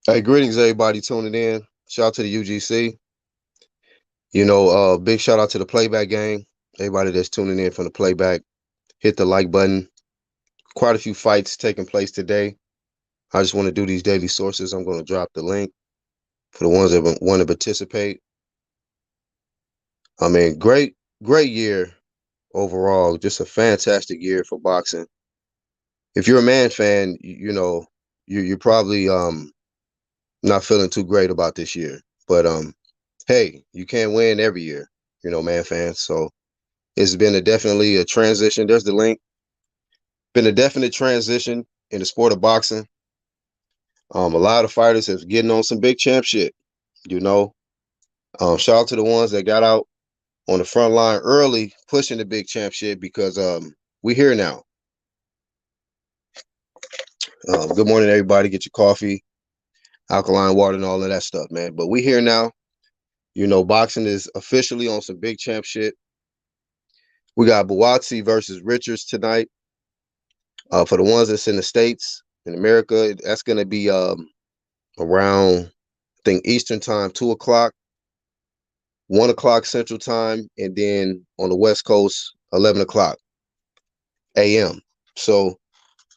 Hey, greetings, everybody tuning in. Shout out to the UGC. Big shout out to the playback gang. Everybody that's tuning in from the playback, hit the like button. Quite a few fights taking place today. I just want to do these daily sources. I'm going to drop the link for the ones that want to participate. I mean, great year overall. Just a fantastic year for boxing. If you're a man fan, you're probably not feeling too great about this year. But hey, you can't win every year, man fans. So it's been definitely a transition. There's the link. Been a definite transition in the sport of boxing. A lot of fighters have getting on some big champ shit. You know, shout out to the ones that got out on the front line early, pushing the big champ shit because we here now. Good morning, everybody. Get your coffee, alkaline water, and all of that stuff, man. But we here now. Boxing is officially on some big champ shit. We got Buatsi versus Richards tonight. For the ones that's in the States, in America, that's going to be around, I think, Eastern time, 2 o'clock, 1 o'clock Central time, and then on the West Coast, 11 o'clock a.m. So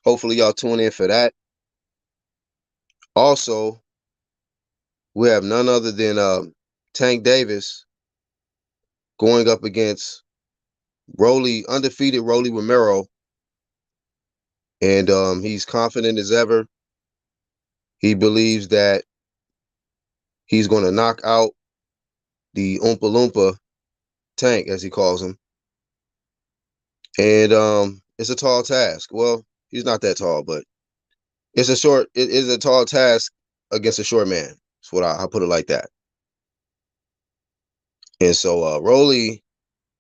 hopefully y'all tune in for that. Also, we have none other than Tank Davis going up against undefeated Rolly Romero. And he's confident as ever. He believes that he's going to knock out the Oompa Loompa Tank, as he calls him. And it's a tall task. Well, he's not that tall, but it is a tall task against a short man. That's what I put it like that. And so Rolly,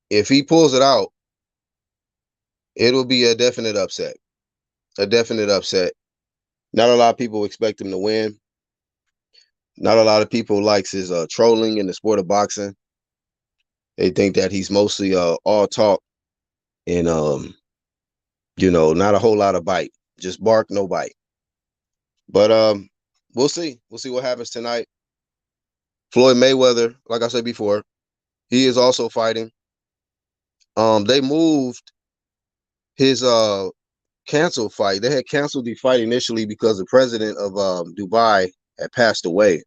if he pulls it out, it'll be a definite upset. A definite upset. Not a lot of people expect him to win. Not a lot of people likes his trolling in the sport of boxing. They think that he's mostly all talk and not a whole lot of bite. Just bark, no bite. But we'll see. We'll see what happens tonight. Floyd Mayweather, like I said before, he is also fighting. They moved his canceled fight. They had canceled the fight initially because the president of Dubai had passed away.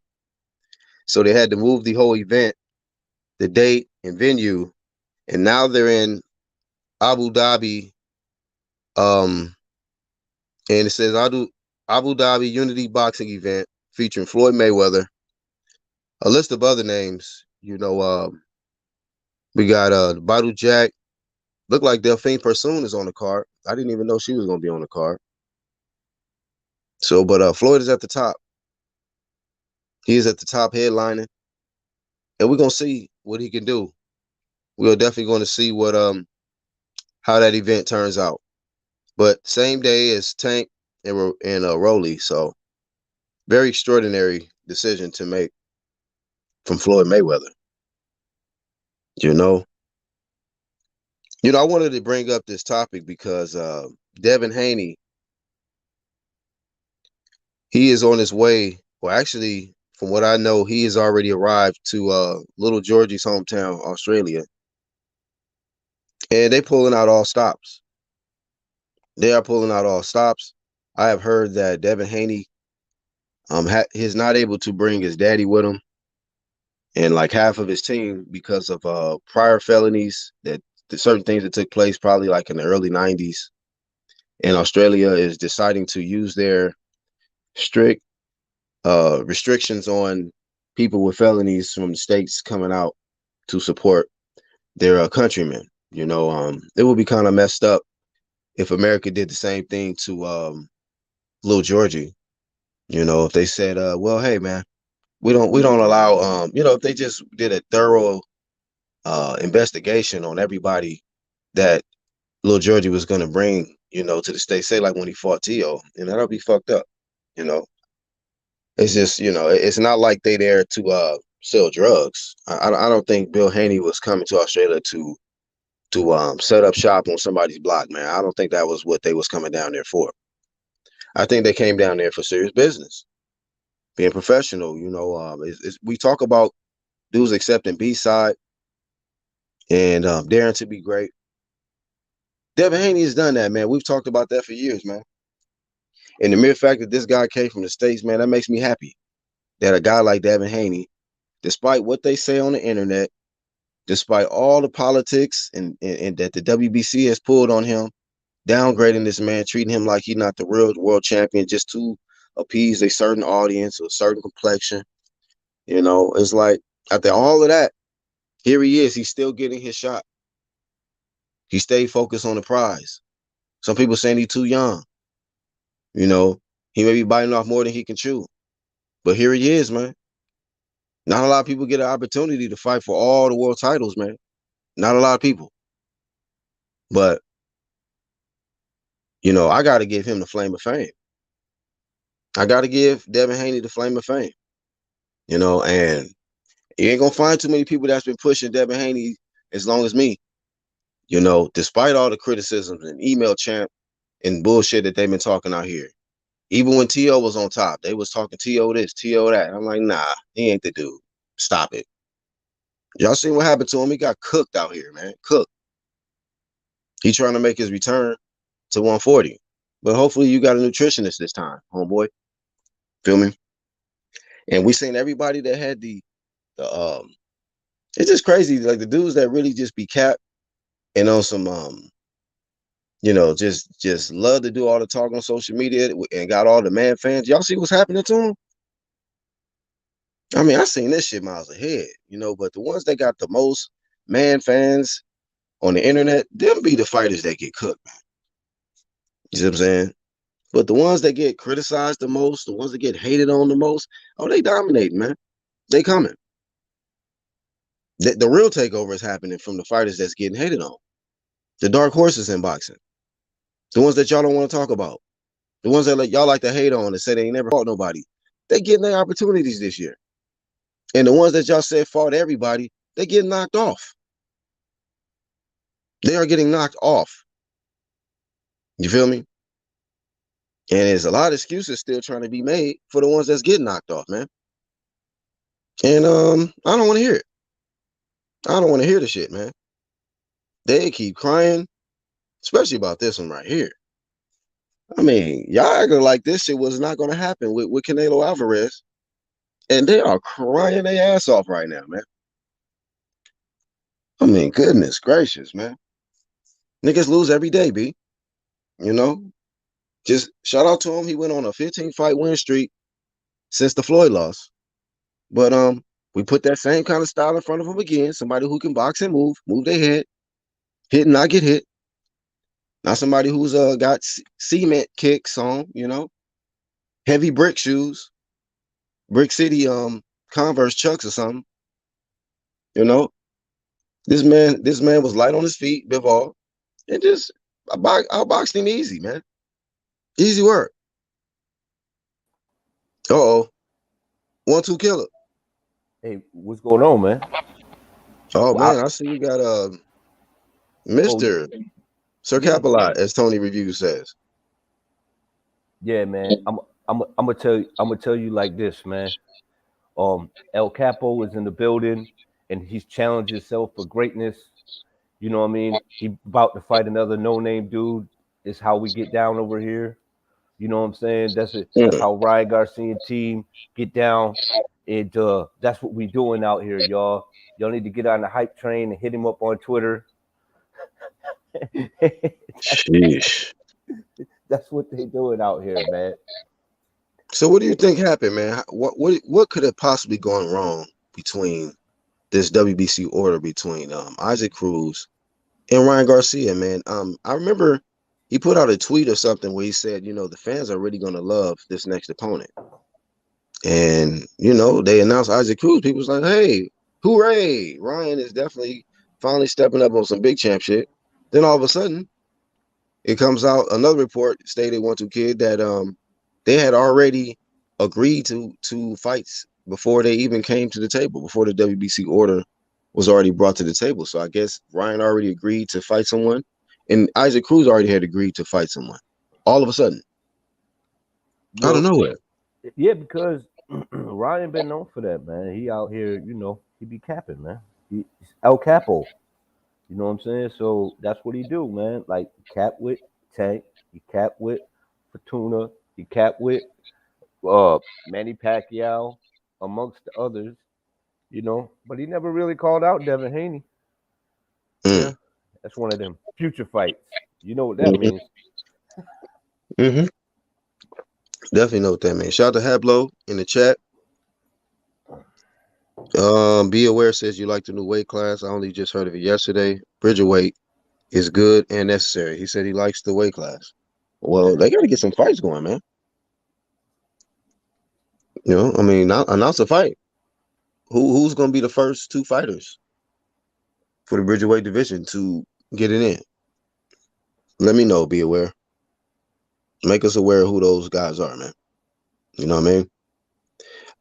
So they had to move the whole event, the date and venue, and now they're in Abu Dhabi. And it says Abu Dhabi Unity Boxing Event featuring Floyd Mayweather. A list of other names. We got Badu Jack. Looked like Delphine Persoon is on the card. I didn't even know she was going to be on the card. So, but Floyd is at the top. He is at the top headlining, and we're gonna see what he can do. We're definitely going to see what how that event turns out. But same day as Tank and Rolly, so very extraordinary decision to make from Floyd Mayweather. You know, I wanted to bring up this topic because Devin Haney, he is on his way. Well, actually, from what I know, he has already arrived to Little Georgie's hometown, Australia, and they pulling out all stops. They are pulling out all stops. I have heard that Devin Haney he's not able to bring his daddy with him and like half of his team because of prior felonies that certain things that took place probably like in the early 90s. And Australia is deciding to use their strict restrictions on people with felonies from the states coming out to support their countrymen. It would be kind of messed up if America did the same thing to Little Georgie. If they said, "Well, hey, man, we don't allow," if they just did a thorough investigation on everybody that Little Georgie was going to bring, to the state, say like when he fought Tio, that'll be fucked up. You know, it's just, it's not like they there to sell drugs. I don't think Bill Haney was coming to Australia to set up shop on somebody's block, man. I don't think that was what they was coming down there for. I think they came down there for serious business. being professional. We talk about dudes accepting B-side and daring to be great. Devin Haney has done that, man. We've talked about that for years, man. And the mere fact that this guy came from the States, man, that makes me happy. That a guy like Devin Haney, despite what they say on the internet, despite all the politics and that the WBC has pulled on him, downgrading this man, treating him like he's not the real world champion just to appease a certain audience or a certain complexion. It's like after all of that, here he is. He's still getting his shot. He stayed focused on the prize. Some people saying he's too young. He may be biting off more than he can chew. But here he is, man. Not a lot of people get an opportunity to fight for all the world titles, man. Not a lot of people. But, I got to give him the flame of fame. I got to give Devin Haney the flame of fame. And you ain't going to find too many people that's been pushing Devin Haney as long as me. Despite all the criticisms and email champ and bullshit that they've been talking out here. Even when T.O. was on top, they was talking T.O. this, T.O. that. I'm like, nah, he ain't the dude. Stop it. Y'all seen what happened to him? He got cooked out here, man. Cooked. He trying to make his return to 140. But hopefully you got a nutritionist this time, homeboy. Feel me? And we seen everybody that had the it's just crazy. Like the dudes that really just be capped and on some just love to do all the talk on social media and got all the man fans. Y'all see what's happening to him? I mean, I seen this shit miles ahead, but the ones that got the most man fans on the internet, them be the fighters that get cooked, man. You see what I'm saying? But the ones that get criticized the most, the ones that get hated on the most, oh, they dominating, man. They coming. The real takeover is happening from the fighters that's getting hated on. The dark horses in boxing. The ones that y'all don't want to talk about. The ones that y'all like to hate on and say they ain't never fought nobody. They getting their opportunities this year. And the ones that y'all said fought everybody, they getting knocked off. They are getting knocked off. You feel me? And there's a lot of excuses still trying to be made for the ones that's getting knocked off, man. And I don't want to hear it. I don't want to hear the shit, man. They keep crying, especially about this one right here. I mean, y'all acting like this shit was not going to happen with Canelo Alvarez. And they are crying their ass off right now, man. I mean, goodness gracious, man. Niggas lose every day, B. Just shout out to him. He went on a 15-fight win streak since the Floyd loss. But we put that same kind of style in front of him again. Somebody who can box and move their head, hit and not get hit. Not somebody who's got cement kicks on, heavy brick shoes, Brick City Converse Chucks or something. This man was light on his feet, Bivol, and just outboxed him easy, man. Easy work. Uh-oh. 1-2 killer. Hey, what's going on, man? Oh, man, I see you got Mr. Sir Capilot, as Tony Review says. Yeah, man. I'm gonna tell you like this, man. El Capo is in the building, and he's challenged himself for greatness. You know what I mean? He about to fight another no-name dude. Is how we get down over here. You know what I'm saying? That's it. That's how Ryan Garcia team get down. And that's what we doing out here, y'all. Y'all need to get on the hype train and hit him up on Twitter. Sheesh. That's what they doing out here, man. So what do you think happened, man? What could have possibly gone wrong between this WBC order between Isaac Cruz and Ryan Garcia, man? I remember he put out a tweet or something where he said, the fans are really gonna love this next opponent. And they announced Isaac Cruz. People was like, hey, hooray! Ryan is definitely finally stepping up on some big champ shit. Then all of a sudden, it comes out another report stated 1-2 Kid that they had already agreed to fights before they even came to the table, before the WBC order was already brought to the table. So I guess Ryan already agreed to fight someone, and Isaac Cruz already had agreed to fight someone. All of a sudden, out of nowhere. Yeah, because Ryan been known for that, man. He out here, he be capping, man. He's El Capo. You know what I'm saying? So that's what he do, man. Like cap with Tank, he cap with Fortuna, he cap with Manny Pacquiao, amongst the others. But he never really called out Devin Haney. Mm. Yeah, that's one of them future fights. You know what that Hmm. means? Hmm. Definitely know what that means. Shout out to Hablo in the chat. Be aware says you like the new weight class. I only just heard of it yesterday. Bridger weight is good and necessary. He said he likes the weight class. Well, they got to get some fights going, man. I mean, announce a fight. Who's going to be the first two fighters for the Bridgerweight division to get it in? Let me know. Be aware. Make us aware of who those guys are, man. You know what I mean?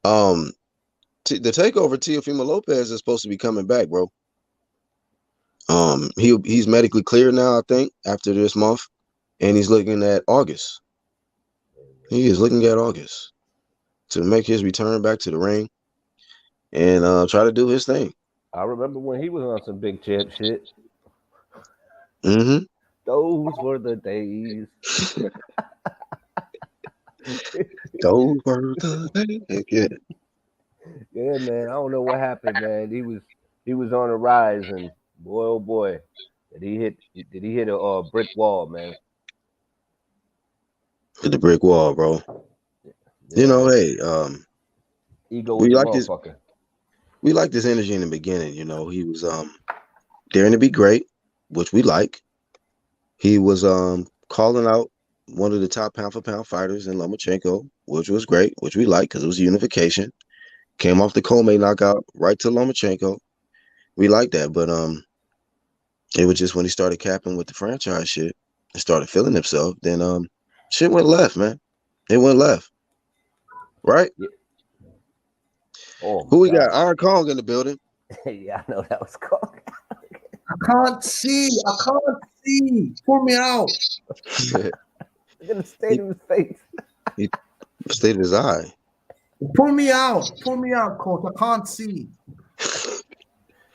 Um, the takeover Teofimo Lopez is supposed to be coming back, bro. He's medically cleared now, I think, after this month, and he's looking at August. He is looking at August to make his return back to the ring and try to do his thing. I remember when he was on some big champ shit. Mm-hmm. Those were the days. Those were the days. Yeah. Yeah, man. I don't know what happened, man. He was on a rise, and boy, oh boy, did he hit a brick wall, man? Hit the brick wall, bro. Yeah, man. Hey, Ego we was a like this. motherfucker. We like this energy in the beginning. He was daring to be great, which we like. He was calling out one of the top pound for pound fighters in Lomachenko, which was great, which we like because it was unification. Came off the Comey knockout right to Lomachenko. We like that, but it was just when he started capping with the franchise shit and started feeling himself, then shit went left, man. It went left, right? Yeah. Oh Who my we got? god. Iron Kong in the building. Yeah, I know that was cool. I can't see. I can't see. Pull me out. Look at the state he, of his face. he stated his eye. Pull me out. Pull me out, coach. I can't see.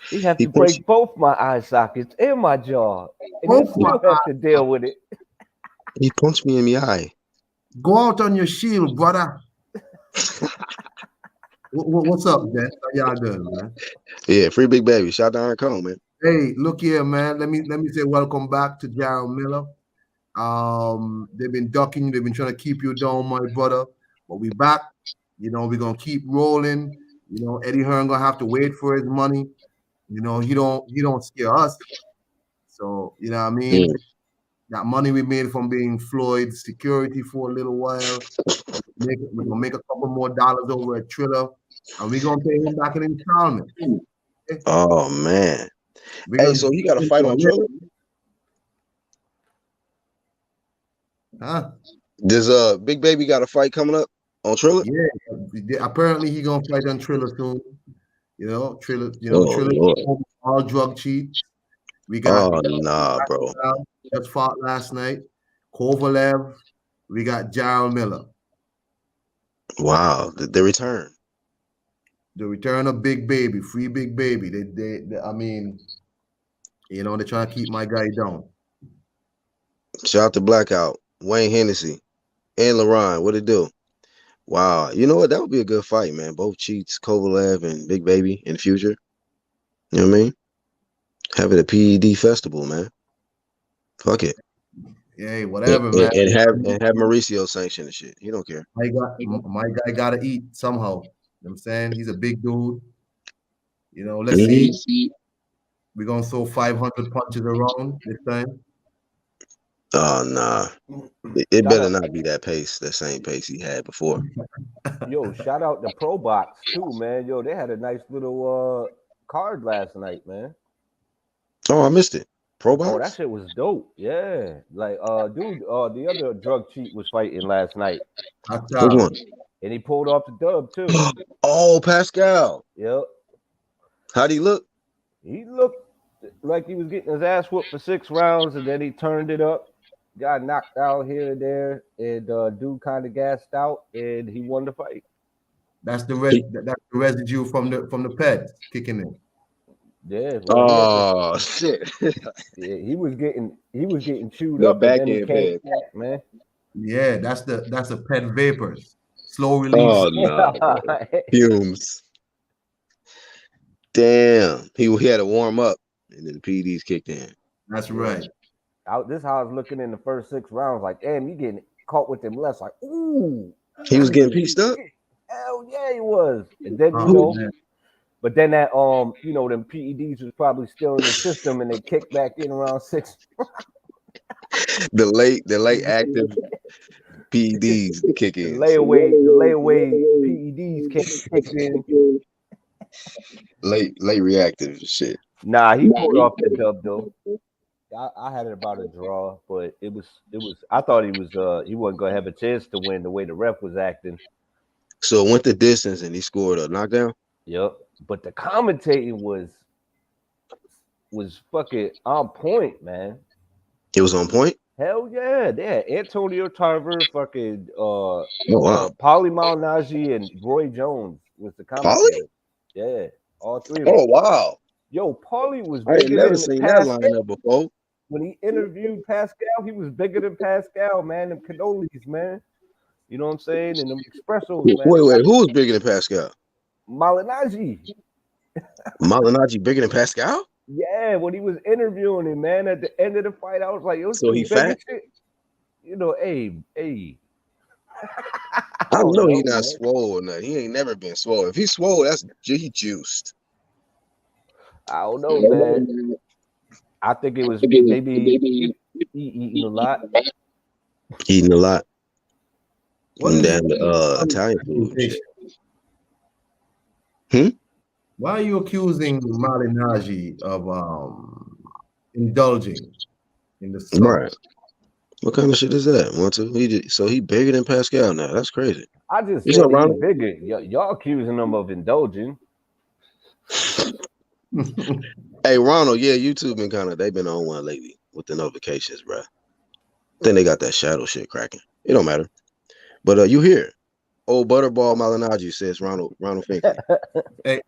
He have He to punched. break both my eye sockets and my jaw, and then Both my still have to deal with it. He punched me in the eye. Go out on your shield, brother. What's up, Jess? How y'all doing, man? Yeah, free big baby. Shout out to Iron Kong, man. Hey, look here, man. Let me say welcome back to Jaron Miller. They've been ducking you. They've been trying to keep you down, my brother. But we back. We're gonna keep rolling. Eddie Hearn gonna have to wait for his money. He don't scare us. So you know what I Mm. mean. That money we made from being Floyd's security for a little while. We're gonna make a couple more dollars over at Triller, and we're gonna pay him back in installments. Okay? Oh man. We're Hey, gonna so he got a do fight on Triller? huh? Does Big Baby got a fight coming up on Triller? Yeah. Apparently he gonna fight on Triller soon. Triller, Oh Triller Lord. all drug cheats. We got Oh nah, bro. just fought last night. Kovalev. We got Jarrell Miller. Wow. The return. The return of Big Baby, free Big Baby. I mean, they're trying to keep my guy down. Shout out to Blackout, Wayne Hennessy, and LaRon. What it do? Wow. You know what? That would be a good fight, man. Both cheats, Kovalev and Big Baby in the future. You know what I mean? Have it at PED Festival, man. Fuck it. Hey, And, whatever, man. and have Mauricio sanction the shit. He don't care. My guy gotta eat somehow. You know what I'm saying? He's a big dude. Let's see. Mhm. We're gonna throw 500 punches around this time. Oh nah. It Shout better out, not be that pace, that same pace he had before. shout out the Pro Box too, man. Yo, they had a nice little card last night, man. Oh, I missed it. Pro Oh, that box? shit was dope. Yeah, like dude, the other drug cheat was fighting last night, Which Pascal. one? and he pulled off the dub too. Oh, Pascal. Yep, How'd he look? he looked like he was getting his ass whooped for 6 rounds, and then he turned it up, got knocked out here and there, and dude kind of gassed out, and he won the fight. That's the He- that's the residue from the pets kicking in. Yeah, well, Oh shit! yeah, he was getting chewed The up, and then he backhand came pad. back, man. Yeah, that's the pet vapors, slow release. Oh no, bro. Fumes. Damn. He had to warm up, and then the PEDs kicked in. That's Yeah. right. This how I was looking in the first 6 rounds. Like, damn, you getting caught with them lefts. Like, ooh, He was getting ooh, pieced up. shit. Hell yeah, he was. And then Oh man, but then that them PEDs was probably still in the system, and they kicked back in around 6. The late active PEDs kick The in. layaway PEDs kicked in. Late reactive shit. Nah, he pulled off the dub though. I had it about a draw, but it was I thought he wasn't gonna have a chance to win the way the ref was acting. So it went the distance, and he scored a knockdown. Yep. But the commentating was fucking on point, man. It was on point. Hell yeah. They had Antonio Tarver, fucking Oh wow, Paulie Malignaggi, and Roy Jones was the Paulie. commentator. Yeah, all three of them. Oh wow, Yo, Paulie was I ain't bigger never than seen that Pascal. lineup before. When he interviewed Pascal, he was bigger than Pascal, man. Them cannolis, man. You know what I'm saying? And them espressos, man. Wait, who was bigger than Pascal? Malignaggi. Malignaggi bigger than Pascal? Yeah, when he was interviewing him, man, at the end of the fight, I was like, yo, So he big as fat? shit. You know, hey. I don't know know, he not man. swole or nothing. He ain't never been swole. If he's swole, he juiced. I don't know, man. I think it was maybe he eating a lot. Eating a lot. what And is then Italian food and shit. Why are you accusing Malignaggi of indulging in the stuff? Right. What kind of shit is that? So he bigger than Pascal now. That's crazy. I just You said saw he Ronald? bigger. Y'all accusing him of indulging. Hey, Ronald, yeah, YouTube they've been on one lately with the notifications, bro. Then they got that shadow shit cracking. It don't matter. But you hear, old Butterball Malignaggi says Ronald Finkley. Hey,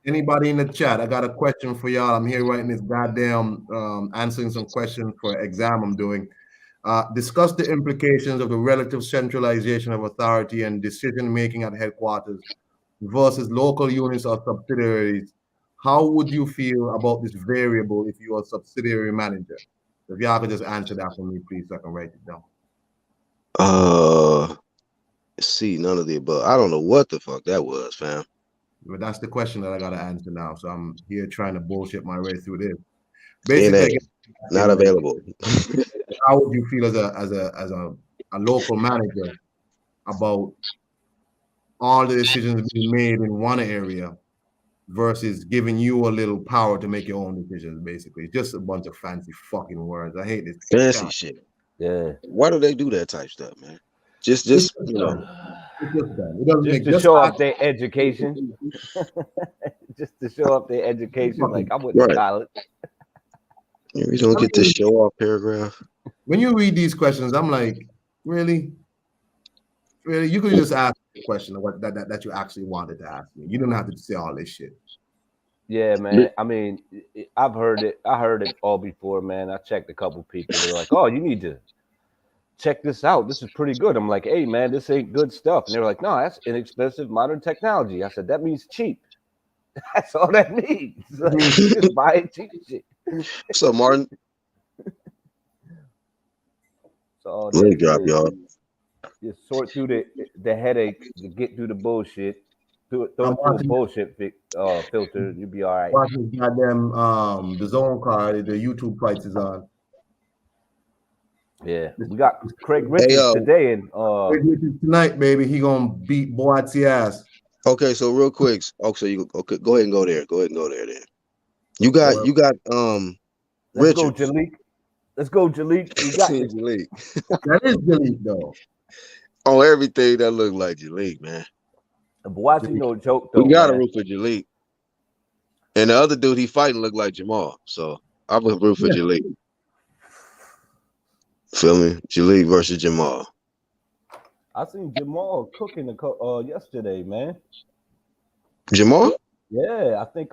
anybody in the chat? I got a question for y'all. I'm here writing this goddamn answering some questions for exam I'm doing. Discuss the implications of the relative centralization of authority and decision making at headquarters versus local units or subsidiaries. How would you feel about this variable if you are a subsidiary manager? If y'all could just answer that for me, please, so I can write it down. See, none of the above. I don't know what the fuck that was, fam. But that's the question that I got to answer now. So I'm here trying to bullshit my way through this. NA, Basically, not available. how would you feel as a local manager about all the decisions being made in one area versus giving you a little power to make your own decisions? Basically, it's just a bunch of fancy fucking words. I hate this Fancy shit. Yeah. Why do they do that type stuff, man? Just It's you know. It's just that. It doesn't Just make to just show off ask- their education. Just to show off their education. Like I went to Right. college. We don't get this show off paragraph. When you read these questions, I'm like, really? Really? You could just ask the question of what that you actually wanted to ask me. You don't have to say all this shit. Yeah, man. I mean, I've heard it. I heard it all before, man. I checked a couple people. They're like, "Oh, you need to check this out. This is pretty good." I'm like, "Hey, man, this ain't good stuff." And they're like, "No, that's inexpensive modern technology." I said, "That means cheap. That's all that means. Like, just buy cheap shit." What's up, Martin? So Let me drop y'all. just sort through the headache to get through the bullshit. Throw it through a watching- bullshit filter. You'll be all right. Watch this goddamn the zone card, the YouTube fights is on. Yeah, we got Craig Richards today, and tonight, baby, he gonna beat Boat's ass. Okay, so real quick. So you go ahead and go there. Go ahead and go there then. You got let's go, Richards. Jalik. Let's go, Jalik. We got this. Jalik. That is Jalik though. On everything that look like Jalik, man. Boat's no joke though. We got to man. root for Jalik. And the other dude he fighting look like Jamal. So I would root for Jalik. Feel me? Jalik versus Jamal. I seen Jamal cooking yesterday, man. Jamal? Yeah, I think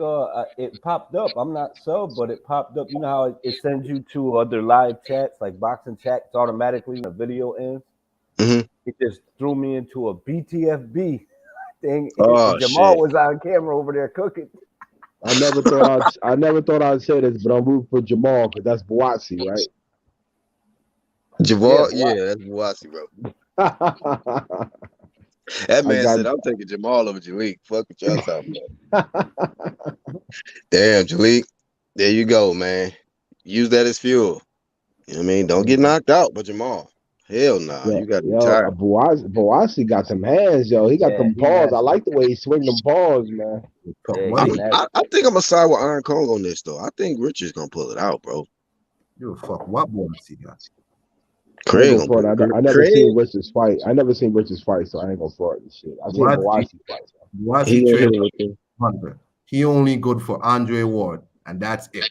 it popped up. I'm not sub, but it popped up. You know how it sends you to other live chats, like boxing chats automatically when a video ends? Mm-hmm. It just threw me into a BTFB thing, Oh and Jamal shit. was on camera over there cooking. I never thought I'd say this, but I'm rooting for Jamal because that's Boatsi, right? Yeah, Jamal? but Yeah, that's Boasi, bro. I That man got said, I'm taking Jamal over Jalik. Fuck what y'all talking about. Damn, Jalik. There you go, man. Use that as fuel. You know what I mean? Don't get knocked out, but Jamal. Hell nah. You gotta retire. Boatsi got them hands, yo. He got yeah, them he paws. I nasty. like the way he swing them paws, man. Yeah, What? he I nasty. think I'm gonna side with Iron Kong on this though. I think Richard's gonna pull it out, bro. You fuck what boy I see got? I ain't Craig gonna gonna pull front. it. I never Craig, seen Richards fight. I never seen Richards fight, so I ain't gonna front and shit. I seen Boatsy, Boatsi fight. Boatsy he gonna hit trained him with him. Hunter. He only good for Andre Ward, and that's it.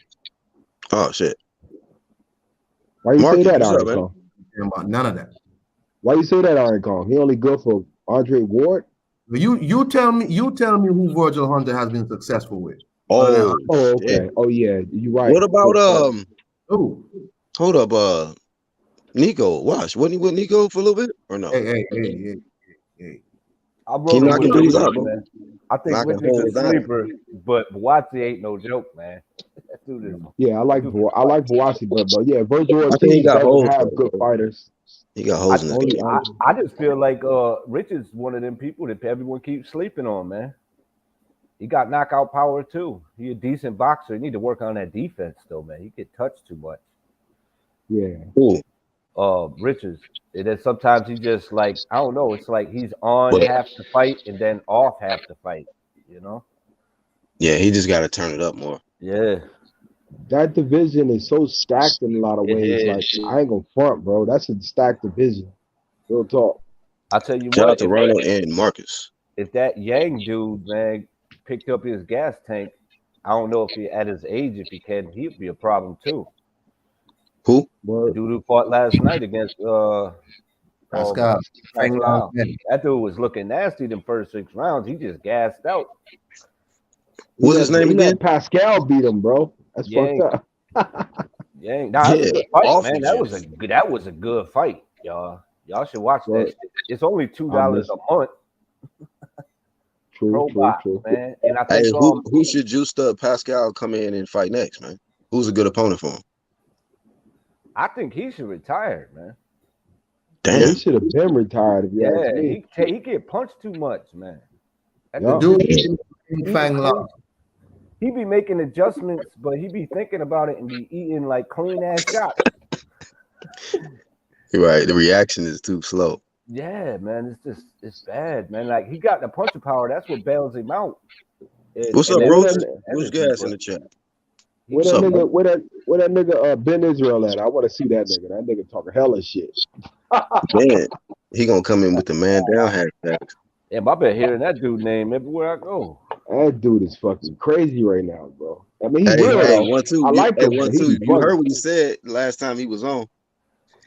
Oh shit. Why you say Marcus, that, what's up, Iron man? Kong? About none of that. Why you say that, Iron Kong? He only good for Andre Ward? You tell me who Virgil Hunter has been successful with. Other than Oh Oh, shit. okay. Oh yeah, you right. What about oh, hold up, Nico? Watch. Wasn't he with Nico for a little bit? Or no? hey. I'm He rolling knocking with dudes Richards, out, bro. man. I think Knocking Richards a holes down. sleeper, but Watsi ain't no joke, man. That dude is Yeah, I like stupid. I like Boatsi, but yeah, Virgil I think he Ortiz got doesn't holes have though, good bro. fighters. He got I, holes in his Only game. I just feel like Richards one of them people that everyone keeps sleeping on, man. He got knockout power too. He a decent boxer. He need to work on that defense though, man. He get touched too much. Yeah. Ooh. Richards. And then sometimes he just like I don't know. It's like he's on But half the fight and then off half the fight. You know? yeah, he just gotta turn it up more. Yeah, That division is so stacked in a lot of it ways. Like is. I ain't gonna front, bro. That's a stacked division. Real talk. I tell you Shout out what, to Ronald and Marcus. if that Yang dude, man, picked up his gas tank, I don't know if he at his age, if he can, he'd be a problem too. Who? The But dude who fought last night against Pascal. Fang Long Pascal. Men. That dude was looking nasty them first 6 rounds. He just gassed out. What's his name he again? let Pascal beat him, bro. That's fucked Yang, up. Yang. Nah, that's a Yeah, good fight, off man. the gym. That was a good fight, y'all. Y'all should watch that But shit. It's only I $2 miss a month. true, Pro true, box, true. man. And I Hey, think who should juiced up Pascal come in and fight next, man? Who's a good opponent for him? I think he should retire, man. Yeah, he Damn. should have been retired if you ask Yeah, me. he get punched too much, man. That The Yeah. dude, dude he Fang Long. he be making adjustments, but he be thinking about it and be eating like clean ass shots. You're right. The reaction is too slow. Yeah, man, it's bad, man. Like he got the puncher power. That's what bails him out. What's And up, Yeah, that where Roach? that What's energy, gas in but the chat? he What's be up, bro? where that nigga Ben Israel at? I want to see that nigga. That nigga talking hella shit. Man, he gonna come in with the man down hashtag. I been hearing that dude name everywhere I go. That dude is fucking crazy right now, bro. I mean, he Hey, real hey, though. 1-2. I like Hey, him, but he 1-2. be You heard bugging. what he said last time he was on.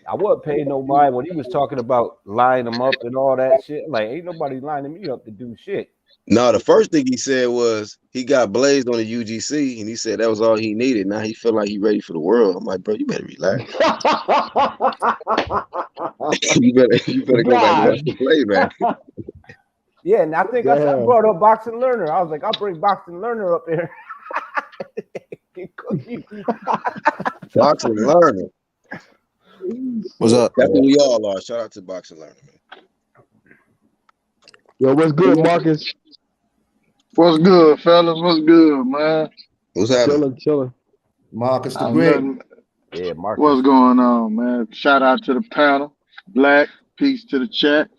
I wasn't paying no mind when he was talking about lining him up and all that shit. Like, ain't nobody lining me up to do shit. No, the first thing he said was he got blazed on the UGC, and he said that was all he needed. Now he feel like he ready for the world. I'm like, bro, you better relax. you better go back and watch God. the play, man. Yeah, and I think I Damn. brought up Boxing Learner. I was like, I'll bring Boxing Learner up here. Boxing learner. What's up? That's what we all are. Shout out to Boxing Learner, man. Yo, what's good, Marcus? What's good, fellas? What's good, man? What's happening? Chilling. Marcus the I'm Great. nothing. Yeah, Marcus. What's going on, man? Shout out to the panel. Black, peace to the chat.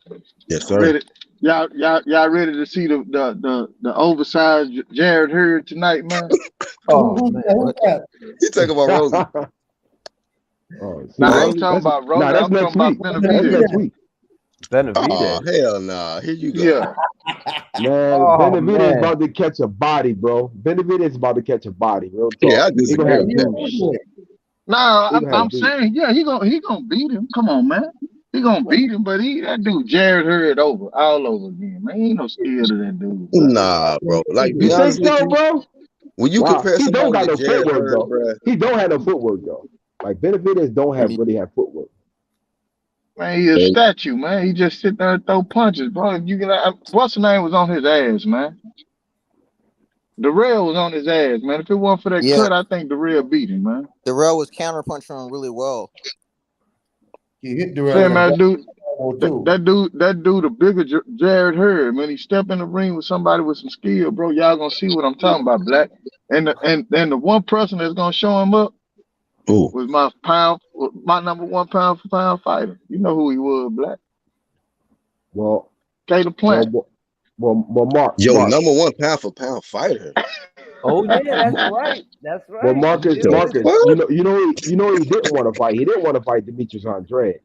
Yes, sir. Ready? Y'all ready to see the oversized Jared Hurd tonight, man? Oh, man. Who's that? You talking about Rogan? Oh, see, Nah, I Rogan? ain't talking about Nah, Rogan. that's I'm next talking about week. That's Benavidez. next week. Oh, Benavidez. hell nah. Here you go. Yeah. Man, Oh, Benavidez is man. about to catch a body, bro. Benavidez is about to catch a body. Real talk. Yeah, I He gonna disagree have with that. dudes. Nah, He gonna I'm have dudes. saying, yeah, he gonna beat him. Come on, man. He gonna beat him, but that dude Jared Hurd all over again, man. He ain't no skill to that dude, bro. Nah, bro. Like, You be honest think with so, you, bro? when you Wow, compare he don't somebody got to no Jared footwork Hurd, though. bro. He don't have no footwork though. Like Benavidez don't have really have footwork. Man, he a statue, man. He just sit there and throw punches, bro. If you get, what's the name was on his ass, man. Darrell was on his ass, man. If it wasn't for that cut, I think Darrell beat him, man. Darrell was counterpunching him really well. He hit Darrell Say, in man, dude, too. that dude, a bigger Jared Hurd. When he step in the ring with somebody with some skill, bro, y'all gonna see what I'm talking about, Black. And the one person that's gonna show him up was my number 1 pound for pound fighter. You know who he was, Black. Well, Caleb Plant. Mark. Yo, Mark. number 1 pound for pound fighter. Oh yeah, that's right. That's right. Well, Marcus, He did. you know, he didn't want to fight. He didn't want to fight Demetrius Andrade.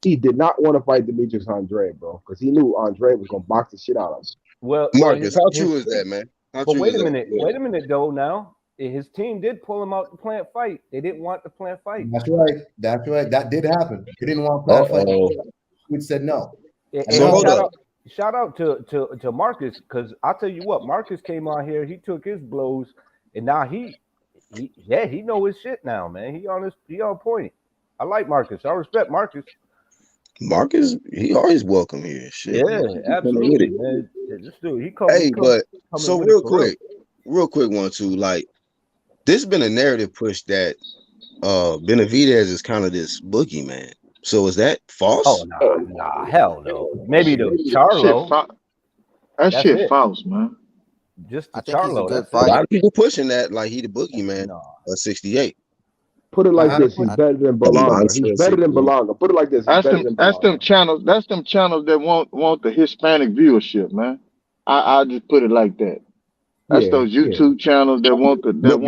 He did not want to fight Demetrius Andrade, bro, because he knew Andrade was gonna box the shit out of him. Well, Marcus, how true is that, man? How But true wait is a that? minute. Wait a minute, though. Now his team did pull him out the Plant fight. They didn't want the Plant fight. That's right. That's right. That did happen. They didn't want Plant fight. We said no. And So hold up. Shout out to Marcus, because I'll tell you what, Marcus came out here, he took his blows, and now he know his shit now, man. He on point. I like Marcus. I respect Marcus. Marcus, he always welcome here. Shit. Yeah, absolutely, man. This dude, he come. Hey, but so real quick, one too. Like, this been a narrative push that Benavidez is kind of this boogeyman. So is that false? Oh nah, hell no. Maybe the Charlo. That shit false, man. Just the I think he's a Charlo. good A fighter. lot of people pushing that like he the boogeyman at 68. Put it like this: he's better than Belonga. He's better than Belonga. Put it like this: he's better than Belonga. That's them channels that want the Hispanic viewership, man. I just put it like that. That's those YouTube channels that want the Hispanic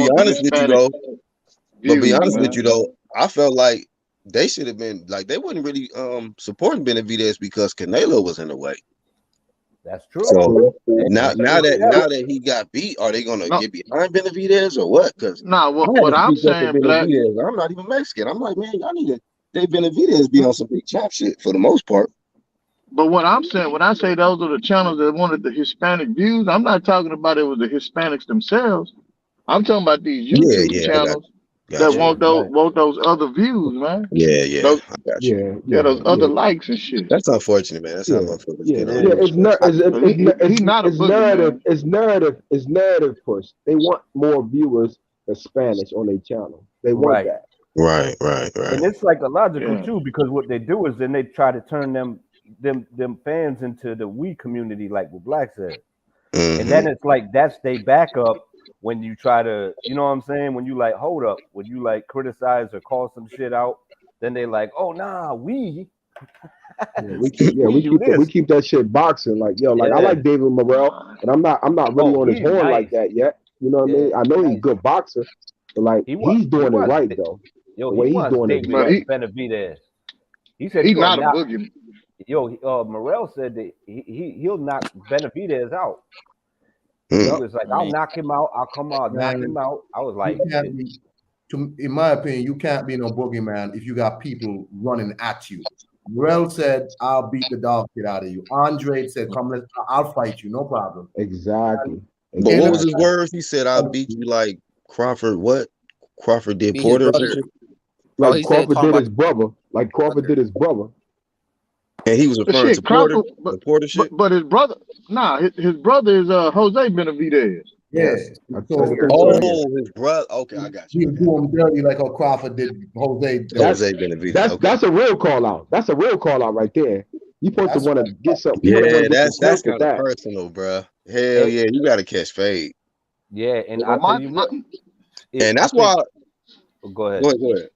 But be honest with you though, I felt like they should have been like they wasn't really supporting Benavidez because Canelo was in the way. That's true. So now that he got beat, are they gonna get behind Benavidez or what? Because what I'm saying, Black, I'm not even Mexican. I'm like, man, y'all need to Dave Benavidez be on some big chop shit for the most part. But what I'm saying, when I say those are the channels that wanted the Hispanic views, I'm not talking about it was the Hispanics themselves. I'm talking about these YouTube channels that want those other views, man. I got you. Those other likes and shit. That's unfortunate, man. That's how motherfuckers get on. He's not a boogeyman. It's narrative push. They want more viewers in Spanish on their channel. They want that. Right. And it's psychological too, because what they do is then they try to turn them fans into the we community, like what Black said. Mm-hmm. And then it's like that's they backup when you try to, you know what I'm saying? When you like, hold up, when you like criticize or call some shit out, then they like, oh nah, we keep that shit boxing. Like, yo, like I like David Morrell, and I'm not really on his horn like that yet. You know what I mean? I know he's a good boxer, but like he's doing it right though. Yo, the way he's doing it right. Benavidez. He said he's not a boogeyman. Yo, Morrell said that he'll knock Benavidez out. He was like, I'll knock him out. I'll come out, knock him out. I was like, in my opinion, you can't be no boogeyman if you got people running at you. Morrell said, I'll beat the dog shit out of you. Andre said, I'll fight you, no problem. Exactly. But what was his words? He said, I'll beat you like Crawford. What? Crawford did Porter? Like Crawford did his brother. Like Crawford did his brother. And he was referring to Porter, the Porter shit. But his brother, his brother is Jose Benavidez. Yes. His brother. Okay, I got you. He do him dirty like how Crawford did Jose Benavidez. That's a real call out. That's a real call out right there. You supposed to want to get something. Yeah, that's kind of personal, bro. Hell yeah, you got to catch fade. Yeah, and I tell you what, and that's why. Go ahead. Go ahead.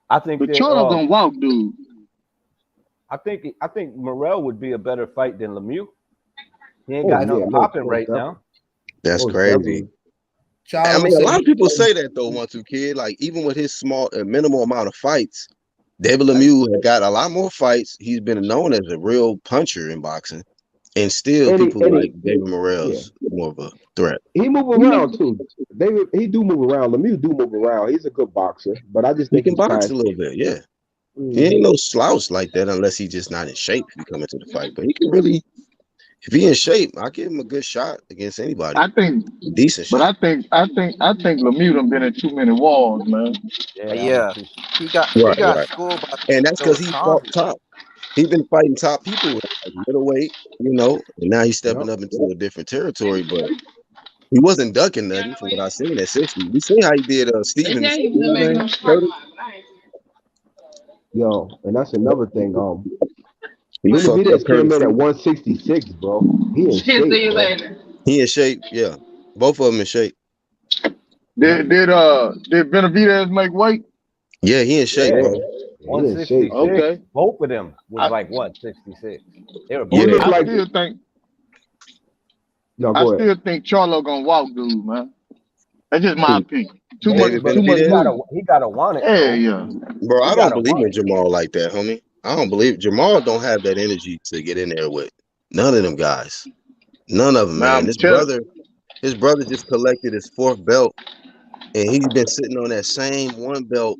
I think the Charlo gonna walk, dude. I think Morrell would be a better fight than Lemieux. He ain't got no popping right now. That's crazy. I mean, a lot of people say that though, 1-2 Kid. Like even with his small, minimal amount of fights, David Lemieux has got a lot more fights. He's been known as a real puncher in boxing, and still people like David Morrell's more of a threat. He move around too. He do move around. Lemieux do move around. He's a good boxer, but I just think he can box a little bit. Yeah. He ain't no slouch like that unless he just not in shape if he come into the fight. But he can really, if he in shape, I give him a good shot against anybody. I think, Decent shot. I think Lemieux done been in too many wars, man. Yeah. He got Right. schooled by And that's because those he fought Saunders. top. He been fighting top people like middleweight, and now he's stepping up into a different territory. But he wasn't ducking nothing from what I seen at 60. We seen how he did Stevens. Yo, and that's another thing. He fucked up Benavidez came Curtis. in at 166, bro. He in shape, bro. He in shape, yeah. Both of them in shape. Did Benavidez make weight? Yeah, he in shape, bro. 166. Okay. Both of them was like 166. They were both. You look like. Still think. No, I go ahead. still think Charlo gonna walk dude, man. That's just my opinion. Too much He gotta want it. Yeah. Bro, I don't believe in Jamal like that, homie. I don't believe Jamal don't have that energy to get in there with none of them guys. None of them, man. His brother just collected his 4th belt, and he's been sitting on that same 1 belt.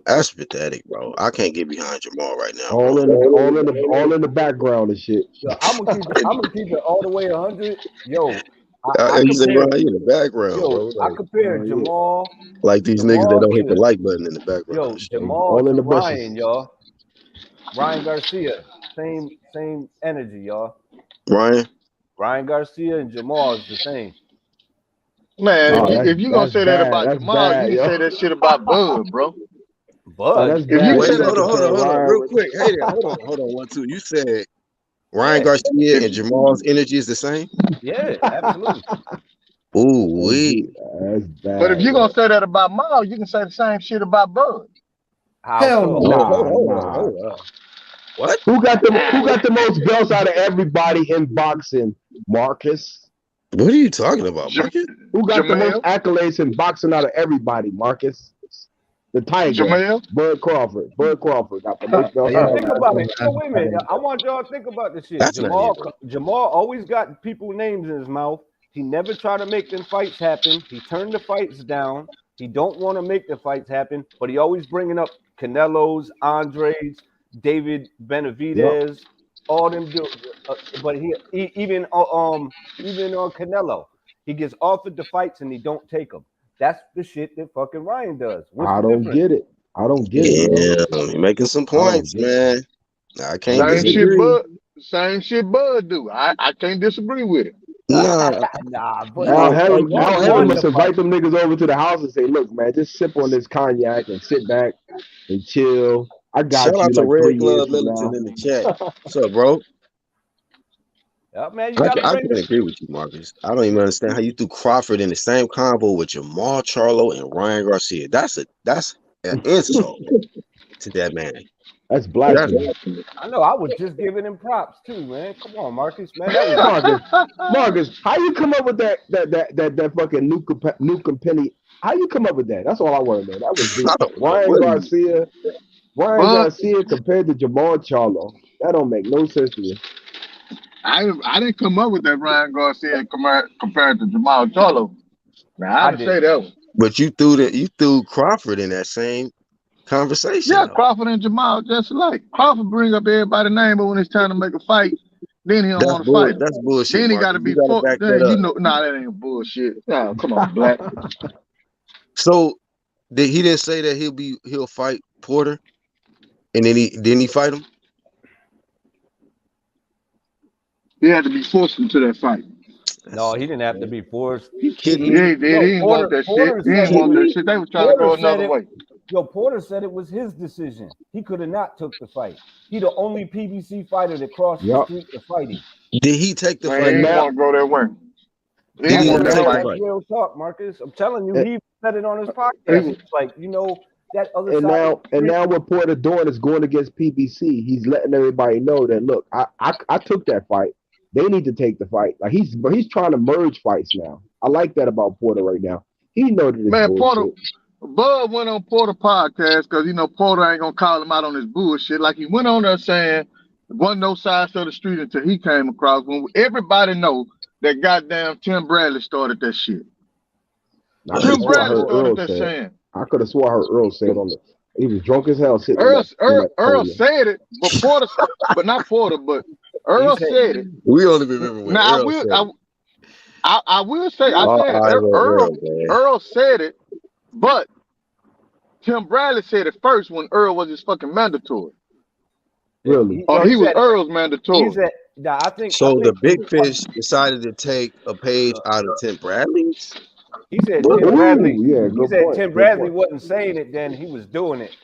That's pathetic, bro. I can't get behind Jamal right now. All in the background and shit. Yo, I'm gonna keep it all the way 100. Yo, you say Ryan in the background, bro. I compare Jamal like these niggas that don't hit the like button in the background. Yo, Jamal to Ryan, y'all. Ryan Garcia, same energy, y'all. Ryan Garcia and Jamal is the same. Man, if you gonna say that about Jamal, you can say that shit about Bud, bro. Bud, if you hold on, real quick. Hey there, hold on, 1, 2. You said Ryan Garcia and Jamal's energy is the same? Yeah, absolutely. Ooh, wee. That's bad. But if you're gonna say that about Mal, you can say the same shit about Bud. Hell no. Nah. What? Who got the most belts out of everybody in boxing? Marcus. What are you talking about, Marcus? Who got the most accolades in boxing out of everybody? Marcus. The Tiger. Bud Crawford got the most belts. Think about it. So wait a minute. I want y'all to think about this shit. Jamal always got people's names in his mouth. He never tried to make them fights happen. He turned the fights down. He don't want to make the fights happen, but he always bringing up Canelo's, Andres, David Benavidez, all them dudes. But he even Canelo, he gets offered the fights and he don't take them. That's the shit that fucking Ryan does. I don't get it. Yeah, you're making some points, man. I can't disagree. Same shit Bud do. I can't disagree with it. Nah, but Al Heaven must invite them niggas over to the house and say, look, man, just sip on this cognac and sit back and chill. I got Shout you out to like Red 3 Club years from Littleton now. in the chat. What's up, bro? Man, I can agree with you, Marcus. I don't even understand how you threw Crawford in the same combo with Jamal Charlo and Ryan Garcia. That's an insult to that man. That's blasphemy. I know. I was just giving him props too, man. Come on, Marcus, man. That was Marcus, how you come up with that fucking Nukem Penny? How you come up with that? That's all I want to know. That was Ryan Garcia compared to Jamal Charlo. That don't make no sense to me. I didn't come up with that Ryan Garcia compared to Jamal Charlo. Now I didn't say that one. But you threw Crawford in that same conversation. Yeah, Crawford and Jamal just alike. Crawford bring up everybody's name, but when it's time to make a fight, then he don't want to fight. That's bullshit. Then he got to be fucked. That ain't bullshit. Nah, come on, Black. So he didn't say that he'll fight Porter, and then he fight him. He had to be forced into that fight. No, he didn't have to be forced. You kidding me? He didn't want that shit. He didn't want that shit. They was trying to go another way. Yo, Porter said it was his decision. He could have not took the fight. He the only PBC fighter that crossed the street to fighting. Did he take the fight? He didn't want to go that way. Did he want to take the fight? Real talk, Marcus. I'm telling you, he said it on his podcast. He's like, that other side. And now what Porter doing is going against PBC. He's letting everybody know that look, I took that fight. They need to take the fight. Like he's trying to merge fights now. I like that about Porter right now. He knows that it's bullshit. Bud went on Porter podcast because Porter ain't gonna call him out on his bullshit. Like he went on there saying wasn't no sides of the street until he came across. When everybody know that goddamn Tim Bradley started that shit. Tim Bradley started that saying. I could have swore I heard Earl say it on the He was drunk as hell sitting in that Earl podium. said it, but Porter, but not Porter, but Earl said it. We only remember when Now Earl said it. I will say All eyes on Earl said it, but Tim Bradley said it first when Earl was his fucking mandatory. Really? He was Earl's mandatory. He said, nah, I think the big fish decided to take a page out of Tim Bradley's. He said Ooh, Tim Bradley. yeah, He good said point. Tim Bradley wasn't saying it then; he was doing it.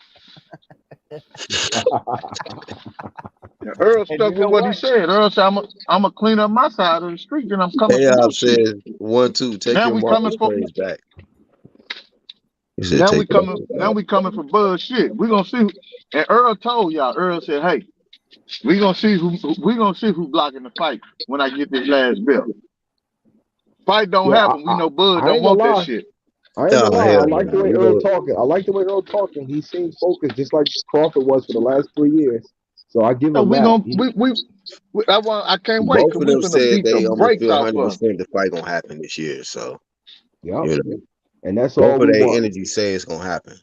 Earl stuck with what he said. Earl said, "I'm gonna clean up my side of the street, and I'm coming for your shit." said 1-2. Take Now your we coming for. praise back. Now we coming for Bud shit. We gonna see. And Earl told y'all. Earl said, "Hey, we gonna see who blocking the fight when I get this last belt. Fight don't happen. We know Bud don't want that shit." I ain't gonna lie. I like the way Earl talking. I like the way Earl talking. He seems focused, just like Crawford was for the last 3 years. So I give him that. I can't wait. Both of them said they almost feel off 100% the fight gonna happen this year. So, yeah, you know, and that's both all of we their want. energy say it's gonna happen.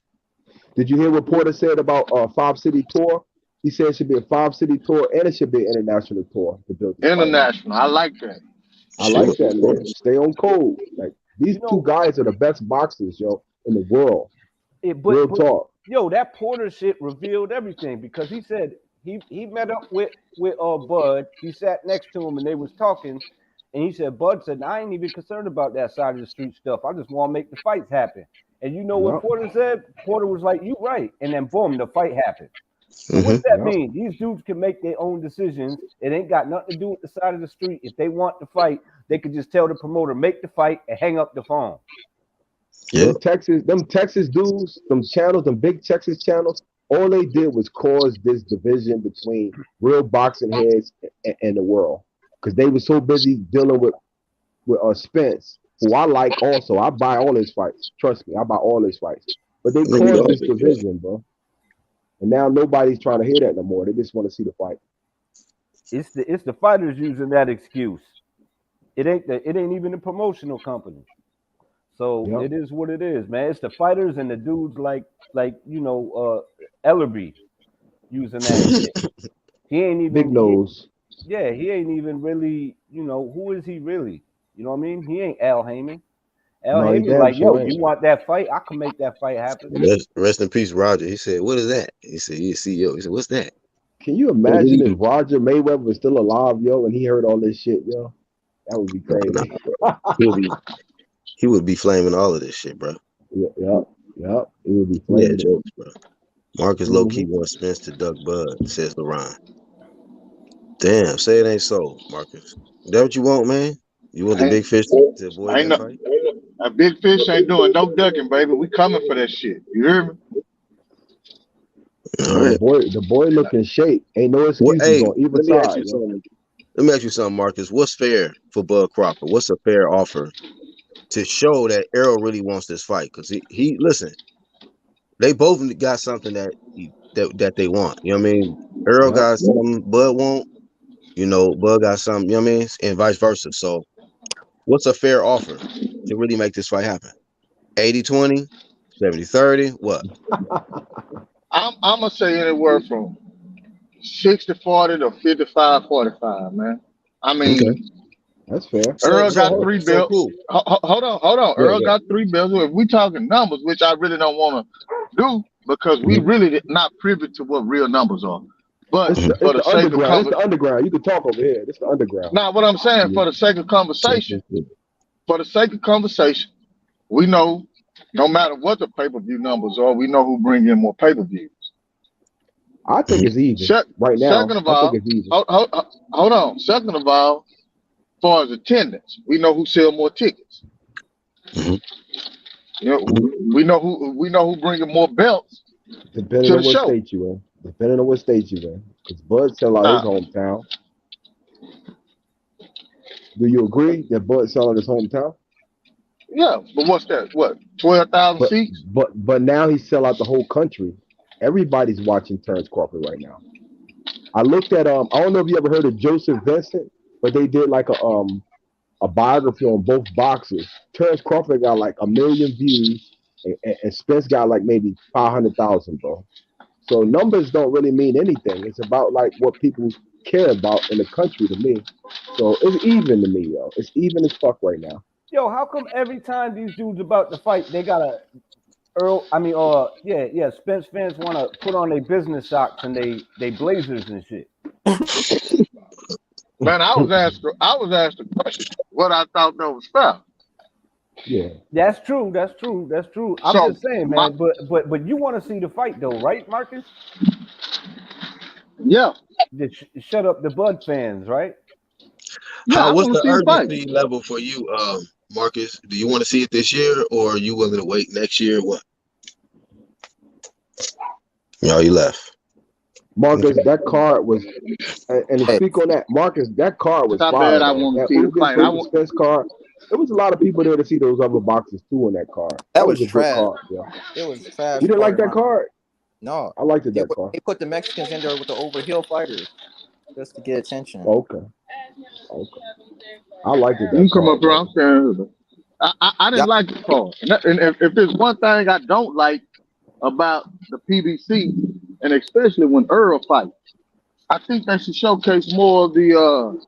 Did you hear what Porter said about 5-city tour? He said it should be a 5-city tour and it should be an international tour to build the international. I like that. I like that, man. Stay on code. Like these two guys are the best boxers, yo, in the world. Real talk. Yo, that Porter shit revealed everything because he said he met up with Bud. He sat next to him and they was talking, and he said Bud said I ain't even concerned about that side of the street stuff. I just want to make the fights happen. And you know what Porter said? Porter was like, "You right," and then boom, the fight happened. So what's that mean? These dudes can make their own decisions. It ain't got nothing to do with the side of the street. If they want to fight, they could just tell the promoter, make the fight and hang up the phone. Yeah. Them Texas dudes, them channels, them big Texas channels, all they did was cause this division between real boxing heads and the world. Because they were so busy dealing with Spence, who I like also. I buy all his fights. Trust me, I buy all his fights. But they caused this division, bro. And now nobody's trying to hear that no more. They just want to see the fight. It's the fighters using that excuse. It ain't even the promotional company. So it is what it is, man. It's the fighters and the dudes like Ellerby using that shit. He ain't even big nose. He ain't even really, who is he really? You know what I mean? He ain't Al Heyman. Heyman like, yo, you want that fight? I can make that fight happen. Rest in peace, Roger. He said, "What is that?" He said, "He's CEO." He said, "What's that?" Can you imagine if Roger Mayweather was still alive, yo, and he heard all this shit, yo? That would be crazy. He would be flaming all of this shit, bro. Yeah. He would be flaming. Yeah, jokes, bro. Marcus low-key wants Spence to duck Bud, says LeRon. Damn, say it ain't so, Marcus. Is that what you want, man? You want the big fish to avoid that fight? A big fish ain't doing no ducking, baby. We coming for that shit. You hear me? All right. The boy looking shape. Ain't no excuses on either side. Let me ask you something, Marcus. What's fair for Bud Crawford? What's a fair offer to show that Errol really wants this fight? Because he listen, they both got something that they want. You know what I mean? Errol got something Bud won't. Bud got something, you know what I mean? And vice versa. So what's a fair offer to really make this fight happen? 80-20, 70-30, what? I'm gonna say anywhere from 60-40 to 55-45, man. I mean, that's fair. Earl got 3 belts. Cool. Hold on. Earl got 3 belts. If we talking numbers, which I really don't want to do because we really not privy to what real numbers are. But it's for the sake of it's the underground. You can talk over here. It's the underground. Now, what I'm saying, for the sake of conversation, we know no matter what the pay-per-view numbers are, we know who bring in more pay-per-views. I think it's even right now. Second of all, hold on. Second of all, as far as attendance, we know who sell more tickets. We know who bringing more belts. Depending on what state you in. Because Bud sell out his hometown. Do you agree that Bud sell out his hometown? Yeah, but what's that? What, 12,000 seats? But now he sell out the whole country. Everybody's watching Terrence Crawford right now. I looked at I don't know if you ever heard of Joseph Vincent, but they did like a biography on both boxers. Terrence Crawford got like 1 million views, and Spence got like maybe 500,000, bro. So numbers don't really mean anything. It's about like what people care about in the country to me. So it's even to me, yo. It's even as fuck right now. Yo, how come every time these dudes about to fight, they gotta Spence fans want to put on their business socks and they blazers and shit. Man, I was asked a question what I thought that was fair. Yeah, that's true. I'm just saying, man. But you want to see the fight though, right, Marcus? Yeah. Just shut up the Bud fans, right? Yeah, What's the see a fight. urgency level for you, Marcus? Do you want to see it this year, or are you willing to wait next year? What? No, you left. Marcus, that card was, and to speak on that, Marcus, that card was How fire. bad I Though. want to That see the Ugas fight. versus Spence card. There was a lot of people there to see those other boxes too on that card. That was was a good trash. card. Yeah. It was a trash. You didn't like card, that card? No, I liked that card. They put the Mexicans in there with the overhill fighters just to get attention. Okay. I liked it. You come up around. I didn't like the card. And if there's one thing I don't like about the PBC, and especially when Earl fights, I think they should showcase more of the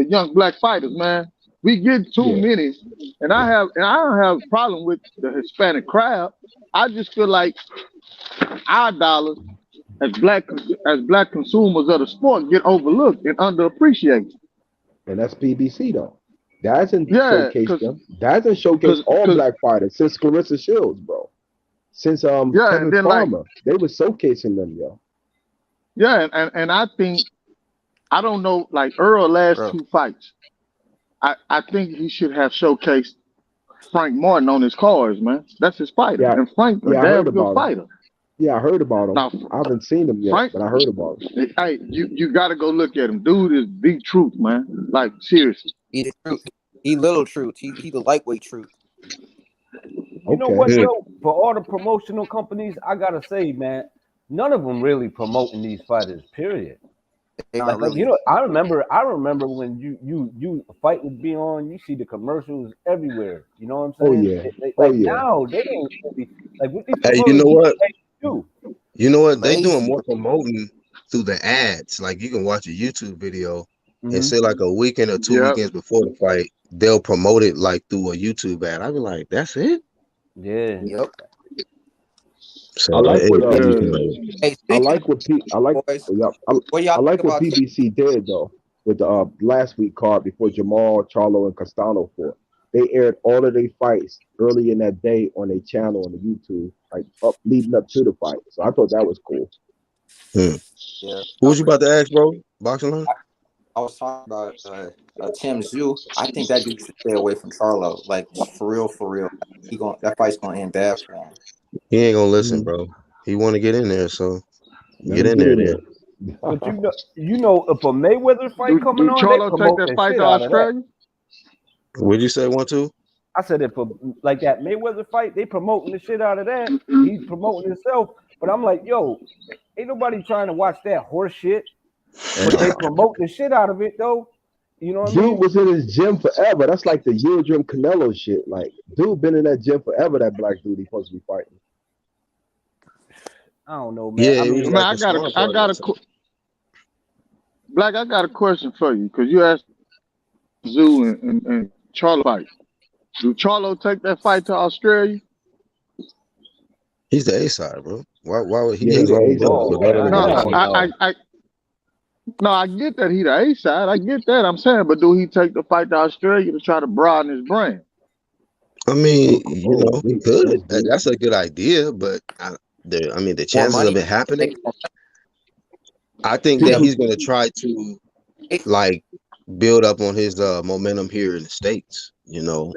young black fighters, man. We get too many, and I don't have a problem with the Hispanic crowd. I just feel like our dollars as black consumers of the sport get overlooked and underappreciated. And that's PBC though. That hasn't showcased them. That hasn't showcased all black fighters since Clarissa Shields, bro. Since Kevin Farmer, they were showcasing them, yo. Yeah, and I think, I don't know, like Earl last two fights, I think he should have showcased Frank Martin on his cards, man. That's his fighter. Yeah, and Frank a damn good fighter. Yeah, I heard about him. Now, I haven't seen him yet, but I heard about him. Hey, you got to go look at him. Dude is the truth, man. Like, seriously. He the truth. He little truth. He the lightweight truth. You know what, though? For all the promotional companies, I got to say, man, none of them really promoting these fighters, period. Like, you know, I remember when you a fight would be on, you see the commercials everywhere. You know what I'm saying? Now they ain't really, like with these Hey, you know what? You know what? They doing more promoting through the ads. Like you can watch a YouTube video and say like a weekend or 2 weekends before the fight, they'll promote it like through a YouTube ad. I'd be like, that's it? Yeah. Yep. So I like what PBC did though with the last week card before Jamal, Charlo, and Castano fought. They aired all of their fights early in that day on their channel on the YouTube, like leading up to the fight. So I thought that was cool. Yeah. Who was you about to ask, bro? Boxing line? I was talking about Tim Zhu. I think that dude should stay away from Charlo. Like for real. That fight's gonna end bad for him. He ain't gonna listen, bro. He want to get in there, so get in there then. But you know, if a Mayweather fight coming on, Charlo they promote take that the fight shit to out Australia? of that. What'd you say, 1-2? I said if like that Mayweather fight, they promoting the shit out of that. He's promoting himself, but I'm like, yo, ain't nobody trying to watch that horse shit. But they promote the shit out of it though. You know what I mean? Dude was in his gym forever. That's like the Yildirim Canelo shit. Like, dude been in that gym forever. That black dude he's supposed to be fighting. I don't know, man. Yeah, I mean, I got a question for you because you asked Zoo and Charlo fight. Do Charlo take that fight to Australia? He's the A side, bro. Why would he? Yeah, he's the A side. No, I get that he the A side. I get that. I'm saying, but do he take the fight to Australia to try to broaden his brand? I mean, you know, he could. That's a good idea, but the chances of it happening. I think that he's going to try to like build up on his momentum here in the States. You know,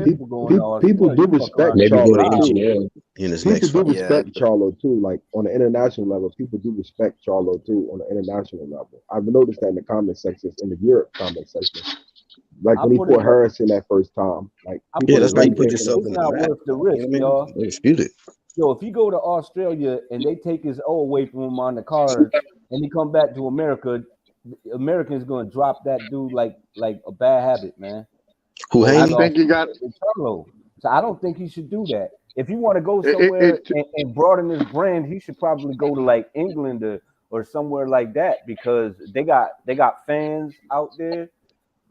people do respect maybe Charlo go to too. EGL in his next People fight. do respect Charlo too, like on the international level. People do respect Charlo too on the international level. I've noticed that in the comment sections, in the Europe comment section. Like when he fought Harrison that first time. Like, yeah, that's why you put yourself in the not worth the risk, y'all. They dispute it. Yo, if you go to Australia and they take his O away from him on the card and he come back to America, Americans gonna drop that dude like a bad habit, man. Who I think he got. So I don't think he should do that. If you want to go somewhere and broaden his brand, he should probably go to like England or somewhere like that, because they got fans out there,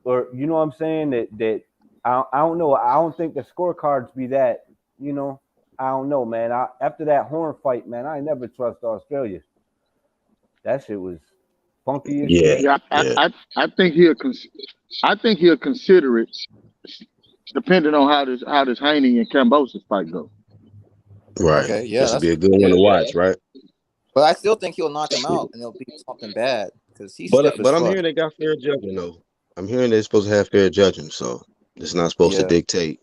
or you know what I'm saying, that I don't know. I don't think the scorecards be that, you know. I don't know, man. After that Horn fight, man, I never trust Australia. That shit was funky as shit. Yeah, I think he'll consider it, depending on how this Haney and Cambodia fight go. Right. Okay, yeah, This would be a good one to watch, right? but I still think he'll knock him out, and it'll be something bad because he's But stiff as I'm fuck. hearing they got fair judging though. I'm hearing they're supposed to have fair judging, so it's not supposed to Yeah. dictate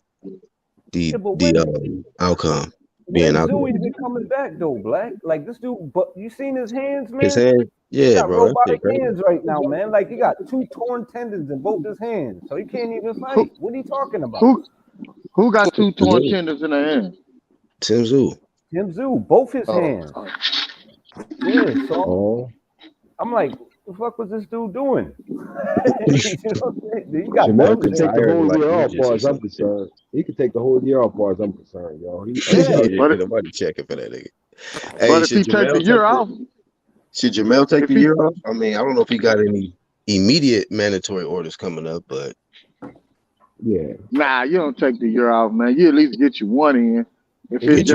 the outcome. When Zoo even coming back though, Black? Like this dude, but you seen his hands, man? His hand, he yeah, got bro. robotic hands right now, man. Like he got 2 torn tendons in both his hands, so he can't even fight. What are you talking about? Who got 2 torn tendons in their hand? Tim Zoo, both his hands. Yeah, so I'm like, what the fuck was this dude doing? You know what I'm saying? He got Jamel could take I the heard whole like year off, Regis far or as I'm something. concerned. He could take the whole year off, far as I'm concerned, yo. Yeah, nobody checking for that nigga. Hey, But if he take the year off, should Jamel take the year off? I mean, I don't know if he got any immediate mandatory orders coming up, but yeah. Nah, you don't take the year off, man. You at least get you one in. If it's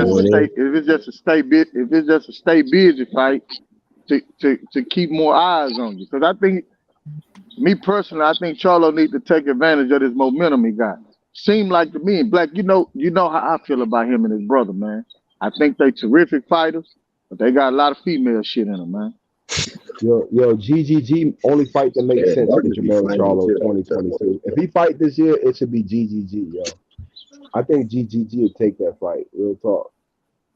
just a stay busy fight to keep more eyes on you. Because I think, me personally, I think Charlo needs to take advantage of this momentum he got. Seem like to me, and Black, you know how I feel about him and his brother, man. I think they terrific fighters, but they got a lot of female shit in them, man. Yo, GGG only fight that makes sense for Jamel Charlo 2022. If he fight this year, it should be GGG, yo. I think GGG would take that fight, real talk,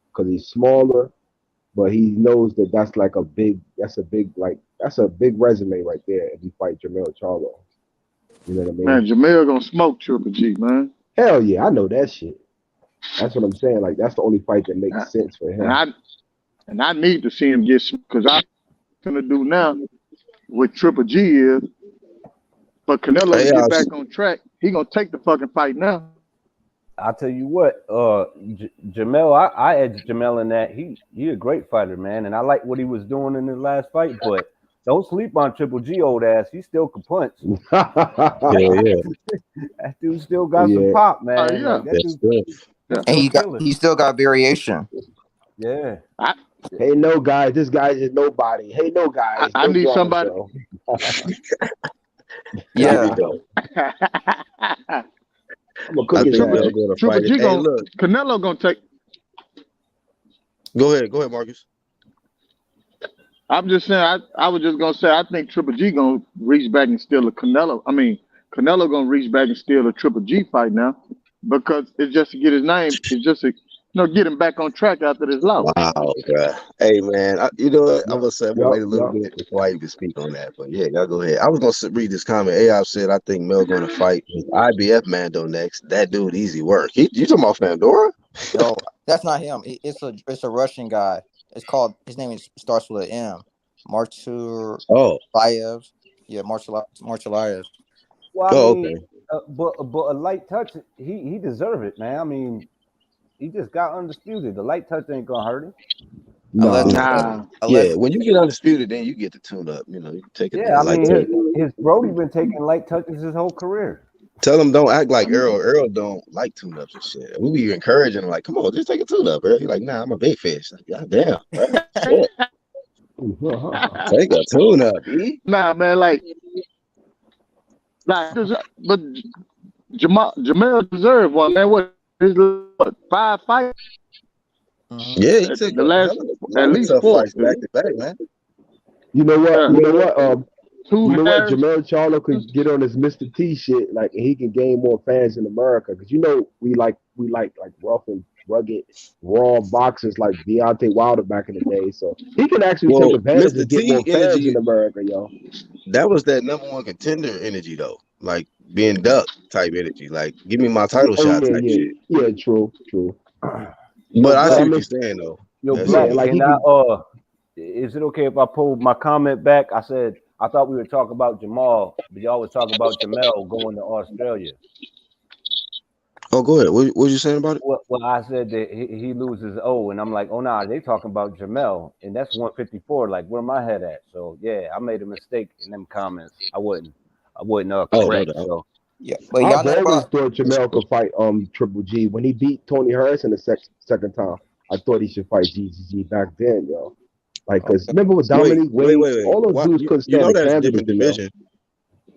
because he's smaller, but he knows that's a big resume right there if he fight Jamel Charlo. You know what I mean? Man, Jamel gonna smoke Triple G, man. Hell yeah, I know that shit. That's what I'm saying. Like that's the only fight that makes sense for him. And I need to see him get, because I'm gonna do now with Triple G is for Canelo to get back on track. He gonna take the fucking fight now. I'll tell you what, Jamel, I edged Jamel in that. He a great fighter, man, and I like what he was doing in his last fight, but don't sleep on Triple G old ass. He still can punch. That dude still got some pop, man. Yeah. Like, and he still got variation. Yeah. Hey, no guys, this guy is nobody. Hey, no guys, I need somebody. Yeah. I'm gonna cook his ass. Triple G Canelo gonna take. Go ahead, Marcus. I'm just saying. I was just gonna say. I think Triple G gonna reach back and steal a Canelo. I mean, Canelo gonna reach back and steal a Triple G fight now, because it's just to get his name. It's just to get him back on track after this loss. Wow, God. Hey man, you know what? I'm gonna say I'm gonna wait a little bit before I even speak on that. But yeah, y'all go ahead. I was gonna read this comment. AI said I think Mel gonna fight IBF Mando next. That dude easy work. You talking about Fandora? No, that's not him. It's a Russian guy. His name starts with an M. Marchulayev. Yeah, Marchulayev. Well, I mean, but a light touch, he deserve it, man. I mean, he just got undisputed. The light touch ain't gonna hurt him. Yeah, when you get undisputed, then you get the tune up. You know, you take it. Yeah, I mean, his Brody been taking light touches his whole career. Tell him don't act like Earl. Earl don't like tune ups and shit. We be encouraging him like, come on, just take a tune up, Earl. He's like, nah, I'm a big fish. Like, God damn, shit. Take a tune up, E. Nah, man, but Jamel deserved one, man. What his 5 fights? Yeah, he took the last at least 4 back to back, man. You know what? Jamel Charlo could get on his Mr. T shit, like, and he can gain more fans in America, because we like rough and rugged, raw boxers like Deontay Wilder back in the day. So he can actually take advantage and get more fans in America, yo. That was that number 1 contender energy, though. Like being duck type energy. Like, give me my title shot type shit. Yeah, true. But I see what you're saying, though. Yo, Black, is it okay if I pull my comment back? I said I thought we were talking about Jamal, but y'all was talking about Jamel going to Australia. Oh, go ahead. What you saying about it? Well, I said that he loses and I'm like, oh nah, they talking about Jamel, and that's 154. Like, where my head at? So yeah, I made a mistake in them comments. I wouldn't Oh, no correct. doubt. So Yeah, but y'all I've know always about thought Jamel could fight Triple G. When he beat Tony Harris in the second time, I thought he should fight GGG back then, yo. Like, cause remember with Dominique Wade, Wait. all those What dudes couldn't you stand know the that's a cans of different Jamel. division.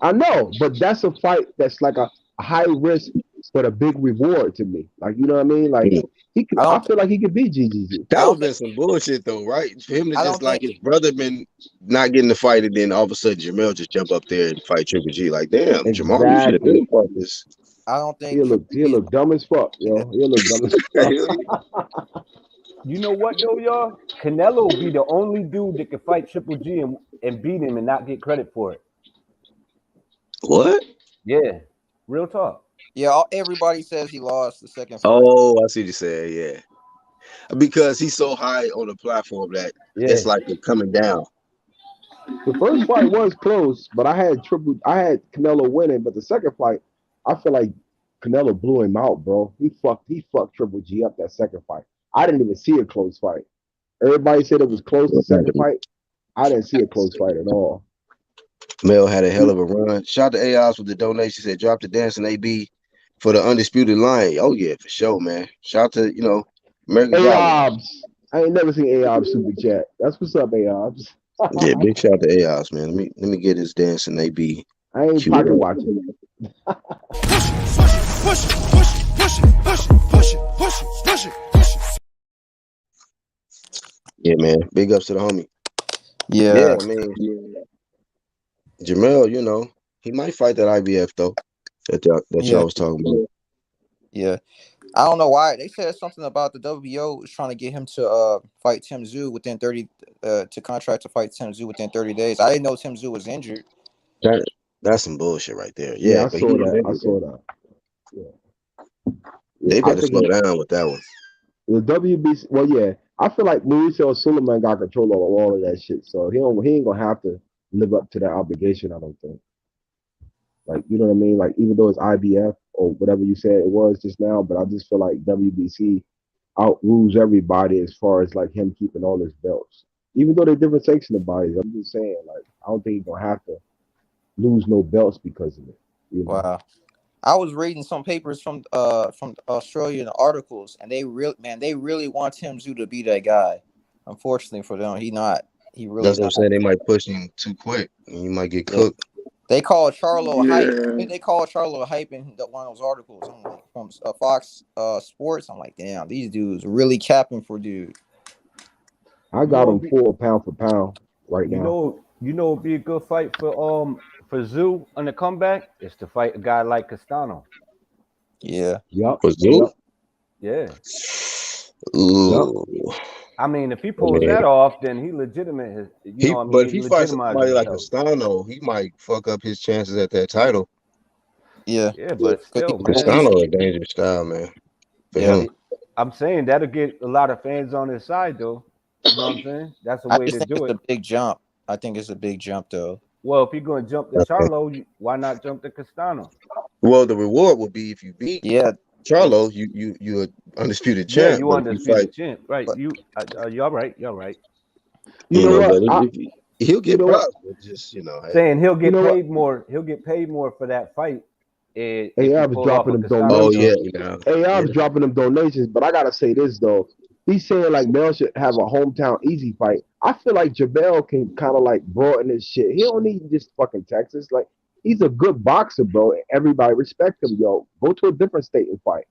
I know, but that's a fight that's like a high risk but a big reward to me. Like, you know what I mean? Like he could, I I don't feel like he could beat GGG. I That would don't have been think some bullshit though, right? For him to I just don't like think his brother been not getting the fight, and then all of a sudden Jamel just jump up there and fight Triple G. Like, damn, Jamal, you should have Exactly. been fought this. I don't think He'll Triple G is look dumb as fuck, yo. He'll look dumb as fuck. you know what though, y'all? Canelo be the only dude that can fight Triple G and beat him and not get credit for it. What? Yeah, real talk. Yeah, everybody says he lost the second fight. Oh, I see what you saying. Yeah, because he's so high on the platform that Yeah, it's like they're coming down. The first fight was close, but I had Canelo winning, but the second fight, I feel like Canelo blew him out, bro. He fucked Triple G up that second fight. I didn't even see a close fight. Everybody said it was close the second fight. I didn't see a close fight at all. Mel had a hell of a run. Shout out to AIs with the donation. Said drop the dance and AB for the undisputed line. Oh yeah, for sure, man. Shout out to American Gobble. AOBs. I ain't never seen AOBs super chat. That's what's up, AOBs. Yeah, big shout out to AIs, man. Let me get his dance and AB. I ain't pocket watching. Yeah, man. Big ups to the homie. Yeah. I mean, Jamel, he might fight that IBF though. That y'all was talking about. Yeah. I don't know why they said something about the WBO was trying to get him to fight Tim Tszyu within 30 to contract to fight Tim Tszyu within 30 days. I didn't know Tim Tszyu was injured. That's some bullshit right there. Yeah, Yeah, I saw that. Yeah. They better slow down with that one. The WBC, well, yeah, I feel like Mauricio Suleiman got control of all of that shit, so he ain't gonna have to live up to that obligation. I don't think. Like, you know what I mean? Like, even though it's IBF or whatever you said it was just now, but I just feel like WBC outrules everybody as far as like him keeping all his belts. Even though they're different sanctioning bodies, I'm just saying, like, I don't think he's gonna have to lose no belts because of it. Wow. I was reading some papers from Australian articles, and they really want Tim Tszyu to be that guy. Unfortunately for them, he not. He really. That's what I'm saying. They might push him too quick, and he might get cooked. They call Charlo hype. They call Charlo hype in one of those articles. I'm like, from Fox Sports. I'm like, damn, these dudes really capping for dude. I got him full pound for pound right now. It'd be a good fight for Tszyu on the comeback is to fight a guy like Castano. Yeah. Yep. For Tszyu? Yeah. Ooh. Yep. I mean, if he pulls that off, then he legitimate. But if he fights somebody like Castano, he might fuck up his chances at that title. Yeah. Yeah, but still, man. Castano a dangerous style, man. For him. I'm saying that'll get a lot of fans on his side, though. You know what I'm saying? That's a way to do it. It's a big jump. I think it's a big jump, though. Well, if you're going to jump to Charlo, why not jump to Castano? Well, the reward would be if you beat Charlo, you an undisputed champ. Yeah, you undisputed champ, right? You're right. You're right. You know what? He'll get props, just saying he'll get paid more. He'll get paid more for that fight. I was dropping them donations. Oh yeah, I was dropping them donations. But I gotta say this though. He's saying like Mel should have a hometown easy fight. I feel like Jabel can kind of like broaden his shit. He don't need just fucking Texas. Like, he's a good boxer, bro. Everybody respect him, yo. Go to a different state and fight.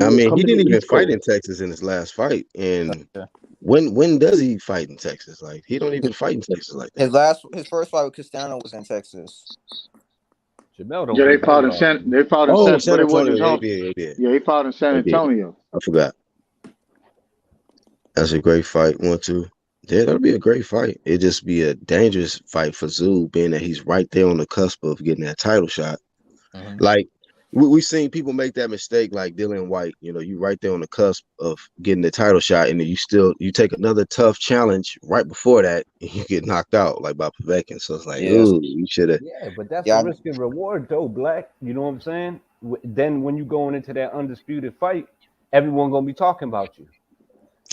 I mean, he didn't even fight in Texas in his last fight. And when does he fight in Texas? Like, he don't even fight in Texas like that. His first fight with Castano was in Texas. Yeah, they fought in San Antonio. Yeah, he fought in San Antonio. I forgot. That's a great fight. 1-2. Yeah, that'll be a great fight. It'd just be a dangerous fight for Tszyu, being that he's right there on the cusp of getting that title shot. Mm-hmm. Like, we've seen people make that mistake, like Dillian White. You right there on the cusp of getting the title shot, and then you take another tough challenge right before that, and you get knocked out, like by Povetkin. So it's like, ooh, you should have. Yeah, but that's a risk and reward, though, Black. You know what I'm saying? then when you going into that undisputed fight, everyone gonna be talking about you.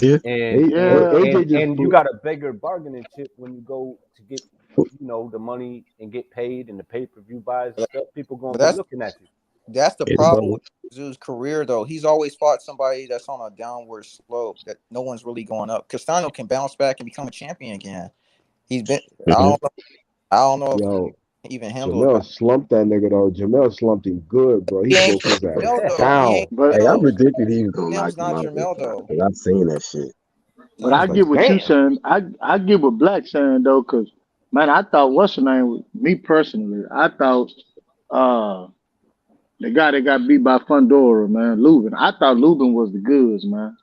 Yeah. And you got a bigger bargaining chip when you go to get the money and get paid and the pay-per-view buys and stuff. People gonna be looking at you. That's the problem with Zoo's career, though. He's always fought somebody that's on a downward slope that no one's really going up. Castano can bounce back and become a champion again. He's been. I don't know. Yo, if he even handle Jamel it. slumped that nigga though. Jamel slumped him good, bro. He He broke his ass Jamel, though. He down. ain't But Hey, I Jamel. predicted he was gonna knock Sam's him not out this Jamel, time. though. 'Cause I've seen that shit. But I get what you saying. I get what Black saying though, cause man, I thought what's the name was me personally. I thought the guy that got beat by Fundora, man, Lubin. I thought Lubin was the goods, man.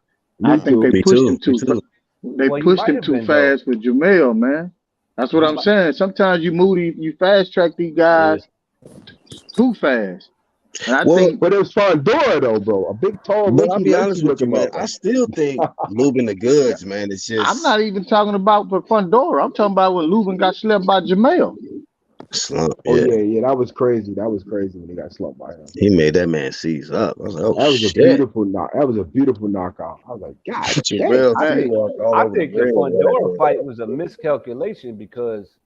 I think they pushed him too. They pushed him too fast with Jamel, man. That's what I'm saying. Sometimes you fast track these guys too fast. And I think, but it was Fundora though, bro. A big, tall, But I'll be lanky honest with you, looking man. I still think Lubin the goods, man. It's just I'm not even talking about for Fundora. I'm talking about when Lubin got slept by Jamel. slump. Oh yeah, that was crazy. That was crazy when he got slumped by him. He made that man seize up. I was like, oh that was shit. a beautiful knock. That was a beautiful knockout. I was like, God damn. I think the Fundora fight was a miscalculation because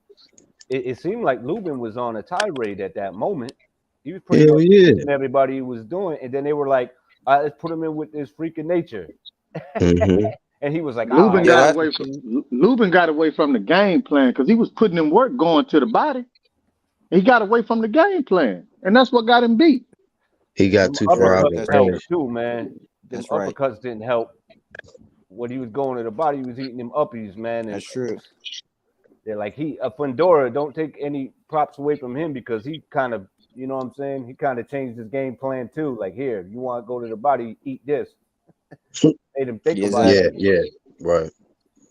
it seemed like Lubin was on a tirade at that moment. He was pretty much pushing everybody he was doing, and then they were like, let's put him in with his freaking nature. And he was like, Lubin got away from the game plan because he was putting in work going to the body. He got away from the game plan, and that's what got him beat. He got too far out of range too, man. Them uppercuts didn't help. When he was going to the body, he was eating them uppies, man. And that's true. They're like Fundora, don't take any props away from him because he kind of, you know what I'm saying? He kind of changed his game plan too. Like, here, you want to go to the body, eat this. Made him think about it. Yeah, right.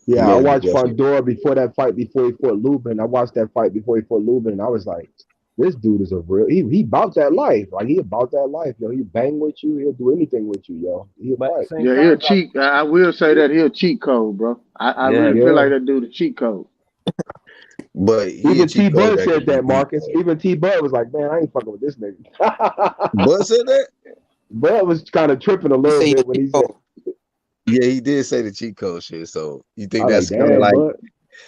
Yeah, I watched Fundora before that fight, before he fought Lubin. I watched that fight before he fought Lubin, and I was like, this dude is a real. He about that life. Like he about that life, yo. He bang with you. He'll do anything with you, yo. He'll fight. Yeah, he'll cheat. I will say that he'll cheat code, bro. I really feel like that dude a cheat code. But even T Bud said that, Marcus. Even T Bud was like, man, I ain't fucking with this nigga. Bud said that? Bud was kind of tripping a little bit when he said. Yeah, he did say the cheat code shit. So you think that's kind of like? Bud.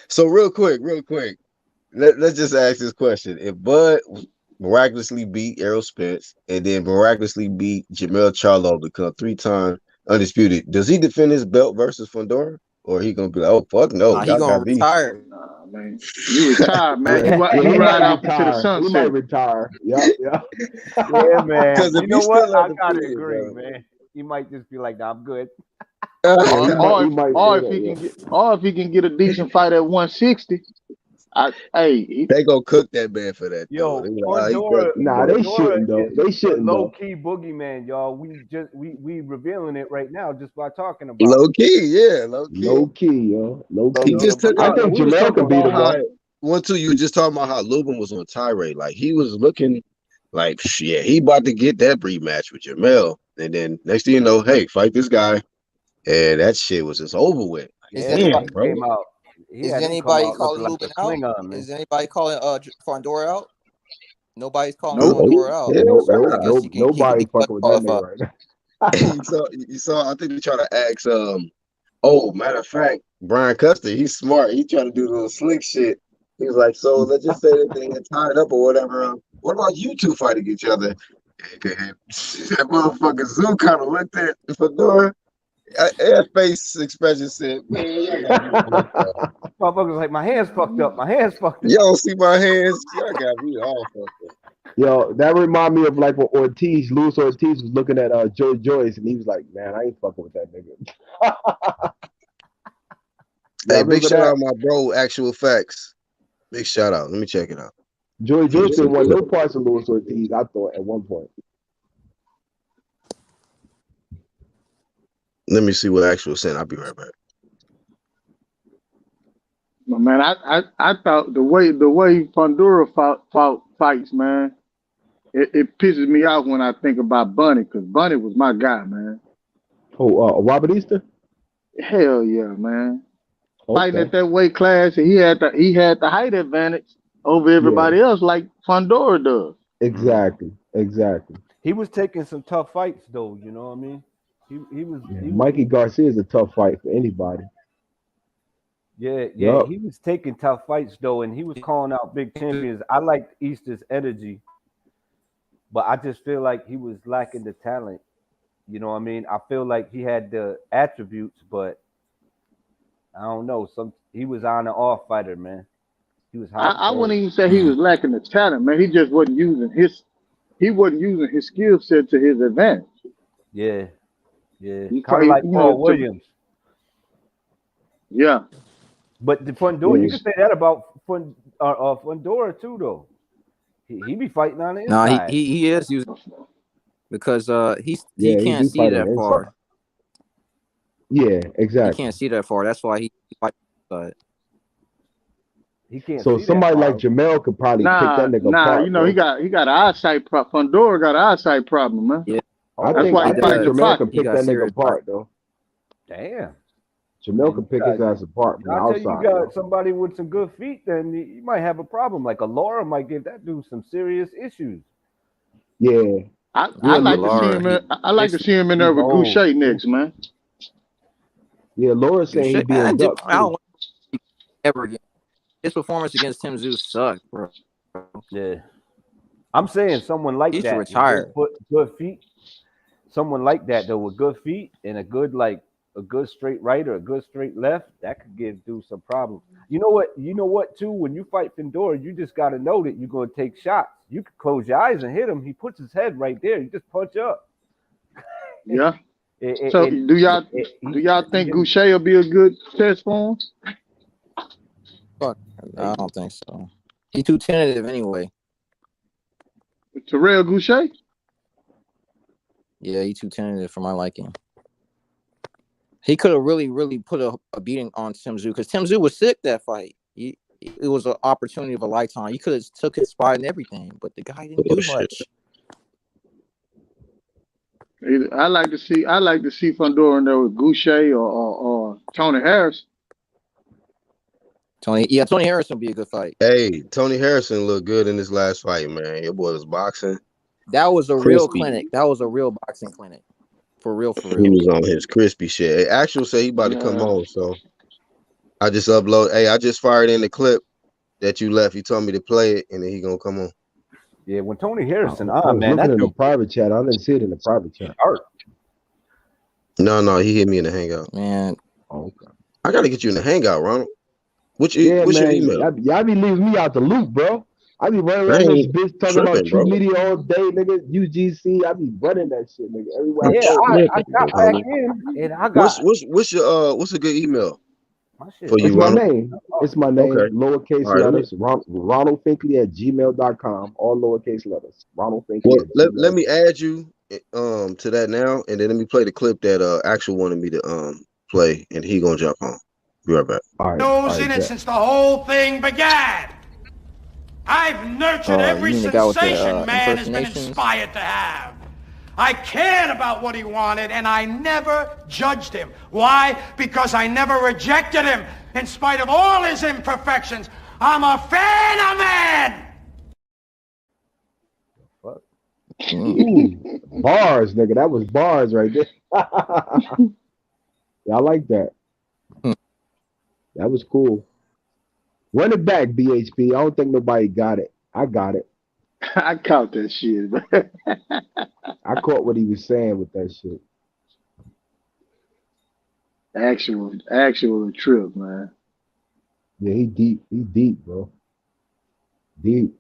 So real quick, let's just ask this question: if Bud miraculously beat Errol Spence and then miraculously beat Jamel Charlo, become 3-time undisputed, does he defend his belt versus Fundora, or he gonna be like, oh fuck no, he gonna retire? Nah, man, you retired, man. You ride off into the sunset. He might retire. Yeah. Yeah, man. Because you know what? I gotta agree, man. He might just be like, nah, I'm good. Or if he can get a decent fight at 160. They gonna cook that man for that. Yo, Fundora, they shouldn't though. They shouldn't. Low key boogeyman, y'all. We revealing it right now just by talking about low key, yeah, low key, yo, low key. He just took out. I think Jamel can beat him. You were just talking about how Lubin was on a tirade. Like he was looking like shit. He about to get that rematch with Jamel, and then next thing you know, hey, fight this guy, and that shit was just over with. Is anybody calling Lubin out? Is anybody calling Fundora out? Nobody's calling Fundora out. Nobody fucking with that nigga right now. you saw. I think they try to ask. Matter of fact, Brian Custer, he's smart. He tried to do a little slick shit. He was like, so let's just say that they get tied up or whatever. What about you two fighting each other? That motherfucker Zoo kind of looked at Fedora. Air face expression said, man, motherfuckers like, my hands fucked up. You don't see my hands? Y'all got me all fucked up. Yo, that remind me of like when Luis Ortiz was looking at Joe Joyce, and he was like, man, I ain't fucking with that nigga. Hey, big shout out my bro, Actual Facts. Big shout out. Let me check it out. Joey Joyce didn't want no parts of Luis Ortiz, I thought, at one point. Let me see what Actual sent. I'll be right back. Man, I thought the way Fundora fights, man, it pisses me off when I think about Bunny, because Bunny was my guy, man. Oh, Robert Easter? Hell yeah, man. Okay. Fighting at that weight class, and he had the height advantage over everybody else, like Fundora does. Exactly. He was taking some tough fights though. You know what I mean? He was. Yeah, He was. Mikey Garcia is a tough fight for anybody. Yeah, yeah. Yup. He was taking tough fights though, and he was calling out big champions. I liked Easter's energy, but I just feel like he was lacking the talent. You know what I mean? I feel like he had the attributes, but I don't know. He was on and off fighter, man. He was hot and I cold. wouldn't even say he was lacking the talent, man. He just wasn't using his skill set to his advantage. Yeah, yeah. You Kind of fight, like Paul Williams. yeah. But the Fundora, you Yes. can say that about Fundora too, though. He be fighting on the No, inside. he is using because he Yeah, he can't do see fight on the that inside. far. Yeah, He exactly. can't see that far. That's why he fight. But He can't So see that somebody like far. Jamel could probably pick that nigga Nah. You apart, know he bro. got an eyesight problem. Fundora got an eyesight problem, man. yeah, I That's Oh, think why I he think fight in the does. Jamel pocket. could He pick got that nigga serious. apart though. damn. Jamel Man, could pick his ass apart from the I'll tell you, you outside, got bro. somebody with some good feet, then you might have a problem. Like a Laura might give that dude some serious issues. Yeah, I yeah, like to see Laura, him. I like to see him in there He's with old. Goucher next, man. yeah. Laura saying he being ducked I don't too. want to ever again. His performance against Tim Zeus sucked, bro. Yeah. I'm saying someone like He should that with retire. good feet. Someone like that though with good feet and a good straight right or a good straight left, that could give dude some problems. You know what? You know what too? When you fight Findora, you just gotta know that you're gonna take shots. You could close your eyes and hit him. He puts his head right there. You just punch up. Yeah. It, So it, do y'all think Goucher will be a good test for him? Fuck, I don't think so. He's too tentative anyway. Terrell Goucher? Yeah, he's too tentative for my liking. He could have really put a beating on Tim Zoo because Tim Zoo was sick that fight. It was an opportunity of a lifetime. He could have took his spot and everything, but the guy didn't do much. I like to see Fundora in there with Goucher or Tony Harris. Tony Harrison would be a good fight. Hey, Tony Harrison looked good in his last fight, man. Your boy was boxing. That was a real Crispy. clinic. That was a real boxing clinic. For real. He was on his crispy shit. Hey, Actual say he about to come on, so I just upload. Hey, I just fired in the clip that you left. You told me to play it, and then he gonna come on. Yeah, when Tony Harrison I was man, looking that in the dude private chat. I didn't see it in the private chat. hurt. No, he hit me in the hangout. Man, Oh, okay. I gotta get you in the hangout, Ronald. What's Yeah, your man. email? Y'all be leaving me out the loop, bro. I be running I around this ain't bitch talking about tripping, True bro. Media all day, nigga. UGC. I be running that shit, nigga. Everywhere I Yeah, go. I Tripping, got back homie. in and I got What's your what's a good email my shit. for It's you, my Ronald? name. It's my name. Okay. Lowercase All right. letters. Ronald Finkley at gmail.com. All lowercase letters. Ronald Finkley Well, at let me gmail.com. add you to that now, and then let me play the clip that Actual wanted me to play, and he gonna jump on. Be right back. All right. Knows in it since the whole thing began. I've nurtured every you mean the guy with the, sensation man has been impersonations? inspired to have. I cared about what he wanted, and I never judged him. Why? Because I never rejected him, in spite of all his imperfections. I'm a fan of man! Ooh, bars, nigga. That was bars right there. Yeah, I like that. That was cool. Run it back, BHP. I don't think nobody got it. I got it. I caught that shit, man. I caught what he was saying with that shit. Actual trip, man. Yeah, he deep. He deep, bro. Deep.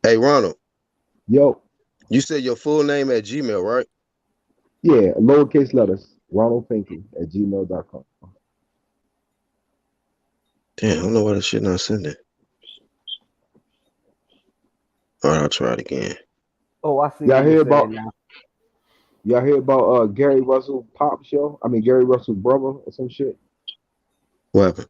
Hey, Ronald, Yo, you said your full name at Gmail, right? yeah, lowercase letters. Ronald Finkley at gmail.com. Damn, I don't know why this shit not sending. All right, I'll try it again. Oh, I see Y'all what hear you're about saying now. y'all hear about Gary Russell pop show? I mean Gary Russell's brother or some shit. What happened?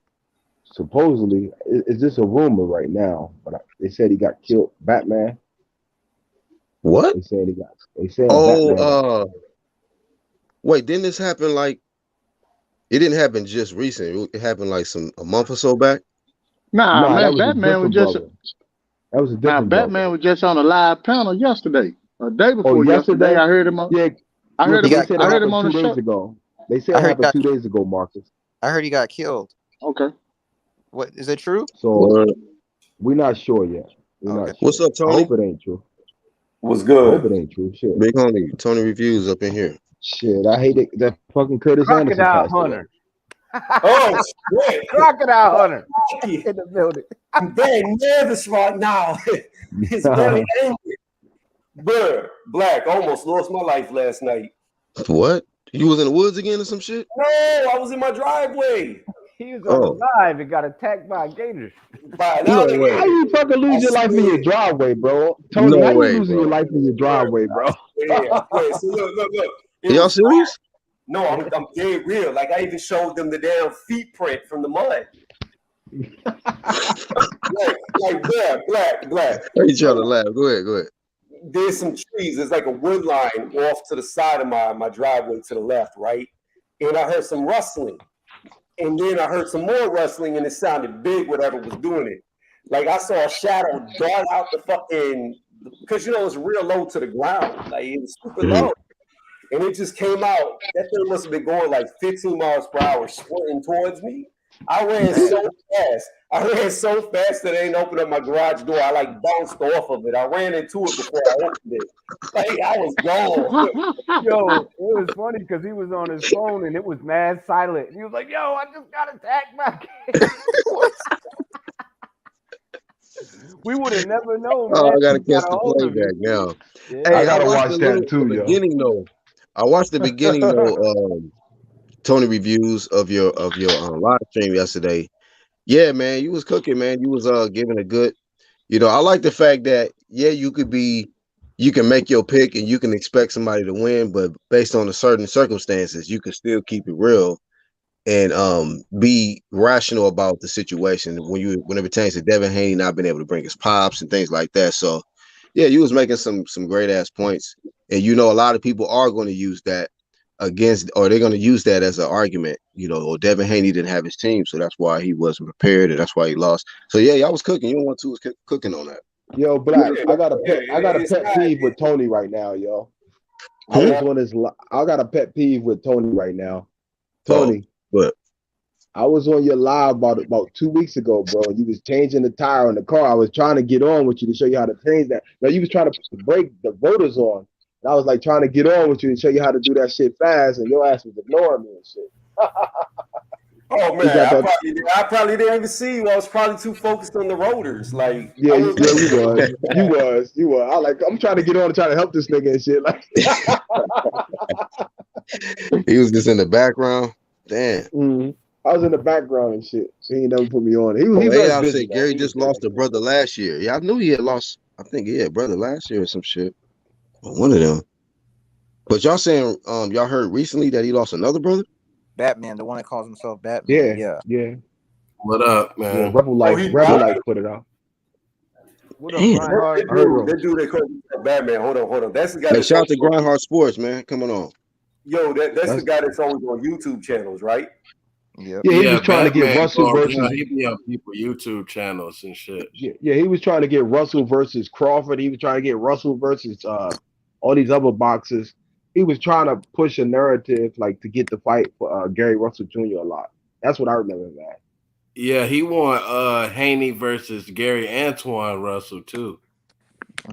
Supposedly, is this a rumor right now? But they said he got killed. Batman. What? They said Batman. Oh, wait, didn't this happen like it didn't happen just recently. It happened like a month or so back. Nah, Nah, that man, was a Batman was different just brother. That was a Now, different Joker. Batman was just on a live panel yesterday, or day Oh, before yesterday. I heard him on. Yeah, I heard but him. they said I it heard him happened on the 2 days show. ago. They said I it heard happened 2 days ago, Marcus. I heard he got killed. Okay. What is it true? So we're not sure yet. We're Okay. not sure. What's up, I Tony? hope it ain't true. What's I hope good? it ain't true. Shit. Big homie, Tony Reviews up in here. Shit, I hate it. That fucking Curtis Anderson Crocodile passed away. Hunter. Oh shit! Crocodile Hunter in the building. I'm very nervous right now. It's very angry. Bruh, Black, I almost lost my life last night. What? You was in the woods again or some shit? No, I was in my driveway. He was on the live and got attacked by gators. By an No alligator. way. How you fucking lose your life in your driveway, bro? Tony, No how you way, losing bro. your life in your driveway, bro? Yeah. So look. It Y'all was- serious? No, I'm dead real. Like I even showed them the damn feet print from the mud. like black. Hey, trying to laugh. Go ahead. There's some trees. There's like a wood line off to the side of my driveway to the left, right? And I heard some rustling. And then I heard some more rustling, and it sounded big, whatever was doing it. Like I saw a shadow dart out the fucking, because it's real low to the ground. Like it was super low. And it just came out. That thing must have been going like 15 miles per hour, sprinting towards me. I ran so fast that I didn't open up my garage door. I like bounced off of it. I ran into it before I opened it. Like I was gone. Yo, it was funny because he was on his phone and it was mad silent. He was like, "Yo, I just got attacked by gators." We would have never known. Oh, man. I gotta He catch got a the hold of playback it. now. Yeah. Hey, I gotta watched watch the that too, yo. beginning though. I watched the beginning though. Tony Reviews of your live stream yesterday. Yeah, man, you was cooking, man. You was giving a good. I like the fact that you can make your pick and you can expect somebody to win, but based on the certain circumstances, you can still keep it real and be rational about the situation when it pertains to Devin Haney not being able to bring his pops and things like that. So yeah, you was making some great ass points, and a lot of people are going to use that against, or they're going to use that as an argument. Or Devin Haney didn't have his team, so that's why he wasn't prepared, and that's why he lost. So yeah, y'all was cooking. You don't want to was cooking on that. Yo, Black, I got a pet peeve with Tony right now, yo. I got a pet peeve with Tony right now. Tony, what? I was on your live about 2 weeks ago, bro. You was changing the tire on the car. I was trying to get on with you to show you how to change that. Now you was trying to break the rotors on. And I was like trying to get on with you to show you how to do that shit fast, and your ass was ignoring me and shit. Oh man, I probably didn't even see you. I was probably too focused on the rotors. Like you was. I'm trying to get on and try to help this nigga and shit. Like he was just in the background. Damn. Mm-hmm. I was in the background and shit. He ain't never put me on. He busy. Gary just lost a brother last year. Yeah, I knew he had lost. I think he had a brother last year or some shit. One of them. But y'all saying y'all heard recently that he lost another brother? Batman, the one that calls himself Batman. Yeah. What up, man? Yeah, Rebel Life put it out. What up, Grindhard? That dude they call Batman. Hold on. That's the guy. Hey, shout out to Grindhard Sports, man. Coming on. Yo, that's the guy that's always on YouTube channels, right? Yeah, he was trying to get Russell versus. He be on people YouTube channels and shit. Yeah, he was trying to get Russell versus Crawford. He was trying to get Russell versus all these other boxers. He was trying to push a narrative like to get the fight for Gary Russell Jr. a lot. That's what I remember, man. Yeah, he won Haney versus Gary Antoine Russell too.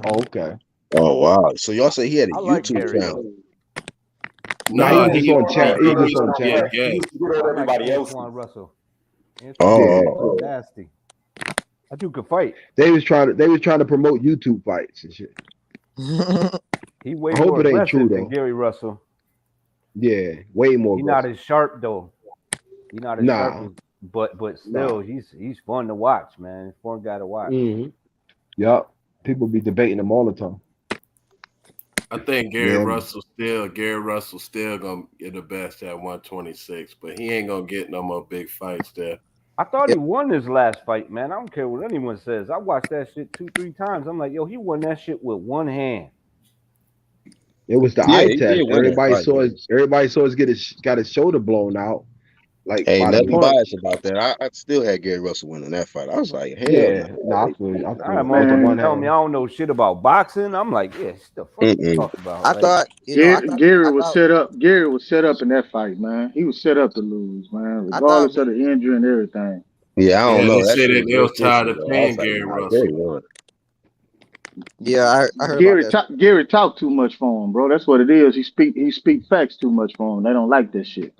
Oh, okay. Oh wow! So y'all say he had a YouTube channel? No, he was on chat. He was on chat. Everybody else. Russell. Oh, nasty. That dude could fight. They was trying to promote YouTube fights and shit. He way more aggressive than Gary Russell. Yeah, way more. He's not as sharp though. He's not as sharp, but still, he's fun to watch, man. He's a fun guy to watch. Mm-hmm. Yup. People be debating him all the time. I think Gary Russell still gonna get the best at 126, but he ain't gonna get no more big fights there. I thought he won his last fight, man. I don't care what anyone says. I watched that shit 2-3 times. I'm like, yo, he won that shit with one hand. It was the eye test. Everybody saw his got his shoulder blown out, Like, Ain't by the nothing punch. biased about that. I still had Gary Russell winning that fight. I was like, hell Yeah, no. nah, I feel you. I I feel have you. With the motherfuckers one telling me I hand. don't know shit about boxing. I'm like, yeah, what the fuck you talking about? I Like, thought, Gary was set up. Gary was set up in that fight, man. He was set up to lose, man, I thought, regardless of the injury and everything. Yeah, I don't Yeah, they know. That said shit that was they real was tired fishy, of though. I was paying like, Gary nah, Gary Russell. won. yeah, I heard about that. Gary talked too much for him, bro. That's what it is. He speak facts too much for him. They don't like that shit.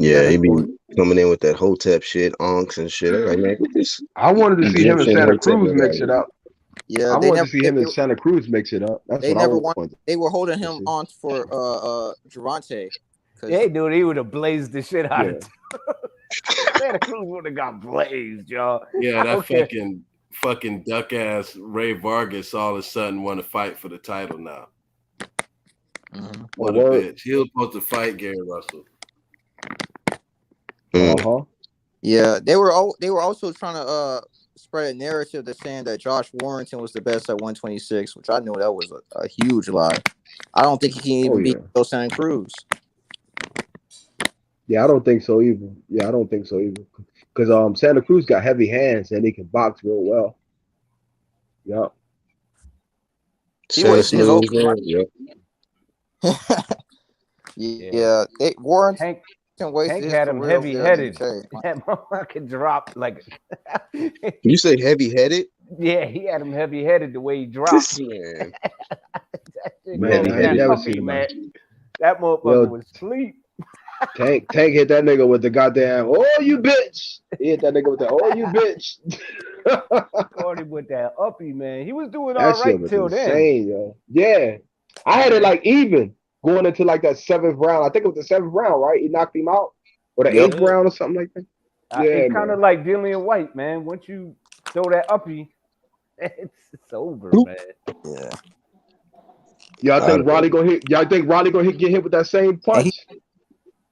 Yeah, Yeah, he that's be what. coming in with that Hotep shit, onks and shit. I'm like, man, get this I wanted to see him and Egyptian Santa Hotep Cruz nigga out mix it here. up. Yeah, I they wanted never. to see him and Santa Cruz mix it up. That's They what I never won. wanted They were holding to him see. on for Gervonta. yeah, dude, he would have blazed the shit out Yeah. of Santa Cruz would have got blazed, y'all. Yeah, that Okay. fucking duck ass Ray Vargas all of a sudden want to fight for the title now. Mm-hmm. What a bitch. He was supposed to fight Gary Russell. Uh-huh. Yeah, they were also trying to spread a narrative that's saying that Josh Warrington was the best at 126, which I know that was a huge lie. I don't think he can even beat Santa Cruz. Yeah, I don't think so either. Yeah, I don't think so either. Because Santa Cruz got heavy hands and he can box real well. Yep. He wasted his open. Yep. Yeah, Warrington wasted Tank his had him career over there in heavy-headed. the UK. That motherfucker dropped like. You say heavy-headed? Yeah, he had him heavy-headed the way he dropped. This man. Man, I ain't never seen him. Man. That motherfucker was asleep. Tank hit that nigga with the goddamn, oh, you bitch. He hit that nigga with the, oh, you bitch. Caught him with that uppie, man. He was doing That all shit right was till insane, then. yo. Yeah. I had it like even going into like that 7th round. I think it was the 7th round, right? He knocked him out. Or the 8th round or something like that. Yeah, it's kind of like Dillian White, man. Once you throw that uppie, it's over, man. Yeah. Y'all think Raleigh gonna hit? Y'all think Raleigh gonna get hit with that same punch?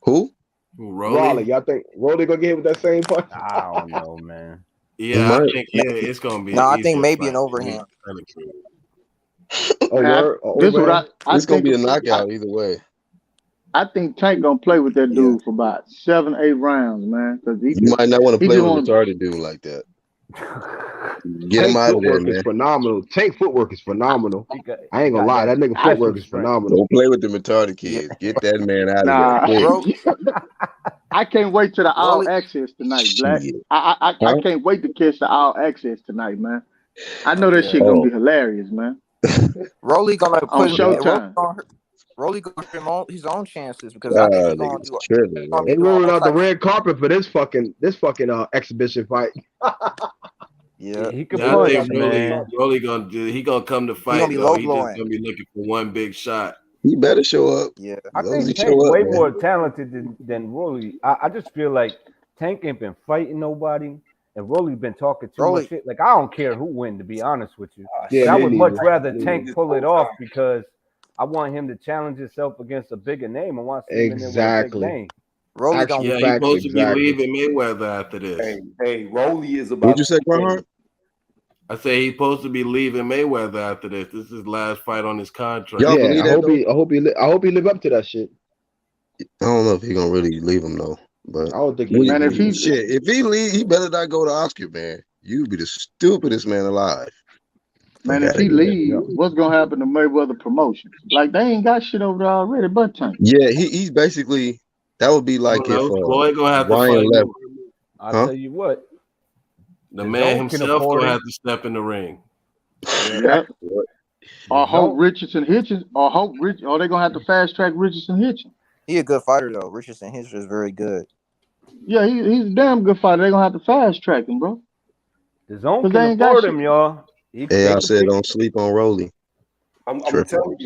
Who? Raleigh. Y'all think Raleigh gonna get hit with that same punch? I don't know, man. Yeah, I think it's gonna be. No, I think maybe an overhand. This is what I it's think. Gonna be a knockout either way. I think Tank gonna play with that dude for about 7-8 rounds, man. Because you might not want to play with a retarded dude like that. Get Tank him out of there, footwork man. is phenomenal. Tank footwork is phenomenal. I ain't gonna lie, that nigga footwork is phenomenal. Don't play with the retarded kids. Get that man out of there. Bro, I can't wait to the All Access tonight, Black. I can't wait to catch the All Access tonight, man. I know that shit gonna be hilarious, man. Rolly gonna put on Showtime. Rolly gonna give his own chances because I think he's gonna do. They rolling out the red carpet for this fucking exhibition fight. Yeah, he could I think Rolly gonna do. He gonna come to fight. He just gonna be looking for one big shot. He better show up. Yeah, I think Tank's way more talented than Rolly. I just feel like Tank ain't been fighting nobody, and Rolly been talking too much shit. Like I don't care who win, to be honest with you. I would much rather Tank pull it off because I want him to challenge himself against a bigger name. I want to see him in there with a big name. Rolly don't. Yeah, he's supposed to be leaving Mayweather after this. Hey, Rolly is about. What'd you say, Bernhard? I say he's supposed to be leaving Mayweather after this. This is his last fight on his contract. Y'all believe that? I hope he live up to that shit. I don't know if he gonna really leave him though, but I don't think man. If he leave, he better not go to Oscar, man. You'd be the stupidest man alive. Man, if he leave, what's gonna happen to Mayweather Promotions? Like they ain't got shit over there already, but Tank. Yeah, he's basically that would be like if Floyd gonna have Ryan to fight left. I'll tell you what. The man himself gonna have to step in the ring. Yeah. Or Hope Richardson Hitchens, or they gonna have to fast track Richardson Hitchens. He a good fighter though. Richardson Hitchens is very good. Yeah, he's a damn good fighter. They gonna have to fast track him, bro. The zone can afford him, y'all. Hey, I said don't sleep on Rolly. I'm telling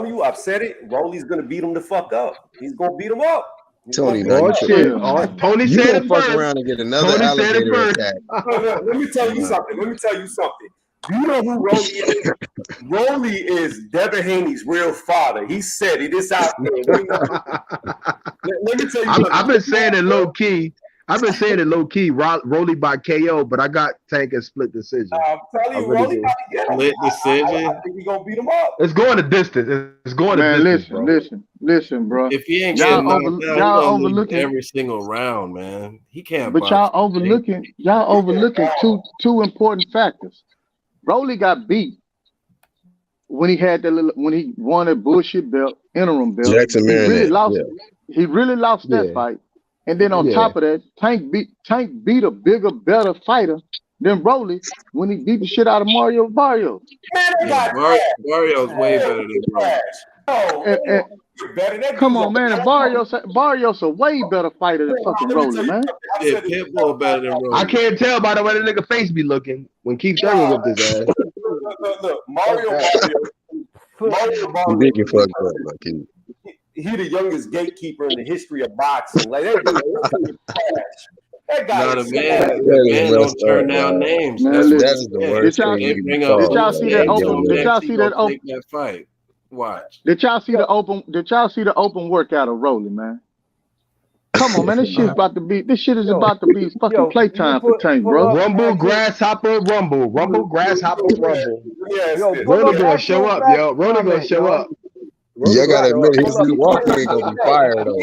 you, I've said it. Rolly's gonna beat him the fuck up. He's gonna beat him up. Tony, Tony said it fuck first. around and get another alligator attack. Let me tell you something. Do you know who Rolly is? Rolly is Devin Haney's real father. He said it. It's out there. Let me tell you something. I've been saying it low key. I've been saying it low key, Rolly by KO, but I got Tank and split decision. I'm telling you, really Rolly about to get him. Split decision. I think he's gonna beat him up. It's going to distance. It's going to distance, bro. Listen, bro. If he ain't y'all getting knocked out, he y'all gonna lose overlooking every single round, man. He can't. But y'all overlooking two important factors. Rolly got beat when he had when he won a bullshit belt, interim belt. Jackson Marinette. He really lost that fight. And then on top of that, Tank beat a bigger, better fighter than Rolly when he beat the shit out of Mario Barrios. Man, Mario's way better than Rolly. Come on, man. And Barrios a way better fighter than fucking Rolly, man. Yeah, Pitbull better than Rolly. I can't tell by the way the nigga face be looking when Keith Thurman whipped his ass. Look, Mario Barrios. He the youngest gatekeeper in the history of boxing. Like that dude, that guy. No, the man don't turn down names. Man, that is the worst thing. Did y'all see that open? Did y'all see that open? That fight. Watch. Did y'all see the open? Did y'all see the open workout of Rolly, man? Come on, man. This shit is about to be fucking playtime for Tank, bro. Rumble, grasshopper, rumble. Rumble, grasshopper, rumble. Yes, Rolly gonna show up, yo. Rolly gonna show up. Yeah, I gotta admit, his walking ain't gonna be fire though.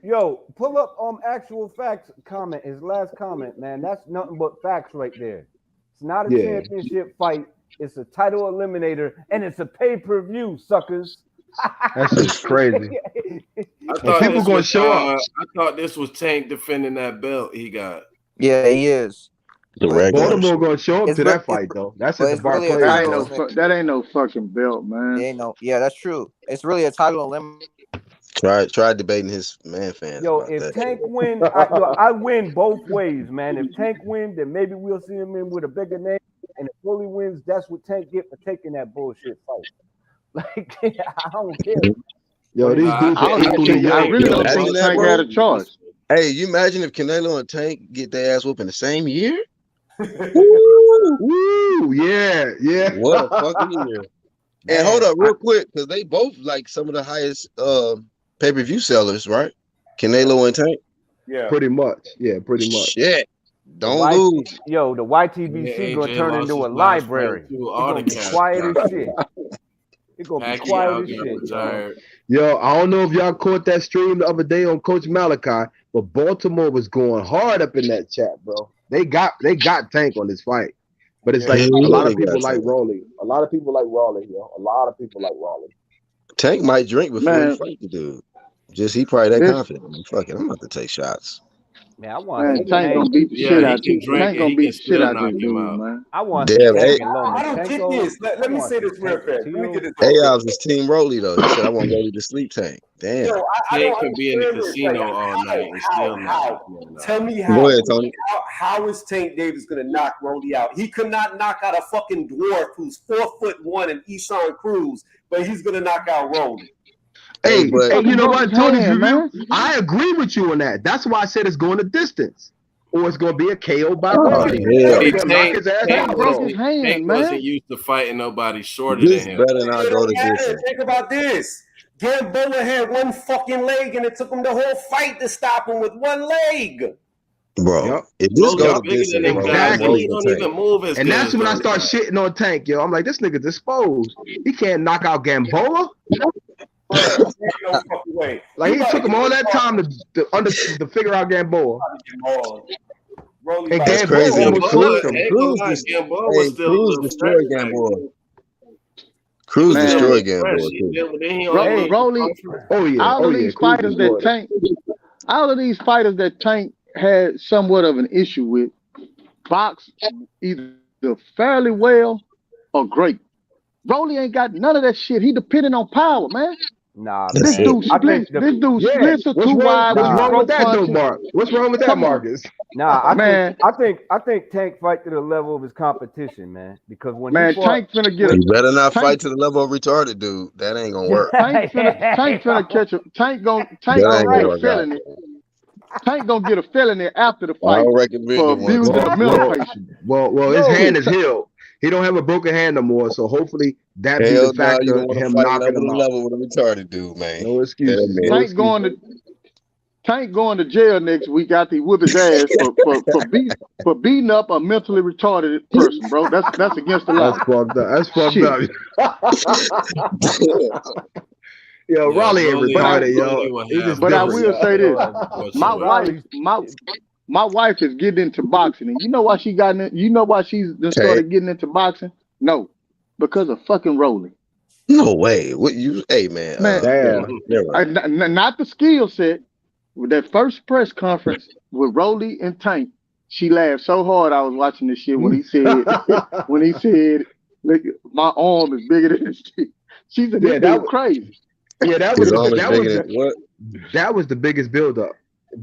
Yo, pull up actual facts comment. His last comment, man. That's nothing but facts right there. It's not a championship fight. It's a title eliminator, and it's a pay-per-view, suckers. That's just crazy. People gonna show up. I thought this was Tank defending that belt he got. Yeah, he is. Baltimore gonna show up to that fight though. That's at the Barclays. That ain't no fucking belt, man. Yeah, that's true. It's really a title eliminator. Try debating his man fans. Yo, if Tank win, I win both ways, man. If Tank win, then maybe we'll see him in with a bigger name. And if Rolly wins, that's what Tank get for taking that bullshit fight. Like, I don't care. Yo, these dudes are equally young. I really don't think Tank had a choice. Hey, you imagine if Canelo and Tank get their ass whooped in the same year? Woo, yeah. What a fucking year. And hold up real quick, because they both like some of the highest pay-per-view sellers, right? Canelo and Tank? Yeah. Pretty much. Shit. Don't lose. Yo, the YTBC gonna turn into a library. It's gonna be quiet as shit. It's gonna be quiet as shit. Yo, I don't know if y'all caught that stream the other day on Coach Malachi, but Baltimore was going hard up in that chat, bro. They got Tank on this fight. But it's like a lot of people like Rolly. A lot of people like Rolly, yo. A lot of people like Rolly. Tank might drink before he fight the dude. He probably that confident. Fuck it, I'm about to take shots. Man, I want Tank gonna beat the shit out of you. Tank gonna beat the shit out of you, man. I want I don't get this. Let me say this real fast. Let me get this. Ayobs is Team Rolly though. He said I want Rolly to sleep Tank. Damn. Tank can be in the casino all night and still not. Tell me how. Go ahead, Tony. How is Tank Davis gonna knock Rolly out? He could not knock out a fucking dwarf who's 4'1" and Eshawn Cruz, but he's gonna knock out Rolly. Hey, you know what, Tony? I agree with you on that. That's why I said it's going the distance, or it's going to be a KO by Rolly. Tank wasn't used to fighting nobody shorter than him. Better not go to distance. Think about this. Gamboa had one fucking leg, and it took him the whole fight to stop him with one leg. Bro, if this goes to distance, exactly. And that's when I start shitting on Tank, yo. I'm like, this nigga's exposed. He can't knock out Gamboa. No fucking way. Like he took him all that time to figure out Gamboa. And Gamboa almost slipped him. Cruz destroyed Gamboa. Cruz destroyed Gamboa. Rolly, all of these fighters that Tank had somewhat of an issue with box either fairly well or great. Rolly ain't got none of that shit. He depending on power, man. Nah, this dude splits are too wide. What's wrong with that, though, Mark? What's wrong with that, Marcus? Nah, I think Tank fight to the level of his competition, man. Because when Tank finna get you better not fight to the level of retarded, dude. That ain't gonna work. Tank finna catch him. Tank gonna get a felony. Tank gonna get a felony after the fight for abusing a mental patient. Well, his hand is healed. He don't have a broken hand no more, so hopefully that be the factor of him knocking him out. Level with a retarded dude, man. No excuse. Tank going to jail next week after he whip his ass for beating up a mentally retarded person, bro. That's against the law. That's fucked up. That's fucked Shit. up. Yo, Raleigh ain't retarded, yo. He just but I different, will yo. say this: my wife is getting into boxing, and you know why she got in? You know why she's started getting into boxing? No, because of fucking Rolly. No way. What you? Hey man. Damn. Not the skill set. With that first press conference with Rolly and Tank, she laughed so hard. I was watching this shit when he said, "Look, my arm is bigger than his dick." She said, "This dude crazy." Yeah, that was the biggest build up,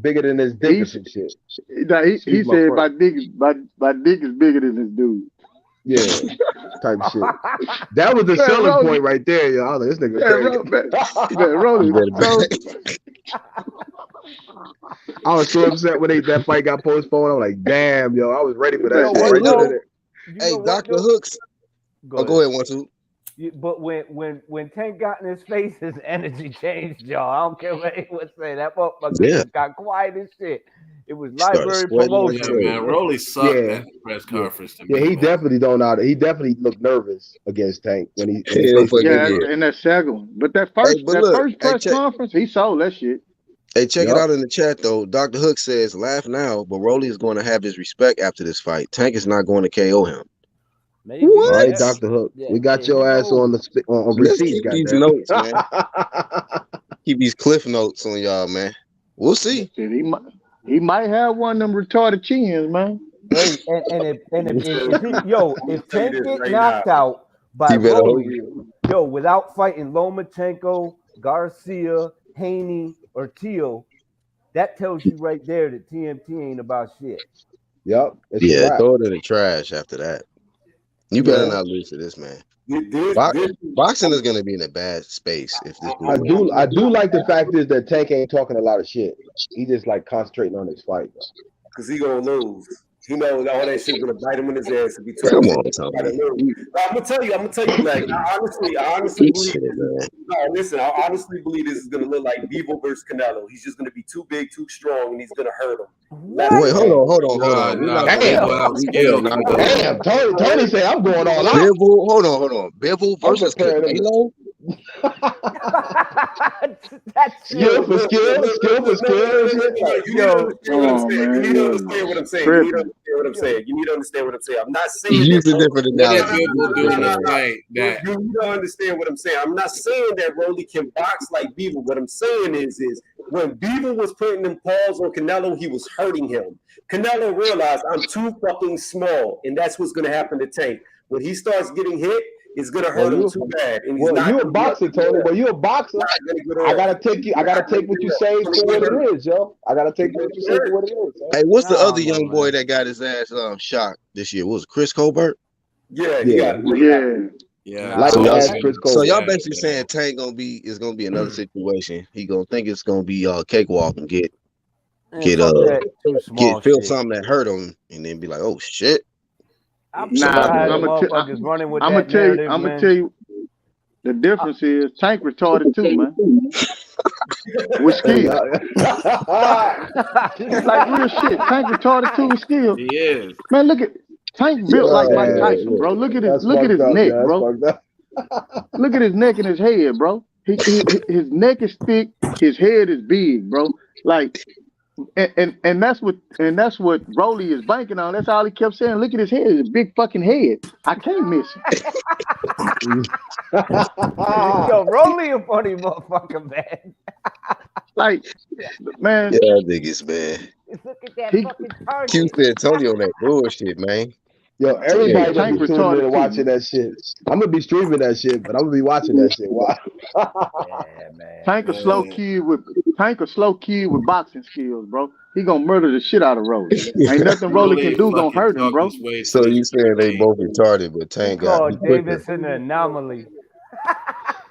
bigger than his dick or some shit. He said, "My dick is bigger than this dude." Yeah, type shit. That was the selling point right there, yo. I was like, this nigga crazy. Rolly, I was so upset when that fight got postponed. I'm like, damn, yo, I was ready for that shit right there. Hey, Dr. Hooks. Go ahead, 1, 2. But when Tank got in his face, his energy changed, y'all. I don't care what anyone say. That motherfucker got quiet as shit. It was library promotion. Yeah, man. Rolly sucked at the press conference to me. Yeah, he definitely don't know. He definitely looked nervous against Tank when he. In that second one. But that first press conference, he sold that shit. Hey, check it out in the chat though. Dr. Hook says, "Laugh now, but Rolly is going to have his respect after this fight. Tank is not going to KO him." Maybe. All right, Dr. Hook. We got your ass on receipts. Keep these notes, man. Keep these cliff notes on y'all, man. We'll see. He might have one of them retarded chins, man. Hey, if Tank get knocked out by Rolly, without fighting Lomachenko, Garcia, Haney, or Teo, that tells you right there that TMT ain't about shit. Yep. Throw it in the trash after that. You better not lose to this man. Boxing is going to be in a bad space if this. I do like the fact is that Tank ain't talking a lot of shit. He just like concentrating on his fight. Because he gonna lose. He knows all that shit gonna bite him in his ass if he tries. Come on, Tommy. I'm gonna tell you, like, I honestly believe. I honestly believe this is gonna look like Bivol versus Canelo. He's just gonna be too big, too strong, and he's gonna hurt him. Wait, hold on. Damn, Tony say I'm going all out. Bivol, hold on. Bivol versus Canelo. That's skill for skill. You need to understand what I'm saying. You need to understand what I'm saying. I'm not saying use a different analogy. You need to understand what I'm saying. I'm not saying that Rolly can box like Bivol. What I'm saying is when Bivol was putting them paws on Canelo, he was hurting him. Canelo realized I'm too fucking small, and that's what's going to happen to Tank. When he starts getting hit, it's gonna hurt him too bad. And you a boxer, Tony. Well, you a boxer. I gotta take what you say for what it is, yo. I gotta take what you say for what it is. Hey, what's the other young boy that got his ass shocked this year? Was it Chris Colbert? Yeah. So y'all basically saying Tank is gonna be another situation. He gonna think it's gonna be cakewalk and feel something that hurt him, and then be like, oh shit. I'm gonna tell you. The difference is Tank retarded too, man. With skill. Like real shit. Tank retarded too with skill. He is. Man, look at Tank built like Mike Tyson, bro. Look at his neck, bro. Look at his neck and his head, bro. His neck is thick, his head is big, bro. Like and that's what Rolly is banking on. That's all he kept saying. Look at his head, his big fucking head. I can't miss him. Yo, Rolly a funny motherfucker, man. Like, man. Yeah, niggas, man. Look at that fucking target. Q said Tony on that bullshit, man. Yo, everybody gonna be tuning in and watching that shit. I'm gonna be streaming that shit, but I'm gonna be watching that shit. Why? Yeah, man. Tank a slow kid with boxing skills, bro. He gonna murder the shit out of Rolly. Ain't nothing Rolly can do gonna hurt him, bro. So you saying they both retarded, but Tank got Davis an anomaly.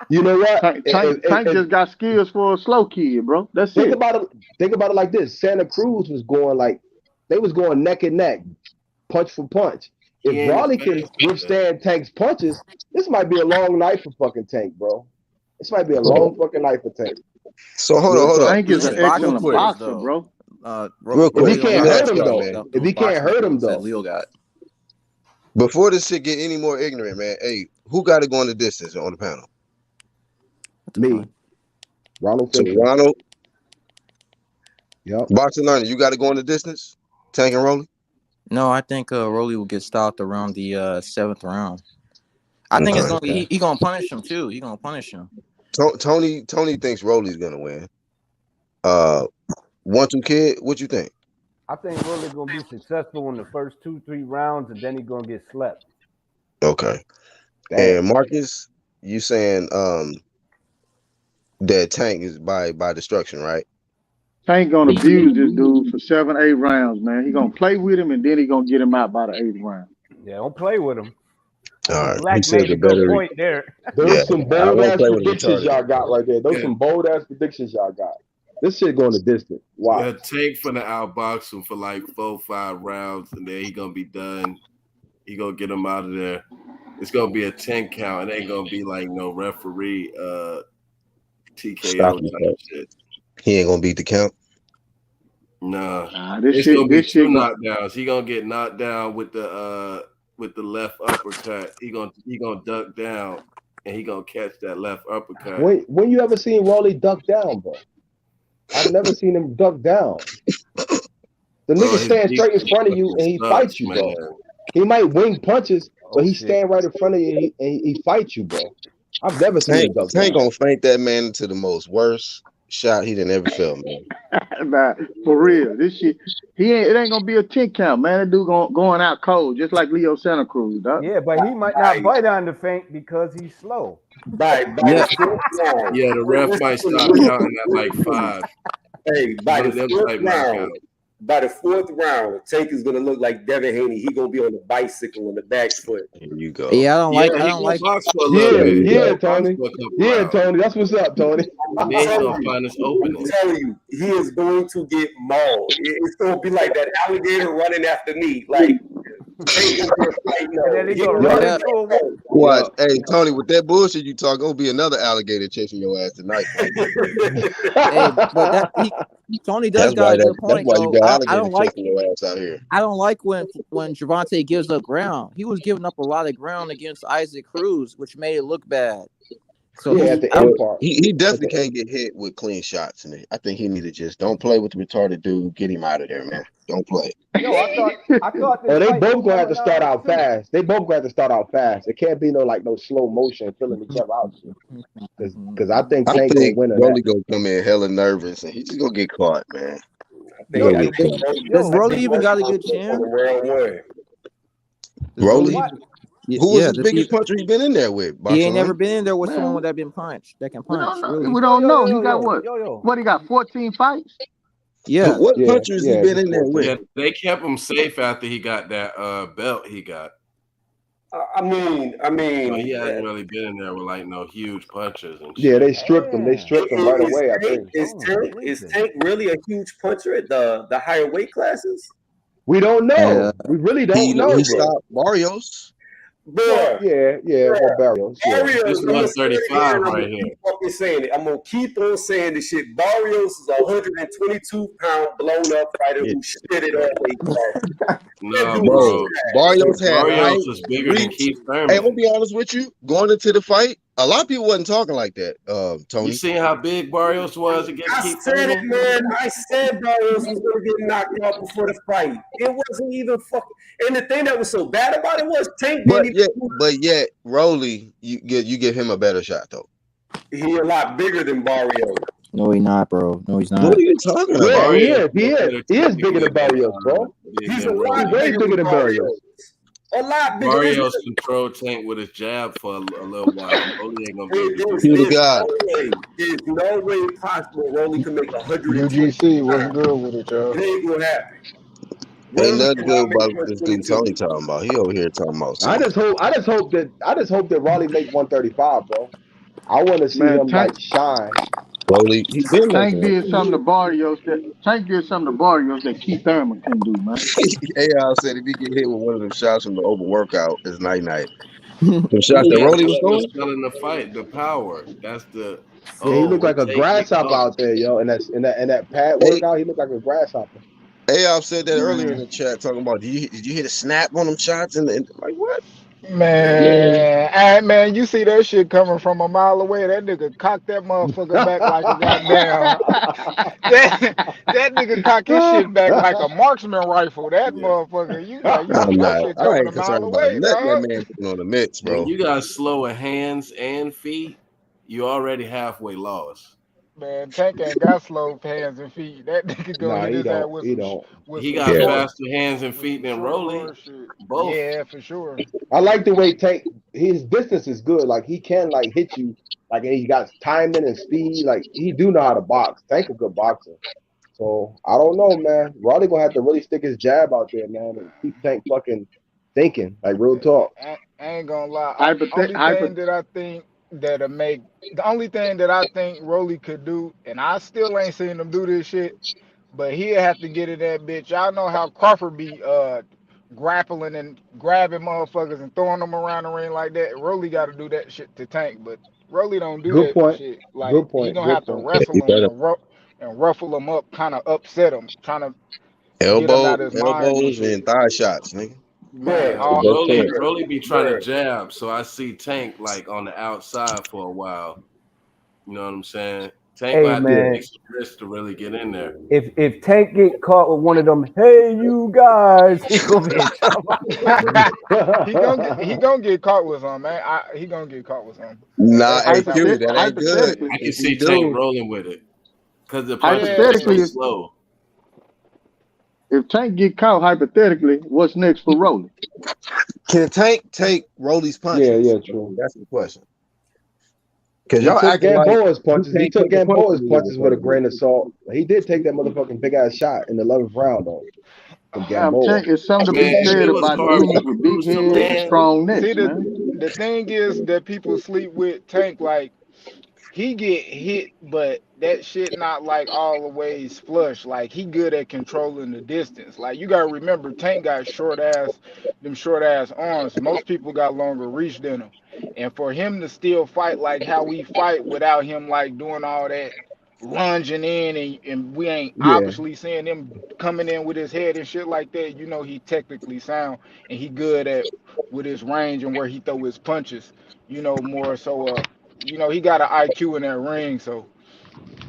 You know what? Tank just got skills for a slow kid, bro. That's Think about it like this. Santa Cruz was going neck and neck, punch for punch. If Raleigh can withstand Tank's punches, this might be a long night for fucking Tank, bro. This might be a long fucking night for Tank. So hold on. Tank is an excellent quick. boxer, bro. Real quick, If he can't hurt him y'all, though, man. if he can't hurt him though, Leo got. Before this shit get any more ignorant, man. Hey, who got it going the distance on the panel? me, Ronald So Fisher. Ronald, Yep. Boxing Learning, you got it going the distance? Tank and Rolly? No, I think Rolly will get stopped around the 7th round. I think it's gonna be he gonna punish him too. He gonna punish him. Tony thinks Rolly's gonna win. 1-2 Kid, what you think? I think Rolly's gonna be successful in the first 2-3 rounds, and then he's gonna get slept. Okay. Damn. And Marcus, you saying that Tank is by destruction, right? Tank gonna abuse this dude for 7-8 rounds, man. He gonna play with him and then he gonna get him out by the 8th round. Yeah, don't play with him. All right. Black made a good point there. Those some bold ass predictions y'all got right there. Those some bold ass predictions y'all got. This shit going the distance. Wow. Yeah, Tank finna outbox him for like 4-5 rounds, and then he gonna be done. He gonna get him out of there. It's gonna be a 10 count. It ain't gonna be like no referee TKO type shit. He ain't gonna beat the count. Nah, this shit, gonna be this shit two knockdowns. He gonna get knocked down with the left uppercut. He gonna duck down and he gonna catch that left uppercut. When you ever seen Rolly duck down, bro? I've never seen him duck down. The nigga stand straight in front of you and he fights you, bro. He might wing punches, but he stand right in front of you and he fights you, bro. I've never seen him duck down. Tank gonna feint that man into the most worst shot he didn't ever felt, man. Nah, for real, this shit, it ain't gonna be a 10 count, man. That dude going out cold, just like Leo Santa Cruz, dog. Yeah, but he might not bite on the feint because he's slow. The ref might stop counting at like 5. Hey, by the fourth round, Tank is gonna look like Devin Haney. He gonna be on the bicycle on the back foot. Here you go. Yeah, I don't like. Tony. Yeah, Tony. That's what's up, Tony. And then he's gonna find his opening. I'm telling you, he is going to get mauled. It's gonna be like that alligator running after me, like. What? Hey, Tony, with that bullshit you talk, gonna be another alligator chasing your ass tonight. Hey, but Tony does got a good point. That's why you got I don't like chasing your ass out here. I don't like when Gervonta gives up ground. He was giving up a lot of ground against Isaac Cruz, which made it look bad. So at the end part, he definitely can't get hit with clean shots, and I think he need to just don't play with the retarded dude. Get him out of there, man. Don't play. Yo, I thought they both gonna have to start out fast. They both gonna have to start out fast. It can't be no slow motion filling each other out. Because I think Tank gonna win. Rolly gonna come in hella nervous, and he's just gonna get caught, man. Does Rolly even got a good chance? Rolly. Who was the biggest puncher he been in there with? He ain't never been in there with someone that been punched. That can punch. We don't know. He got what? What he got? 14 fights. Yeah. What punchers he been in there with? Yeah, they kept him safe after he got that belt he got. I mean, he hasn't really been in there with like no huge punches and shit. Yeah, they stripped him. They stripped him right away. I think. Is Tank really a huge puncher at the higher weight classes? We don't know. We really don't know. He stopped Barrios. Bro, or Barrios. This is 135 right here. I'm gonna keep on saying this shit. Barrios is a 122-pound blown up fighter who shit it all. No, bro. Barrios is bigger than Keith Thurman. Hey, I'm gonna be honest with you. Going into the fight, a lot of people wasn't talking like that. Tony, you seen how big Barrios was against Keith Thurman? I said it, man. I said Barrios was gonna get knocked out before the fight. It wasn't even fucking. And the thing that was so bad about it was Tank. But yet, Rolly, you give him a better shot though. He a lot bigger than Barrios. No, he's not, bro. No, he's not. What are you talking about? He is bigger than Barrios, bro. He's a lot way bigger than Barrios. A lot bigger. Barrios controlled Tank with his jab for a little while. Rolly ain't gonna be able to There's no way possible Rolly can make 100. UGC, what's good with it, y'all? It ain't gonna happen. Ain't nothing good about this dude Tony talking about. He over here talking about something. I just hope that Rolly make 135, bro. I want to see him like shine. Rolly, Tank did something to Barrios that Keith Thurman couldn't do, man. AI said if he get hit with one of them shots from the over workout, it's night. The shots that That's Rolly was what's throwing. selling the fight, the power. That's the Yeah, he looked when like a Tank get grasshopper caught. out there, yo. And that pad Hey, workout, he looked like a grasshopper. Ayob said that earlier in Man, the chat, talking about did you hear the snap on them shots? And like what? Yeah. man, you see that shit coming from a mile away. That nigga cocked that motherfucker back like a goddamn. that nigga cock his shit back like a marksman rifle. That Yeah. motherfucker, you I'm see that not. shit I coming a ain't mile concerned about away, nothing that dog. man putting on the mix, When bro. you got slower hands and feet, you already halfway lost. Man, Tank ain't got slow hands and feet. That nigga gonna Nah, hit he his ass don't. He don't. with He some got Yeah. short faster hands and feet than Rolly. hard shit. Both. Yeah, for sure. I like the way Tank. His distance is good. Like he can like hit you. Like and he got timing and speed. Like he do know how to box. Tank a good boxer. So I don't know, man. Roddy gonna have to really stick his jab out there, man, and keep Tank fucking thinking. Like real talk. I ain't gonna lie. Hypothet- Only hypo- thing that I think that'll make the only thing that I think Rolly could do, and I still ain't seen him do this shit, but he'll have to get in that bitch. Y'all know how Crawford be grappling and grabbing motherfuckers and throwing them around the ring like that. Rolly got to do that shit to Tank, but Rolly don't do Good that point. shit. Like Good he point. gonna Good have to point. Yeah, wrestle he him better. and ruffle him up, kind of upset him, trying to get him Elbow, out his mind and elbows, shit. and thigh shots, nigga. Man, Bruh, That's the all best Rolly part. bruh, Rolly be trying to bruh. jab, so I see Tank like on the outside for a while. You know what I'm saying? Tank will Hey have to man, take some risks to really get in there. if Tank get caught with one of them, hey you guys, he gonna be in trouble. he gonna get caught with some, man. He gonna get caught with some. Nah, That's hey just how we Q, hypothet- that fight. ain't good. hypothetically, I can If he see Tank do, rolling with it because the punches are Yeah, so hypothetically, slow. if Tank get caught, hypothetically, what's next for Rolly? can Tank take Rolly's Yeah, punches? yeah, true. That's the question. Because He y'all took acting like Gamboa's he punches. He can't took take a punch Gamboa's from you punches with a before. grain of salt. He did take that motherfucking big ass shot in the 11th round though from I'm Gamboa. telling you, it's something to be Man, said it was about hard dudes to with big bruise some heads and see, man. strong see necks, man. the thing is that people sleep with Tank. Like he get hit, but that shit not like always flush. Like he good at controlling the distance. Like you gotta remember, Tank got short ass arms. Most people got longer reach than him, and for him to still fight like how we fight without him like doing all that lunging in, and we ain't Yeah, obviously seeing him coming in with his head and shit like that. You know he technically sound and he good at with his range and where he throw his punches. You know more so. He got an IQ in that ring, so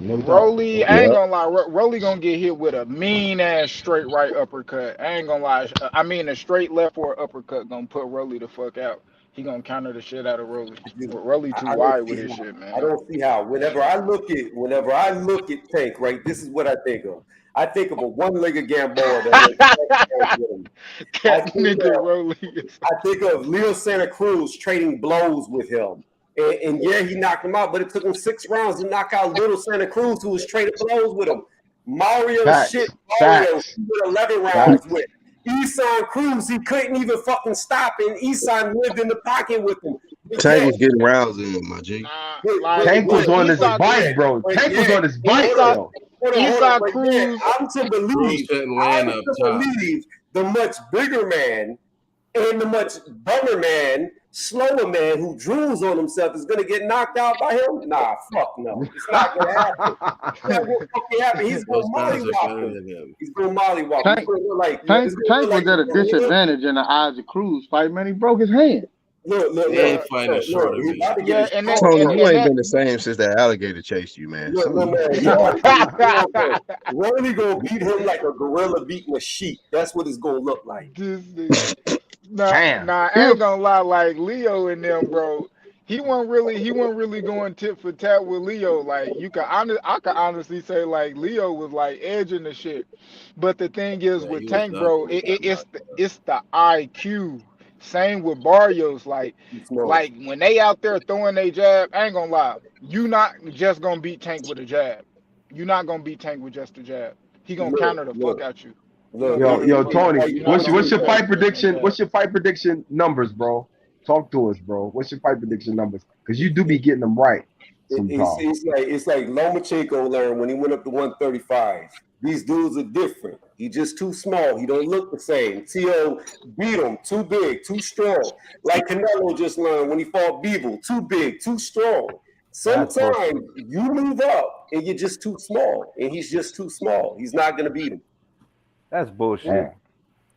no doubt. Rolly, No I ain't doubt. Yep. gonna lie, Rolly gonna get hit with a mean ass straight right uppercut. I ain't gonna lie, I mean a straight left or uppercut gonna put Rolly the fuck out. He gonna counter the shit out of Rolly. Rolly too I don't wide with see his how. shit, I man. don't see how. Whenever I look at Tank, right, this is what I think of. I think of a one-legged Gamboa that went with him. I That think nigga of Rolly is I think of Leo Santa Cruz trading blows with him. And yeah, he knocked him out, but it took him 6 rounds to knock out Little Santa Cruz, who was trading blows with him. Mario shit, Facts. Mario, Facts. he went 11 rounds Facts. with. Isan Cruz, he couldn't even fucking stop, and Isan lived in the pocket with him. But Tank yet, was getting rounds in him, my G. nah, but, but, like Tank but, was on his Isak but bike, yet, bro. but Tank was yet, on his bike, hold on, Isak yo. hold on. Isak But yet, Cruz. Cruz couldn't I'm land up to top. believe the much bigger man and the much dumber man, slower man who drools on himself is going to get knocked out by him? Nah, fuck no. It's not going to happen. It's not going to fucking happen. He's going Those to guys are mollywop better him. than him. He's going to mollywop him. It's Tank, going to look like Tank, Tank was at a look, disadvantage in the eyes of Cruz fight, man. He broke his hand. He Yeah, ain't fighting a shorter He's about man. to get yeah, his and that jaw Tony, and, you broke. and ain't that been the same since that alligator chased you, man. Look, Something. man, he's about to get his jaw broke. Rolly going to beat him like a gorilla beating a sheep. That's what it's going to look like. this nigga. Damn. I ain't If gonna lie, like Leo and them, bro. He wasn't really going tit for tat with Leo. Like I can honestly say like Leo was like edging the shit. But the thing is Yeah, with he was Tank, done bro, when he got knocked out. it's the IQ. Same with Barrios. He's smart. Like when they out there throwing they jab, I ain't gonna lie. You not just gonna beat Tank with a jab. You not gonna beat Tank with just a jab. He gonna Look, counter the fuck look, out you. He look. gonna Yo, counter the yo, fuck out Tony, you. You're not gonna what's beat your Tank fight with just no prediction? jab. What's your fight prediction numbers, bro? Talk to us, bro. What's your fight prediction numbers? Because you do be getting them right sometimes. It's like Lomachenko learned when he went up to 135. These dudes are different. He just too small. He don't look the same. Tio beat him. Too big, too strong. Like Canelo just learned when he fought Beeble. Too big, too strong. Sometimes you move up and you're just too small. And he's just too small. He's not going to beat him. That's bullshit.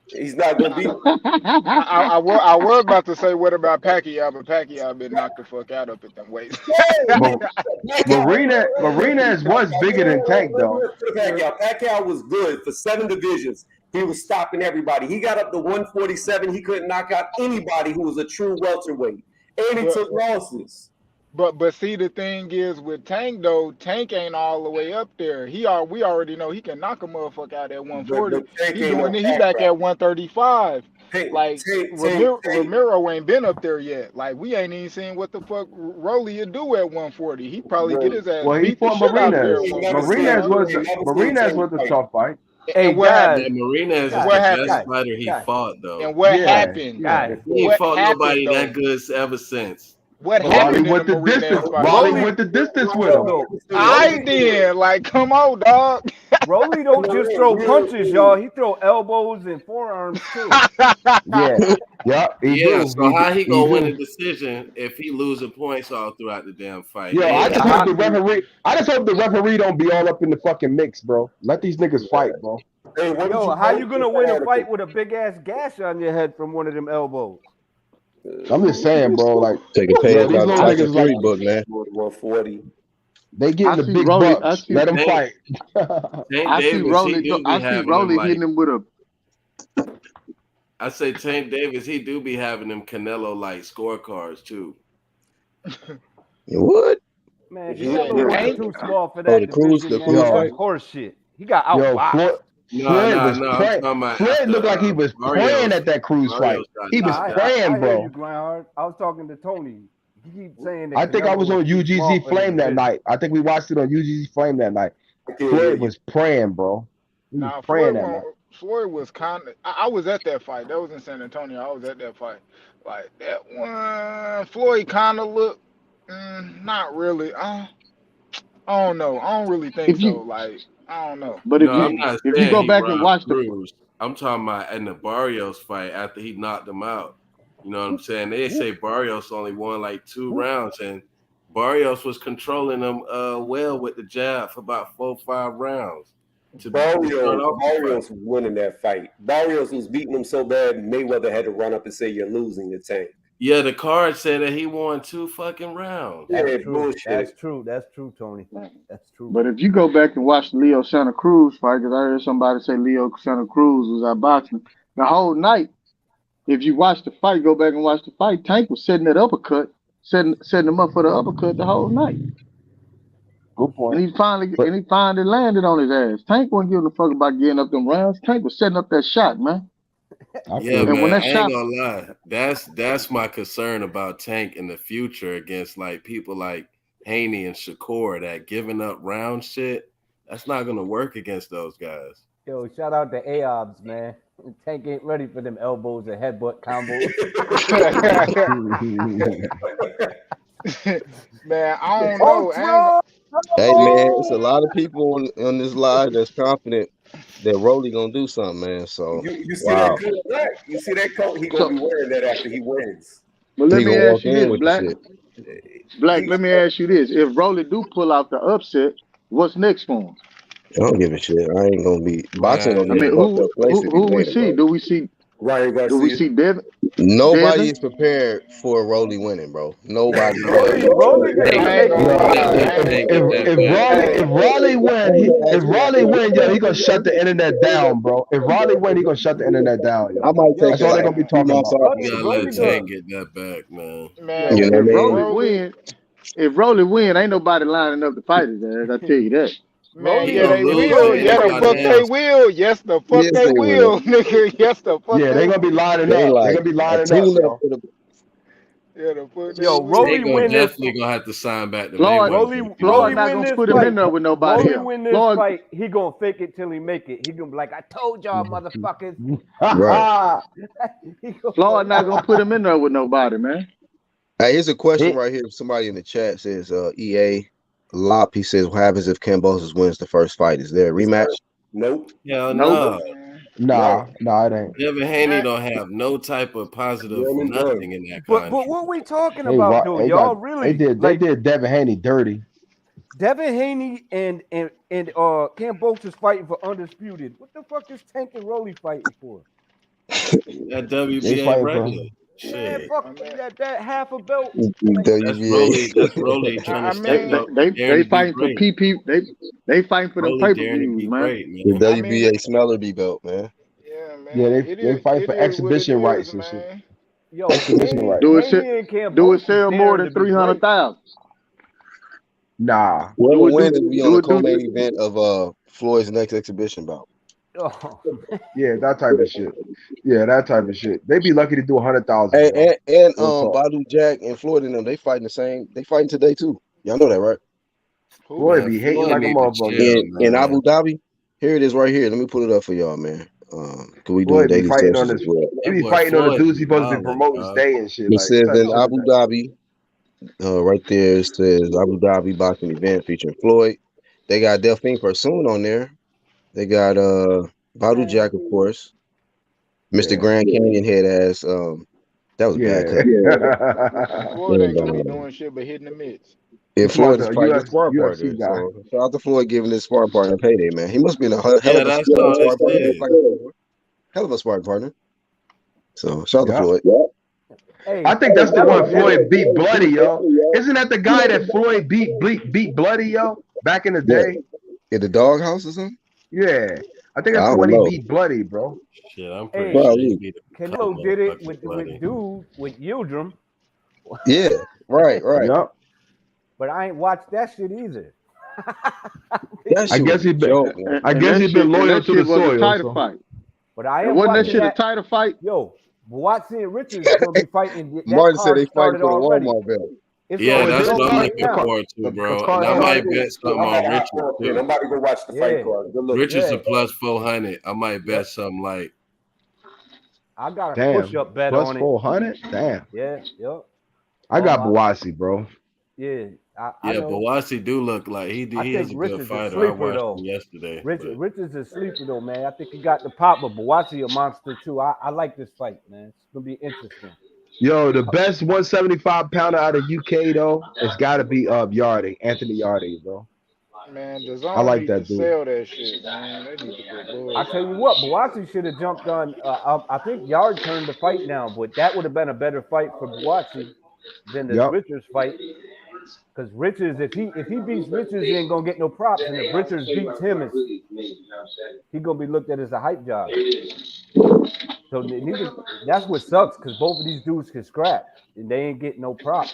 He's not going to beat him. I was about to say, what about Pacquiao? But Pacquiao been knocked the fuck out up at them weights. Marina's was bigger than Tank, though. Pacquiao was good for 7 divisions. He was stopping everybody. He got up to 147. He couldn't knock out anybody who was a true welterweight. And he took losses. But see, the thing is with Tank though, Tank ain't all the way up there. We already know he can knock a motherfucker out at 140. He back at 135. Ramiro ain't been up there yet. Like we ain't even seen what the fuck Rolly would do at 140. He probably get his ass beat the shit out there. Marinez was a tough fight. Hey, Marinez is the best fighter he fought though. And what happened? He ain't fought nobody that good ever since. What happened with the distance? Rolly went the distance with him. I did. Like, come on, dog. Rolly don't just throw punches, y'all. He throw elbows and forearms too. Yeah. So how he gonna win a decision if he losing points all throughout the damn fight? I just hope the referee don't be all up in the fucking mix, bro. Let these niggas fight, bro. Yo, how you gonna win a fight with a big ass gash on your head from one of them elbows? I'm just saying, bro. Like, take a page out of Chapter 3 book, man. 140. They getting the big bucks. Let them fight. I see Rolly hitting him with a. I say Tank Davis, he do be having them Canelo like scorecards too. What? Man, Canelo too small for that. That's horse shit. He got outboxed. Floyd looked like he was praying at that cruise fight. He was praying, bro. I was talking to Tony. He keeps saying that. I think I was on UGZ Flame that night. I think we watched it on UGZ Flame that night. Floyd was praying, bro. He was praying that night. Floyd was kind of. I was at that fight. That was in San Antonio. I was at that fight. Like that one, Floyd kind of looked. Not really. I don't know. I don't really think so. Like. I don't know. But if you go back and watch I'm talking about in the Barrios fight after he knocked him out. You know what I'm saying? They say Barrios only won like 2 rounds, and Barrios was controlling them well with the jab for about 4 or 5 rounds. Barrios was winning that fight. Barrios was beating him so bad, Mayweather had to run up and say, "You're losing the Tank." Yeah, the card said that he won 2 fucking rounds. That's true. That's true, Tony. That's true. But if you go back and watch the Leo Santa Cruz fight, because I heard somebody say Leo Santa Cruz was out boxing the whole night. If you watch the fight, go back and watch the fight. Tank was setting that uppercut, setting him up for the uppercut the whole night. Good point. And he finally landed on his ass. Tank wasn't giving a fuck about getting up them rounds. Tank was setting up that shot, man. Yeah, man, I ain't gonna lie. That's my concern about Tank in the future against like people like Haney and Shakur that giving up round shit. That's not gonna work against those guys. Yo, shout out to AOBs, man. Tank ain't ready for them elbows and headbutt combos. Man, I don't know. Hey, man, it's a lot of people on this live that's confident that Rolly gonna do something, man. So you see that coat, Black? You see that coat? He gonna be wearing that after he wins. But let me ask you this, Black. Black, let me ask you this: if Rolly do pull out the upset, what's next for him? I don't give a shit. I ain't gonna be boxing. I mean, who we see? Do we see Ryan Garcia? Do we see Devin? Nobody is prepared for Rolly winning, bro. Nobody. If Rolly win, yo, he gonna shut the internet down, bro. If Rolly win, he gonna shut the internet down. Yo. I might take That's all they're gonna be talking about. You gotta let Tank get that back, man. You know if Rolly win, ain't nobody lining up to fight his ass. I tell you that. Man, yeah, they will. Yeah, the fuck they will. Yes, the fuck they will, nigga. Yes, the fuck. Yeah, they gonna be lining up. They gonna be lining up. Yeah, the fuck. Yo, Rolly win this. Definitely gonna have to sign back to Rolly not gonna put him in there with nobody. Rolly win this fight. He gonna fake it till he make it. He gonna be like, "I told y'all, motherfuckers." Right. Floyd not gonna put him in there with nobody, man. Hey, here's a question right here. Somebody in the chat says, EA Lop, he says, what happens if Kambosos wins the first fight? Is there a rematch? Nope. Yeah, Nope. no. Nah, it ain't. Devin Haney don't have no type of positive Jeremy nothing in that But contract. what we talking Hey, about what though, they y'all? got? Really? They did Devin Haney dirty. Devin Haney and Cam Bolts is fighting for undisputed. What the fuck is Tank and Rolly fighting for? That They WBA fighting for. regular. Man, Shit. fuck that half a belt. Like, That's Rolly. That's Rolly trying I to step mean, up. Daring They to be fighting for great. PP. They fighting for them Rolly pay per daring to views, be man. great, The man. I mean, WBA Smellerby belt, man. yeah, Yeah, man. they fight It for is what it exhibition rights is, and shit. man. yo, Exhibition rights. Haney and Cam Do it Bolts is sell more daring than to be great. 300,000? Nah. Whoever Do wins will be on the it do co-main event of Floyd's next exhibition bout. Oh, Yeah, that type of shit. Yeah, that type of shit. They be lucky to do 100,000. And Yo. and Real talk. Badu Jack and Floyd and them, they fighting the same. They fighting today too. Y'all know that, right? Who? Floyd Man, be hating Floyd like a need to motherfucker. chill, In man. Abu Dhabi, here it is right here. Let me pull it up for y'all, man. Cause we doing Floyd be daily fighting on sources as this. well. He That be boy fighting on the Floyd dudes be he supposed to be wilding, promoting dog. stay and shit. It Like what says type of in shit is Abu that? Dhabi, right there. It says Abu Dhabi boxing event featuring Floyd. They got Delphine Persoon on there. They got Badu Jack, of course. Mr. Yeah. Grand Canyon head ass. That was a bad cut. Yeah. Floyd ain't And gonna be doing shit but hitting the mitts. You talking Floyd is about the fighting his sparring partner. UFC guy. So shout out to Floyd giving his sparring partner a payday, man. He must be a hell Yeah, of a that's all sparring this partner. is. Hell of a sparring partner. So shout out to Yeah. Floyd. hey, I think that's the Canelo one did it. Floyd beat bloody, yo. Isn't that the guy that Floyd beat bloody, yo? Back in the What? day? In the doghouse or something? Yeah. I think that's I the don't one he know. beat bloody, bro. Shit, I'm pretty Hey, sure he Probably. beat a couple Canelo did it motherfuckers with bloody. dude with Yildirim, Yeah. Right. Yup. but I ain't watched that shit either. That I shit was guess a he been joke, man. I and guess he been and loyal that to the shit was a soil, title so fight. But I And am wasn't that watching shit a that. title fight? Yo, Watson and Richards gonna be fighting. That Martin said card they fighting started for the already. Walmart belt. It's Yeah, on. it that's It's did what on I'm start right looking now. forward to, the bro. car And I started. might bet something I'm on Richard too. about to go watch the fight Yeah. card. Good luck. Richard's Yeah. a plus 400. I might bet something like, I got a Damn. push-up bet Plus on it. 400? Damn. Yeah. Yep. I got Bawasi, bro. Yeah. I yeah, know. Bawasi do look like he I is think a good Richards a fighter. I sleeper watched though. him yesterday. Richards is a sleeper though, man. I think he got the pop, but Bawasi a monster too. I like this fight, man. It's gonna be interesting. Yo, the best 175 pounder out of UK though, it's gotta be Yardy, Anthony Yardy, bro. Man, the I zone like need to that dude. sell that shit, man. They need to quit I tell you bullshit. what, Bawasi should have jumped on. I think Yard turned the fight now, but that would have been a better fight for Bawasi than this Yep. Richards fight. Because Richards, if he beats Richards, he ain't gonna get no props, and if Richards beats him, he gonna be looked at as a hype job. So that's what sucks, because both of these dudes can scrap, and they ain't getting no props.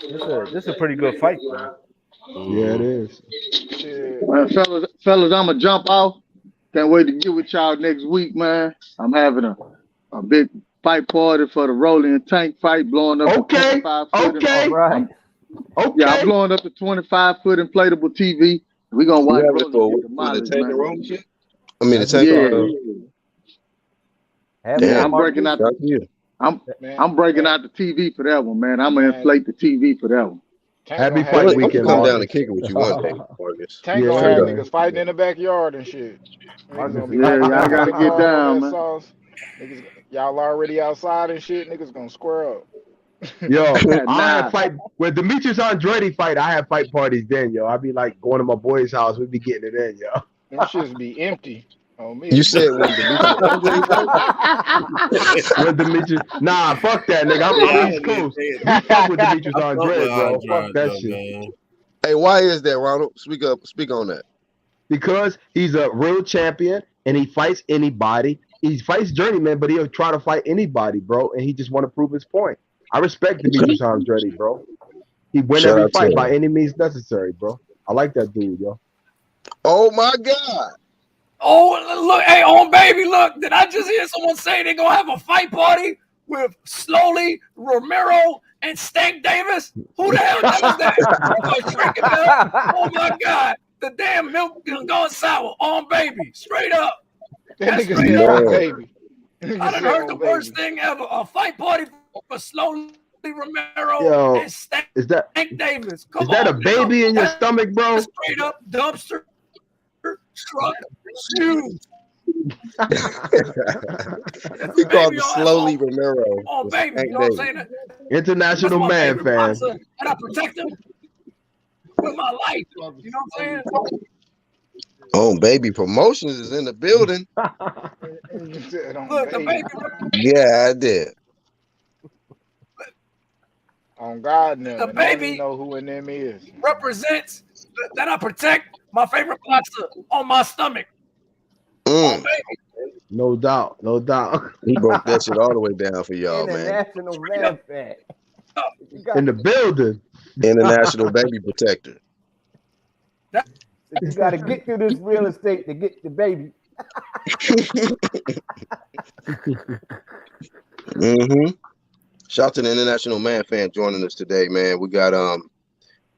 This a pretty good fight, man. Yeah, it is. Shit. Well, fellas, I'ma jump off. Can't wait to get with y'all next week, man. I'm having a big fight party for the Rolling and Tank fight, blowing up the 25 foot. All right. Yeah, I'm blowing up the 25-foot inflatable TV. We're gonna watch You have it Rolling for get the the mileage, tank man. and roll shit? I mean the tank. Yeah, I'm breaking out. Shout out to you. I'm breaking out the TV for that one, man. I'm gonna inflate the TV for that one. Happy Tank fight I'm weekend, gonna come down Marcus. and kick it with you one day, Marcus. Tank Yeah, gonna Straight have up. niggas fighting in the backyard and shit. Niggas Marcus, gonna be Yeah, fighting y'all gotta outside get on down, that man. sauce. Niggas, y'all already outside and shit. Niggas gonna square up. Yo, I Nah. have fight when Demetrius Andretti fight. I have fight parties then, yo. I be like going to my boy's house. We be getting it in, yo. Them shits be empty on me. You said when Demetrius Andre fight? When Demetrius, nah, fuck that nigga. I'm East Coast. We fuck with Demetrius I fuck with Andre, bro. Andrade, Fuck that though, shit. man. Hey, why is that, Ronald? Speak up. Speak on that. Because he's a real champion and he fights anybody. He fights journeyman, but he'll try to fight anybody, bro. And he just want to prove his point. I respect Demetrius Andretti, bro. He win Shout every out to fight him. by any means necessary, bro. I like that dude, yo. Oh my God. Oh, look, hey, on baby, look, did I just hear someone say they're gonna have a fight party with Slowly, Romero, and Stank Davis? Who the hell does that? I'm gonna shrink it up. Oh my God, the damn milk done gone sour. On baby, straight up. That That's nigga straight said up. on baby. I done heard the worst thing ever. A fight party for Slowly, Romero, Yo, and Stank is that Davis. Come is that a on, baby now. in your stomach, bro? Straight up dumpster truck shoes. He called Baby, the on slowly Romero. oh baby, Stank you know what I'm Davis. saying? That's International my man favorite fan. boxer, and I protect him with my life. You know what I'm saying? Oh, baby, promotions is in the building. You said on Look, the baby. baby, Yeah, I did. On God and the them, and I don't even baby know who in them is. represents that I protect my favorite boxer on my stomach. Oh baby, No doubt, no doubt. He broke that shit all the way down for y'all, man. International man fan. In the building. International baby protector. You got to get through this real estate to get the baby. Mm-hmm. Shout out to the International Man fan joining us today, man. We got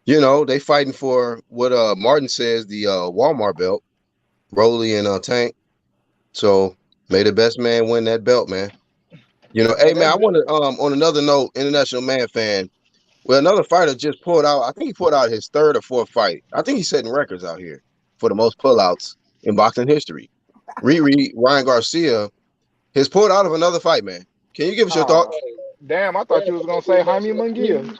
you know, they fighting for what Martin says, the Walmart belt, Rolly and Tank. So may the best man win that belt, man. You know, hey man, I want to on another note, International Man fan. Well, another fighter just pulled out. I think he pulled out his third or fourth fight. I think he's setting records out here for the most pullouts in boxing history. Ryan Garcia has pulled out of another fight, man. Can you give us your thoughts? Damn, I thought you was gonna say Jaime Munguia.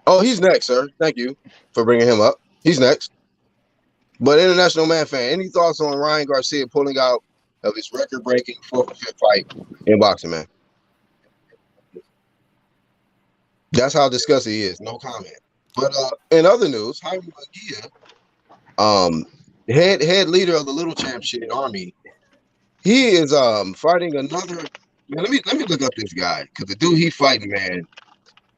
Oh, he's next, sir. Thank you for bringing him up. He's next. But International Man fan, any thoughts on Ryan Garcia pulling out of his record-breaking fourth or fifth fight in boxing, man? That's how disgusted he is. No comment. But in other news, Jaime Munguia, head leader of the Little Champ shit army, he is fighting another. Man, let me look up this guy because the dude he fighting, man,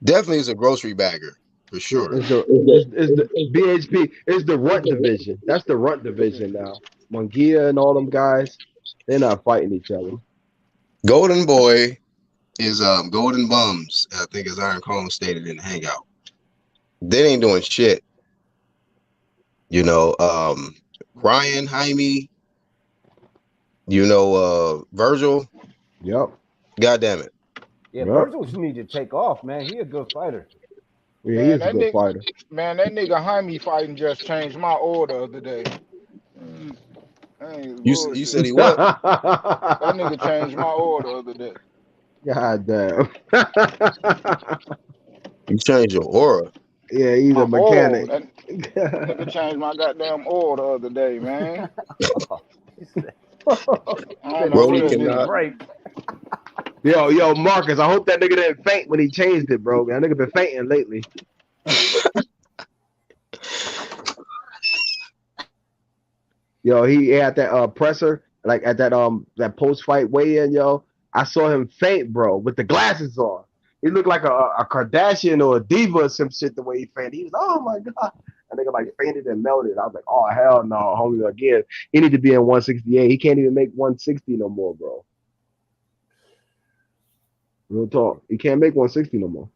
definitely is a grocery bagger for sure. It's the BHP. It's the runt division. That's the runt division now. Munguia and all them guys, they're not fighting each other. Golden Boy is Golden Bums, I think, as Iron Cone stated in the Hangout. They ain't doing shit. You know, Ryan, Jaime, you know, Virgil. Yep. God damn it. Yeah, Virgil need to take off, man. He a good fighter. Yeah, he is a good fighter. Man, that nigga Jaime fighting just changed my order the other day. You said he what? That nigga changed my order the other day. God damn. You changed your aura. Yeah, he's a mechanic. Nigga changed my goddamn order the other day, man. I don't know Rolly what it cannot. is. Yo, Marcus, I hope that nigga didn't faint when he changed it, bro. That nigga been fainting lately. Yo, he had that presser, like at that post-fight weigh-in, yo. I saw him faint, bro, with the glasses on. He looked like a Kardashian or a diva or some shit the way he fainted. He was, oh my God. That nigga like fainted and melted. I was like, oh hell no, homie, again. He need to be in 168. He can't even make 160 no more, bro. Real talk. He can't make 160 no more.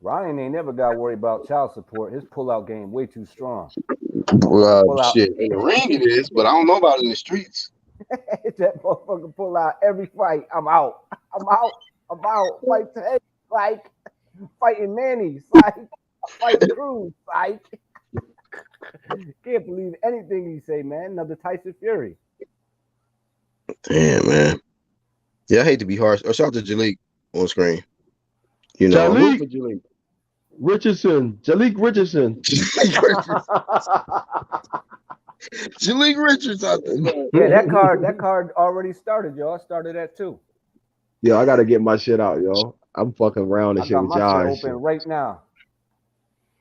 Ryan ain't never got to worry about child support. His pullout game way too strong. Shit. In the ring it is, but I don't know about it in the streets. That motherfucker pull out every fight. I'm out. Fight Ted, like fighting Manny, like fighting Cruz, like can't believe anything he say, man. Another Tyson Fury. Damn, man. Yeah, I hate to be harsh. Shout out to Jalik on screen. You know, Jalik Richardson. Jalik Richards out there. Yeah, that card already started, y'all. Started at 2. Yo, I gotta get my shit out, yo. I'm fucking around and shit with y'all. I got my shit open right now.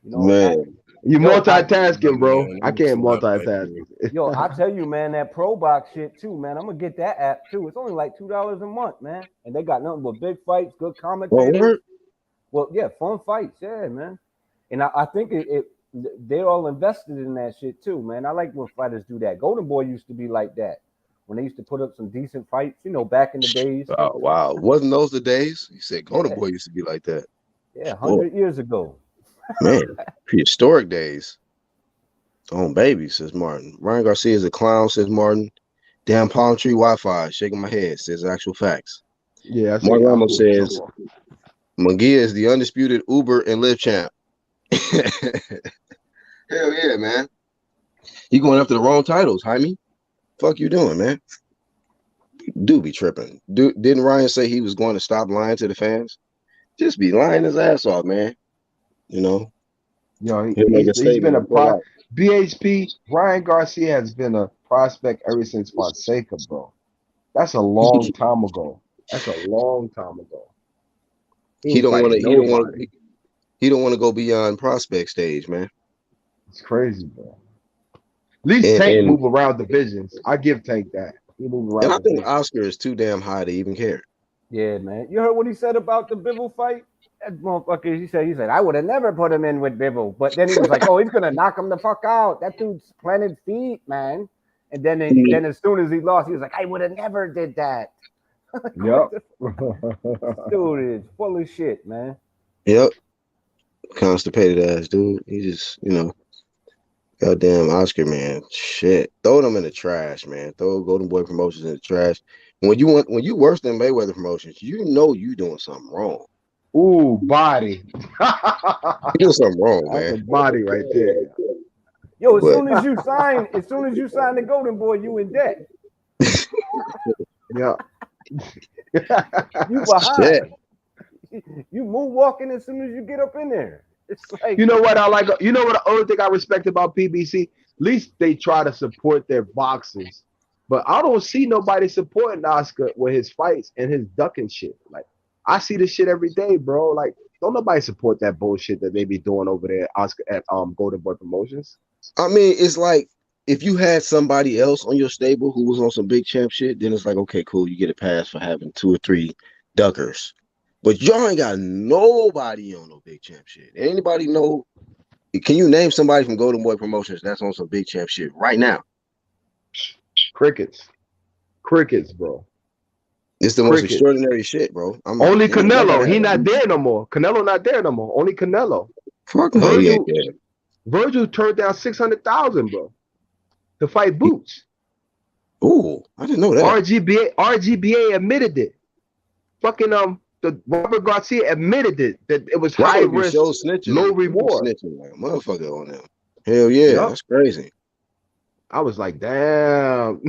You know, man. You multitasking, bro. I can't multitask. Yo, I tell you, man, that Pro Box shit too, man. I'm gonna get that app too. It's only like $2 a month, man. And they got nothing but big fights, good commentators. Well, yeah, fun fights, yeah, man. And I think they're all invested in that shit too, man. I like when fighters do that. Golden Boy used to be like that. When they used to put up some decent fights, you know, back in the days. Oh, wow. Wasn't those the days? You said Golden Boy used to be like that. Yeah, 100 years ago. Man, prehistoric days. Oh, baby, says Martin. Ryan Garcia is a clown, says Martin. Damn palm tree Wi-Fi. Shaking my head, says actual facts. Yeah, Mark Ramos says Munguia is the undisputed Uber and Lyft champ. Hell yeah, man. He going after the wrong titles, Jaime. fuck you doing, man? Do be tripping. Didn't Ryan say he was going to stop lying to the fans? Just be lying his ass off, man. You know, Yo, he'll make a he's been statement a and pull out. BHP. Ryan Garcia has been a prospect ever since Fonseca, bro. That's a long time ago. That's a long time ago. He ain't fighting nobody. He don't want to go beyond prospect stage, man. It's crazy, bro. At least Tank move around divisions. I give Tank that. He move around. And I think divisions. Oscar is too damn high to even care. Yeah, man. You heard what he said about the Bivol fight? That motherfucker, he said, I would have never put him in with Bivol. But then he was like, oh, he's gonna knock him the fuck out. That dude's planted feet, man. And then as soon as he lost, he was like, I would have never did that. Yep. Dude is full of shit, man. Yep. Constipated ass dude. He just, goddamn Oscar, man. Shit. Throw them in the trash, man. Throw Golden Boy Promotions in the trash. When you worse than Mayweather Promotions, you know you doing something wrong. Ooh, body. You doing something wrong, man. That's a body right there. Yo, as soon as you sign the Golden Boy, you in debt. Yeah. You behind. Shit. You moonwalking as soon as you get up in there. It's like, you know what I like? You know what the only thing I respect about PBC? At least they try to support their boxers. But I don't see nobody supporting Oscar with his fights and his ducking shit. Like, I see this shit every day, bro. Like, don't nobody support that bullshit that they be doing over there Oscar at Golden Boy Promotions. I mean, it's like if you had somebody else on your stable who was on some big champ shit, then it's like, okay, cool, you get a pass for having 2 or 3 duckers. But y'all ain't got nobody on no big champ shit. Anybody know? Can you name somebody from Golden Boy Promotions that's on some big champ shit right now? Crickets, bro. It's the most extraordinary shit, bro. Only Canelo. He not there no more. Canelo not there no more. Only Canelo. Fuck no, he ain't there. Virgil turned down 600,000, bro, to fight Boots. Ooh, I didn't know that. RGBA admitted it. Fucking the Robert Garcia admitted it that it was high risk, low reward. Snitching like a motherfucker on them. Hell yeah, that's crazy. I was like, damn.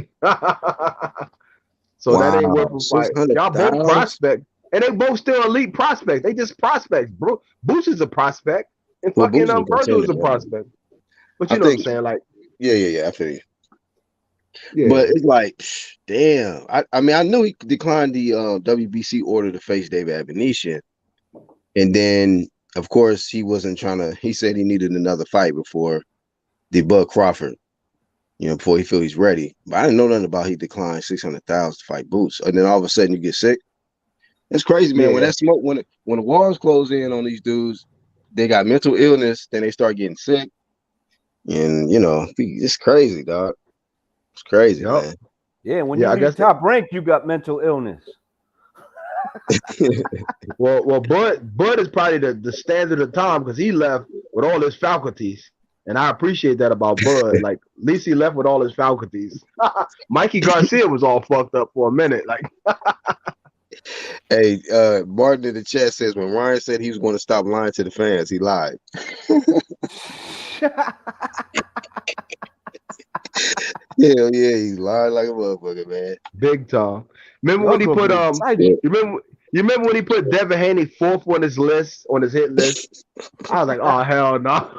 So that ain't worth a fight. Y'all both prospect, and they both still elite prospects. They just prospects, bro. Boots is a prospect, and fucking Virgil is a prospect. But you know what I'm saying, like, yeah, I feel you. Yeah. But it's like, damn. I mean, I knew he declined the WBC order to face David Abanesian. And then, of course, he wasn't trying to, he said he needed another fight before the Bud Crawford, before he feel he's ready. But I didn't know nothing about he declined 600,000 to fight Boots. And then all of a sudden you get sick. That's crazy, man. Yeah. When that smoke, when the walls close in on these dudes, they got mental illness, then they start getting sick. And, it's crazy, dog. It's crazy, man. Yeah, when you reach top rank, you got mental illness. well, Bud is probably the standard of time because he left with all his faculties. And I appreciate that about Bud. Like, at least he left with all his faculties. Mikey Garcia was all fucked up for a minute. Like, hey, Martin in the chat says when Ryan said he was going to stop lying to the fans, he lied. Hell yeah, he's lying like a motherfucker, man. Big time. Remember when he put you remember when he put Devin Haney 4th on his list, on his hit list? I was like, oh hell no.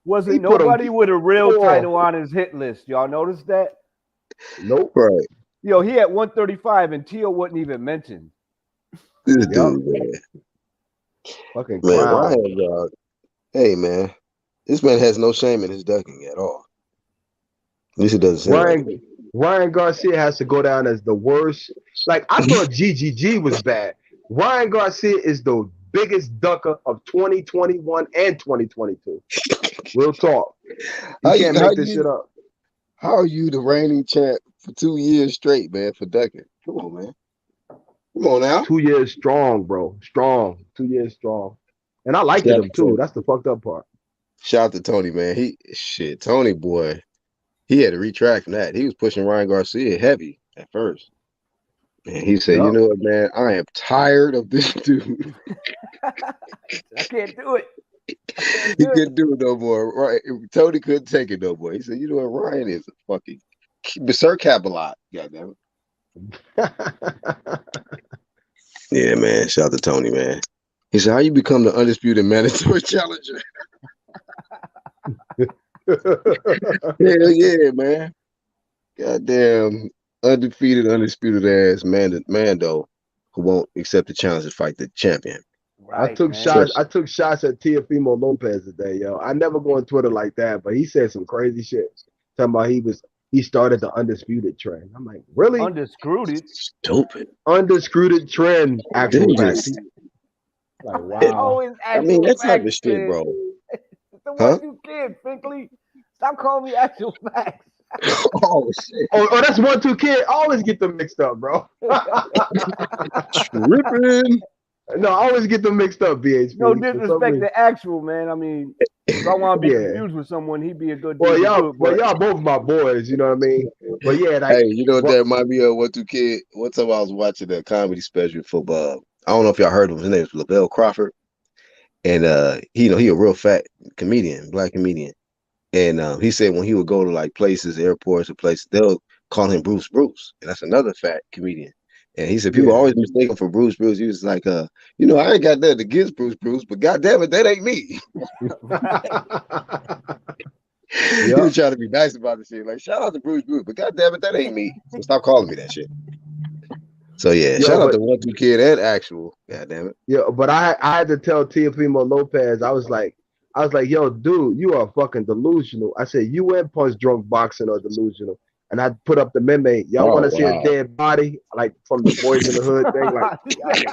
Wasn't nobody with a real title on his hit list? Y'all notice that? Nope. Right. Yo, he had 135 and Teo wasn't even mentioned. This dude, man. Fucking man, Ryan, dog. Hey, man. This man has no shame in his ducking at all. At least it doesn't seem Ryan Garcia has to go down as the worst. Like, I thought GGG was bad. Ryan Garcia is the biggest ducker of 2021 and 2022. Real talk. You can't make this shit up. How are you the reigning champ for 2 years straight, man, for ducking? Come on, man. Come on now. 2 years strong, bro. Strong. 2 years strong. And I liked him too. That's the fucked up part. Shout out to Tony, man. Tony boy, he had to retract from that. He was pushing Ryan Garcia heavy at first. And he said, you know what, man, I am tired of this dude. I can't do it. He couldn't do it no more. Right? Tony couldn't take it no more. He said, "You know what? Ryan is a fucking berserk cap a lot. Goddamn it." Yeah, man. Shout out to Tony, man. He said, "How you become the undisputed mandatory challenger?" Hell yeah, man. Goddamn undefeated, undisputed ass Mando who won't accept the challenge to fight the champion. Right, I took man. shots. I took shots at Teofimo Lopez today, yo. I never go on Twitter like that, but he said some crazy shit. Talking about he started the undisputed trend. I'm like, really? Undisputed. Stupid. Undisputed trend. Actual facts. Like, wow. Always I mean, actual that's type of facts, shit, man. bro. The one you kid, Finkley. Stop calling me actual facts. Oh shit. Oh, that's 1-2 Kid. I always get them mixed up, bro. Tripping. No, I always get them mixed up, BHP. No disrespect to actual, man. I mean, if I want to be confused with someone, he'd be a good dude. Well, y'all both my boys, you know what I mean? But yeah, like, hey, you know what that remind me of? 1-2 Kid. One time I was watching a comedy special for I don't know if y'all heard of him. His name is LaBelle Crawford. And he a real fat comedian, black comedian. And he said when he would go to like places, airports or places, they'll call him Bruce. And that's another fat comedian. And he said people always mistake him for Bruce. He was like, I ain't got nothing against Bruce, but goddamn it, that ain't me. He was trying to be nice about the shit. Like, shout out to Bruce, but goddamn it, that ain't me. So stop calling me that shit. So yeah, shout out to 1-2 Kid and actual. Goddamn it. Yeah, but I had to tell Teofimo Lopez, I was like, yo, dude, you are fucking delusional. I said, you and Punch Drunk Boxing are delusional. And I put up the meme. Y'all want to see a dead body, like from the Boys in the Hood thing? Like,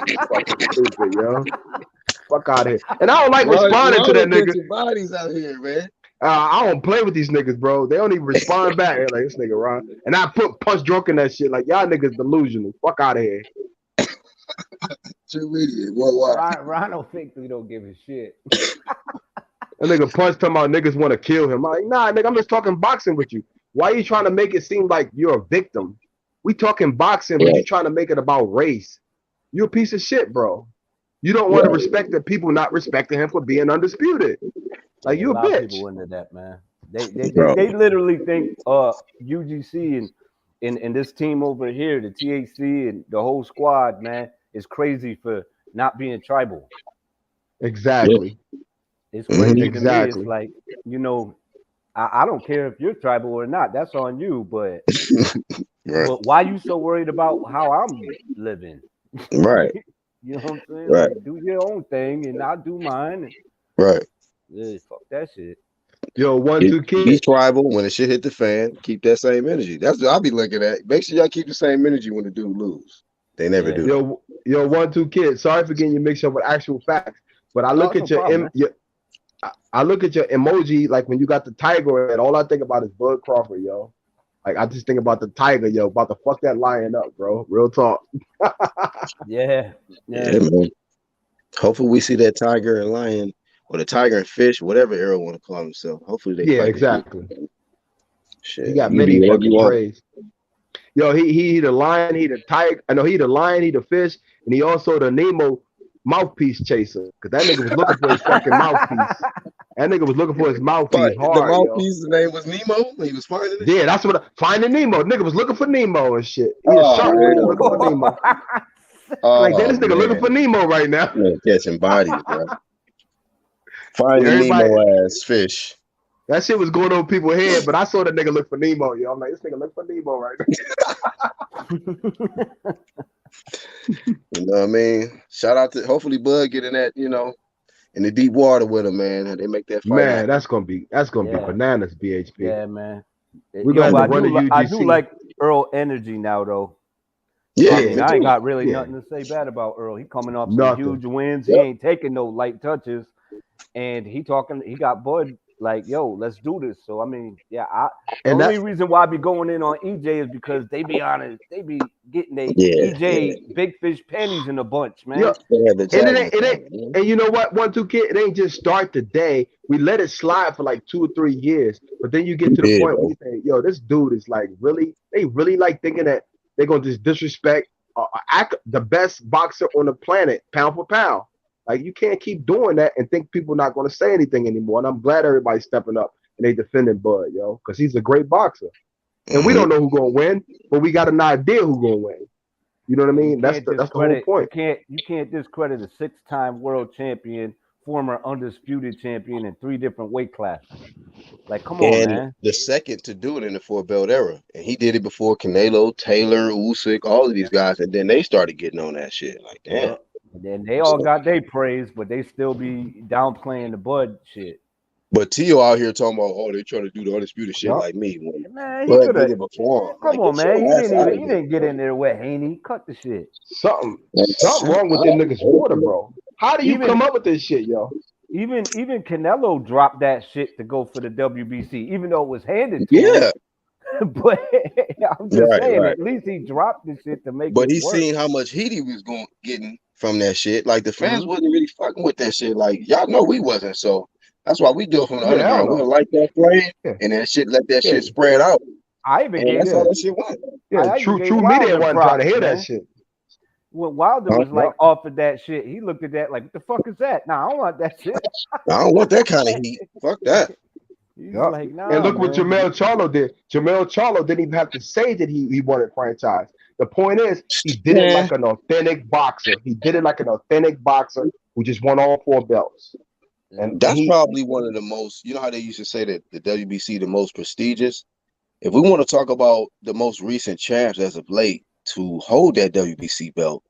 y'all fucking stupid, yo. Fuck out of here. And I don't like responding to that nigga. Bodies out here, man. I don't play with these niggas, bro. They don't even respond back. They're like, this nigga Ron. And I put Punch Drunk in that shit. Like, y'all niggas delusional. Fuck out of here. True idiot. What? Ron don't think we don't give a shit. That nigga Punch talking about niggas want to kill him. I'm like, nah, nigga, I'm just talking boxing with you. Why are you trying to make it seem like you're a victim? We talking boxing, but you trying to make it about race. You a piece of shit, bro. You don't want to respect the people not respecting him for being undisputed. Like, you a bitch. A lot of people into that, man. They literally think UGC and this team over here, the THC and the whole squad, man, is crazy for not being tribal. Exactly. It's crazy to me. It's like, I don't care if you're tribal or not. That's on you. But but why you so worried about how I'm living? Right. You know what I'm saying? Right. Like, do your own thing and I'll do mine. Right. Yeah, fuck that shit. Yo, 1-2 Kid. He's tribal. When the shit hit the fan, keep that same energy. That's what I'll be looking at. Make sure y'all keep the same energy when the dude lose. They never do. Yo, 1-2 Kid. Sorry for getting you mixed up with actual facts, but I look at I look at your emoji like when you got the tiger, and all I think about is Bud Crawford, yo. Like, I just think about the tiger, yo, about to fuck that lion up, bro. Real talk. Yeah, man. Hopefully we see that tiger and lion, or the tiger and fish, whatever Arrow want to call himself. Hopefully they fight. Exactly. Shit, he got many fucking praise. Yo, he the lion, he the tiger. I know he the lion, he the fish, and he also the Nemo mouthpiece chaser. Cause that nigga was looking for his fucking mouthpiece. That nigga was looking for his mouthpiece hard. The mouthpiece, the name was Nemo. He was finding it. Yeah, that's what finding Nemo. Nigga was looking for Nemo and shit. He was sharp nigga looking for Nemo. Like, this nigga looking for Nemo right now. Man, catching bodies, bro. Finding Nemo ass fish. That shit was going over people's head, but I saw that nigga look for Nemo, yo. I'm like, this nigga look for Nemo right now. You know what I mean? Shout out to hopefully Bud getting that, in the deep water with him, man. And they make that fight. Man, that's gonna be bananas, BHP. Yeah, man. We're gonna have to run the UGC. I do like Earl energy now, though. Yeah, I ain't got really nothing to say bad about Earl. He coming off some huge wins. He ain't taking no light touches, and he got Bud like, yo, let's do this. So I mean, the only reason why I be going in on EJ is because they be getting EJ big fish panties in a bunch, man. Yeah. And you know what, 1-2 Kid, it ain't just start today. We let it slide for like 2 or 3 years, but then you get to the point where you say, yo, this dude is like they really like thinking that they're gonna just disrespect the best boxer on the planet, pound for pound. Like you can't keep doing that and think people not going to say anything anymore. And I'm glad everybody's stepping up and they defending Bud, yo, because he's a great boxer. And we don't know who's going to win, but we got an idea who's going to win. You know what I mean? That's the whole point. You can't discredit a 6-time world champion, former undisputed champion in 3 different weight classes. Like, come on, man. The second to do it in the 4-belt era, and he did it before Canelo, Taylor, Usyk, all of these guys, and then they started getting on that shit. Like, damn. And then they all got their praise, but they still be downplaying the Bud shit. But Tio out here talking about, oh, they trying to do the undisputed shit like me. Man, he could have before. Come on, man. He didn't get in there with Haney. Cut the shit. Something wrong with them niggas' water, bro. How do you come up with this shit, yo? Even Canelo dropped that shit to go for the WBC, even though it was handed to him. But I'm just saying, at least he dropped the shit to make. But it he work. seen how much heat he was getting from that shit. Like the fans wasn't really fucking with that shit. Like y'all know we wasn't. So that's why we do it from the underground. We don't like that flame, and that shit let that shit spread out. I even gave that's how that shit went. Yeah, true media wasn't trying to hear that shit. When Wilder was like offered that shit, he looked at that like, what the fuck is that? Nah, I don't want that shit. I don't want that kind of heat. Fuck that. Like, nah, and look what Jermell Charlo did. Jermell Charlo didn't even have to say that he wanted franchise. The point is, he did it like an authentic boxer. He did it like an authentic boxer who just won all 4 belts. And that's probably one of the most, you know how they used to say that the WBC the most prestigious? If we want to talk about the most recent champs as of late to hold that WBC belt,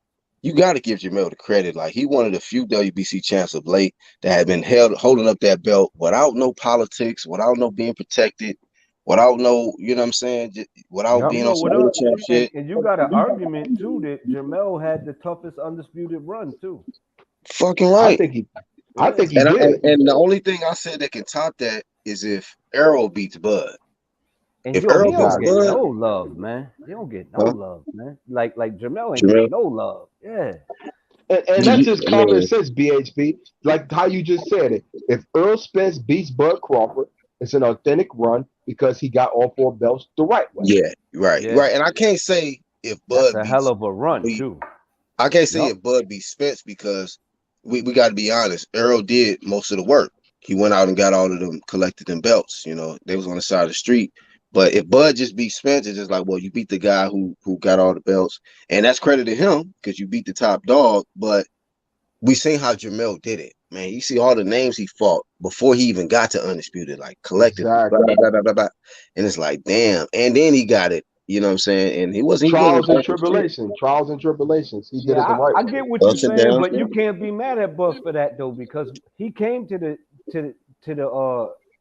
you got to give Jermell the credit. Like he one of the few WBC champs of late that had been holding up that belt without no politics, without no being protected, without no, you know what I'm saying, without being on some other champ shit. And you got an argument too that Jermell had the toughest undisputed run too. Fucking right. I think he and did. And the only thing I said that can top that is if Errol beats Bud. And if Errol don't get no love, man. They don't get no love, man. Like Jermell ain't get no love. Yeah. And that's just common sense, BHP. Like how you just said it. If Earl Spence beats Bud Crawford, it's an authentic run because he got all 4 belts the right way. Yeah, right. And I can't say if Bud that's a hell of a run too. I can't say if Bud beats Spence because we got to be honest. Earl did most of the work. He went out and got all of them, collected them belts. You know, they was on the side of the street. But if Bud just beats Spence, it's just like, well, you beat the guy who got all the belts, and that's credit to him because you beat the top dog. But we seen how Jermell did it, man. You see all the names he fought before he even got to undisputed, like collectively, and it's like, damn. And then he got it. You know what I'm saying? And he wasn't trials and tribulations. He did it the right way. I get what you're saying, but you can't be mad at Bud for that though, because he came to the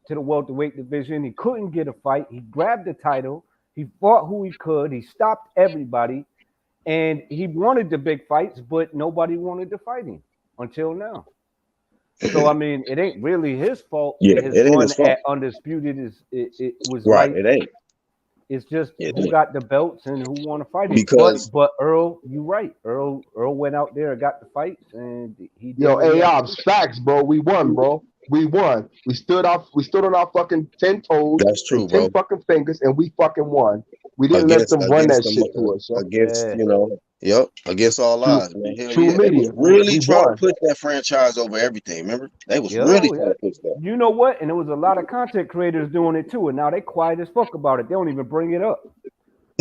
welterweight division. He couldn't get a fight. He grabbed the title. He fought who he could. He stopped everybody, and he wanted the big fights, but nobody wanted to fight him until now. So I mean, it ain't really his fault. Yeah, his it ain't run his fault. at undisputed it was right. Like, it ain't. It's just who got the belts and who want to fight him. Because but Earl, you right. Earl went out there and got the fights, and he did. Ops, facts, bro. We won, bro. We won. We stood on our fucking 10 toes. That's true, 10 fucking fingers, and we fucking won. We didn't let them run that shit to us. Against all odds, man. Hell true media. They was really trying to push that franchise over everything. Remember, they was really trying to push that. You know what? And there was a lot of content creators doing it too, and now they quiet as fuck about it. They don't even bring it up.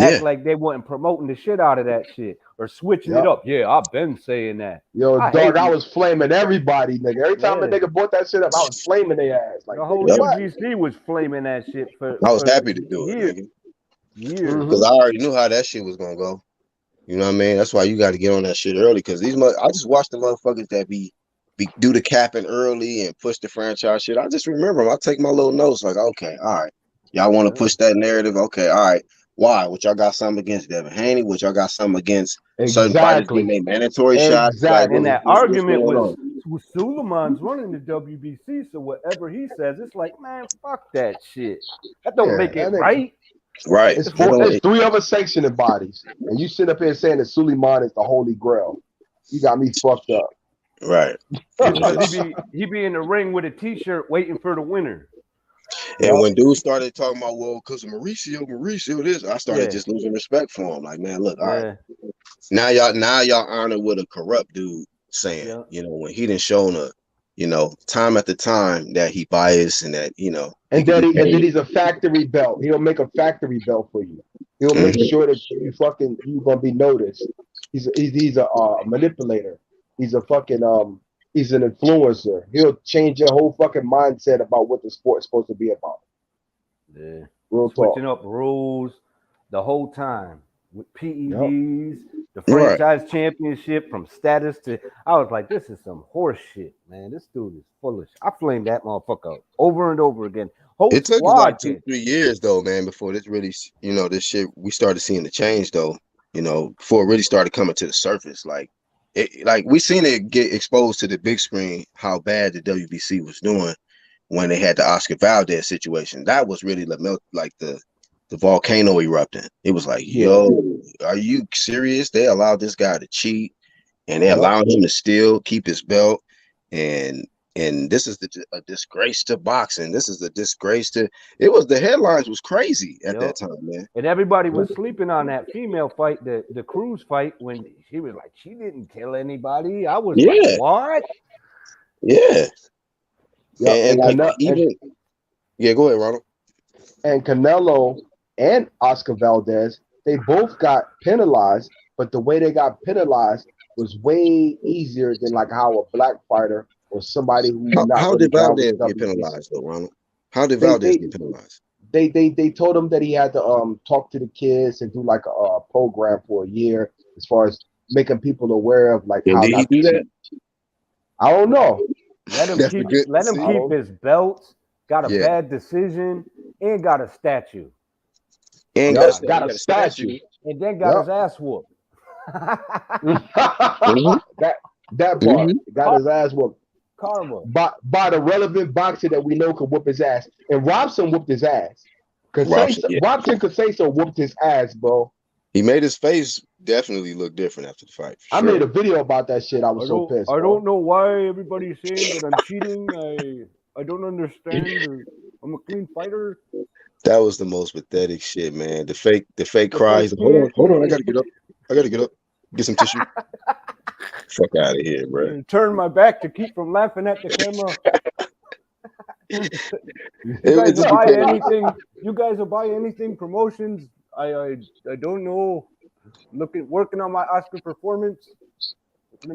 Act like they wasn't promoting the shit out of that shit or switching it up. Yeah, I've been saying that. Yo, dog, I was flaming everybody, nigga. Every time a nigga brought that shit up, I was flaming their ass. Like the whole UGC was flaming that shit for. I was happy to do it, years, because I already knew how that shit was gonna go. You know what I mean? That's why you got to get on that shit early. Because I just watch the motherfuckers that be do the capping early and push the franchise shit. I just remember them. I take my little notes like, okay, all right, y'all want to push that narrative? Okay, all right. Why? What y'all got something against Devin Haney? What y'all got something against certain fighters getting their mandatory shots? Like, and that argument was Suleiman's running the WBC, so whatever he says, it's like, man, fuck that shit. That don't make it right. Right. It's 3 other sanctioning bodies, and you sit up here saying that Suleiman is the holy grail. You got me fucked up. Right. he be in the ring with a t-shirt waiting for the winner. And when dudes started talking about, well, because of Mauricio this, I started just losing respect for him. Like, man, look, all right. Now y'all honor with a corrupt dude saying. Yeah. You know, when he didn't shown time after time that he biased and that he And could then be paid. he's a factory belt. He'll make a factory belt for you. He'll make sure that you're gonna be noticed. He's a manipulator. He's a fucking he's an influencer. He'll change your whole fucking mindset about what the sport's supposed to be about. Yeah. Real Switching talk. up rules the whole time with PEDs, the Right. franchise championship from status to. I was like, this is some horse shit, man. This dude is foolish. I flamed that motherfucker over and over again. Whole It took us squad like did. 2-3 years though, man, before this really, this shit we started seeing the change though. Before it really started coming to the surface. Like we seen it get exposed to the big screen how bad the WBC was doing when they had the Oscar Valdez situation. That was really the volcano erupting. It was like, yo, are you serious? They allowed this guy to cheat, and they allowed him to still keep his belt, and this is a disgrace to boxing. This is a disgrace to. It was the headlines was crazy at that time, man. And everybody was sleeping on that female fight, the Cruz fight, when she was like, she didn't kill anybody. I was like, what? Yeah. Yeah, And like go ahead, Ronald. And Canelo and Oscar Valdez, they both got penalized, but the way they got penalized was way easier than like how a black fighter or somebody who's not How really did down with Valdez the get WBC. penalized though, Ronald? How did Valdez get penalized? They told him that he had to talk to the kids and do like a program for a year as far as making people aware of like how did he not do to that? cheat. I don't know. Let him keep his belts, got a bad decision, and got a statue. And got a statue. And then got his ass whooped. That part. Got his ass whooped. Karma. By the relevant boxer that we know could whoop his ass. And Robson whooped his ass. Robson Caseso whooped his ass, bro. He made his face definitely look different after the fight. I made a video about that shit. I was so pissed. I don't know why everybody's saying that I'm cheating. I don't understand. I'm a clean fighter. That was the most pathetic shit, man. The fake cries. Hold on, I gotta get up. Get some tissue. Fuck out of here, bro. Turn my back to keep from laughing at the camera. You guys will buy anything promotions. I don't know. Working on my Oscar performance.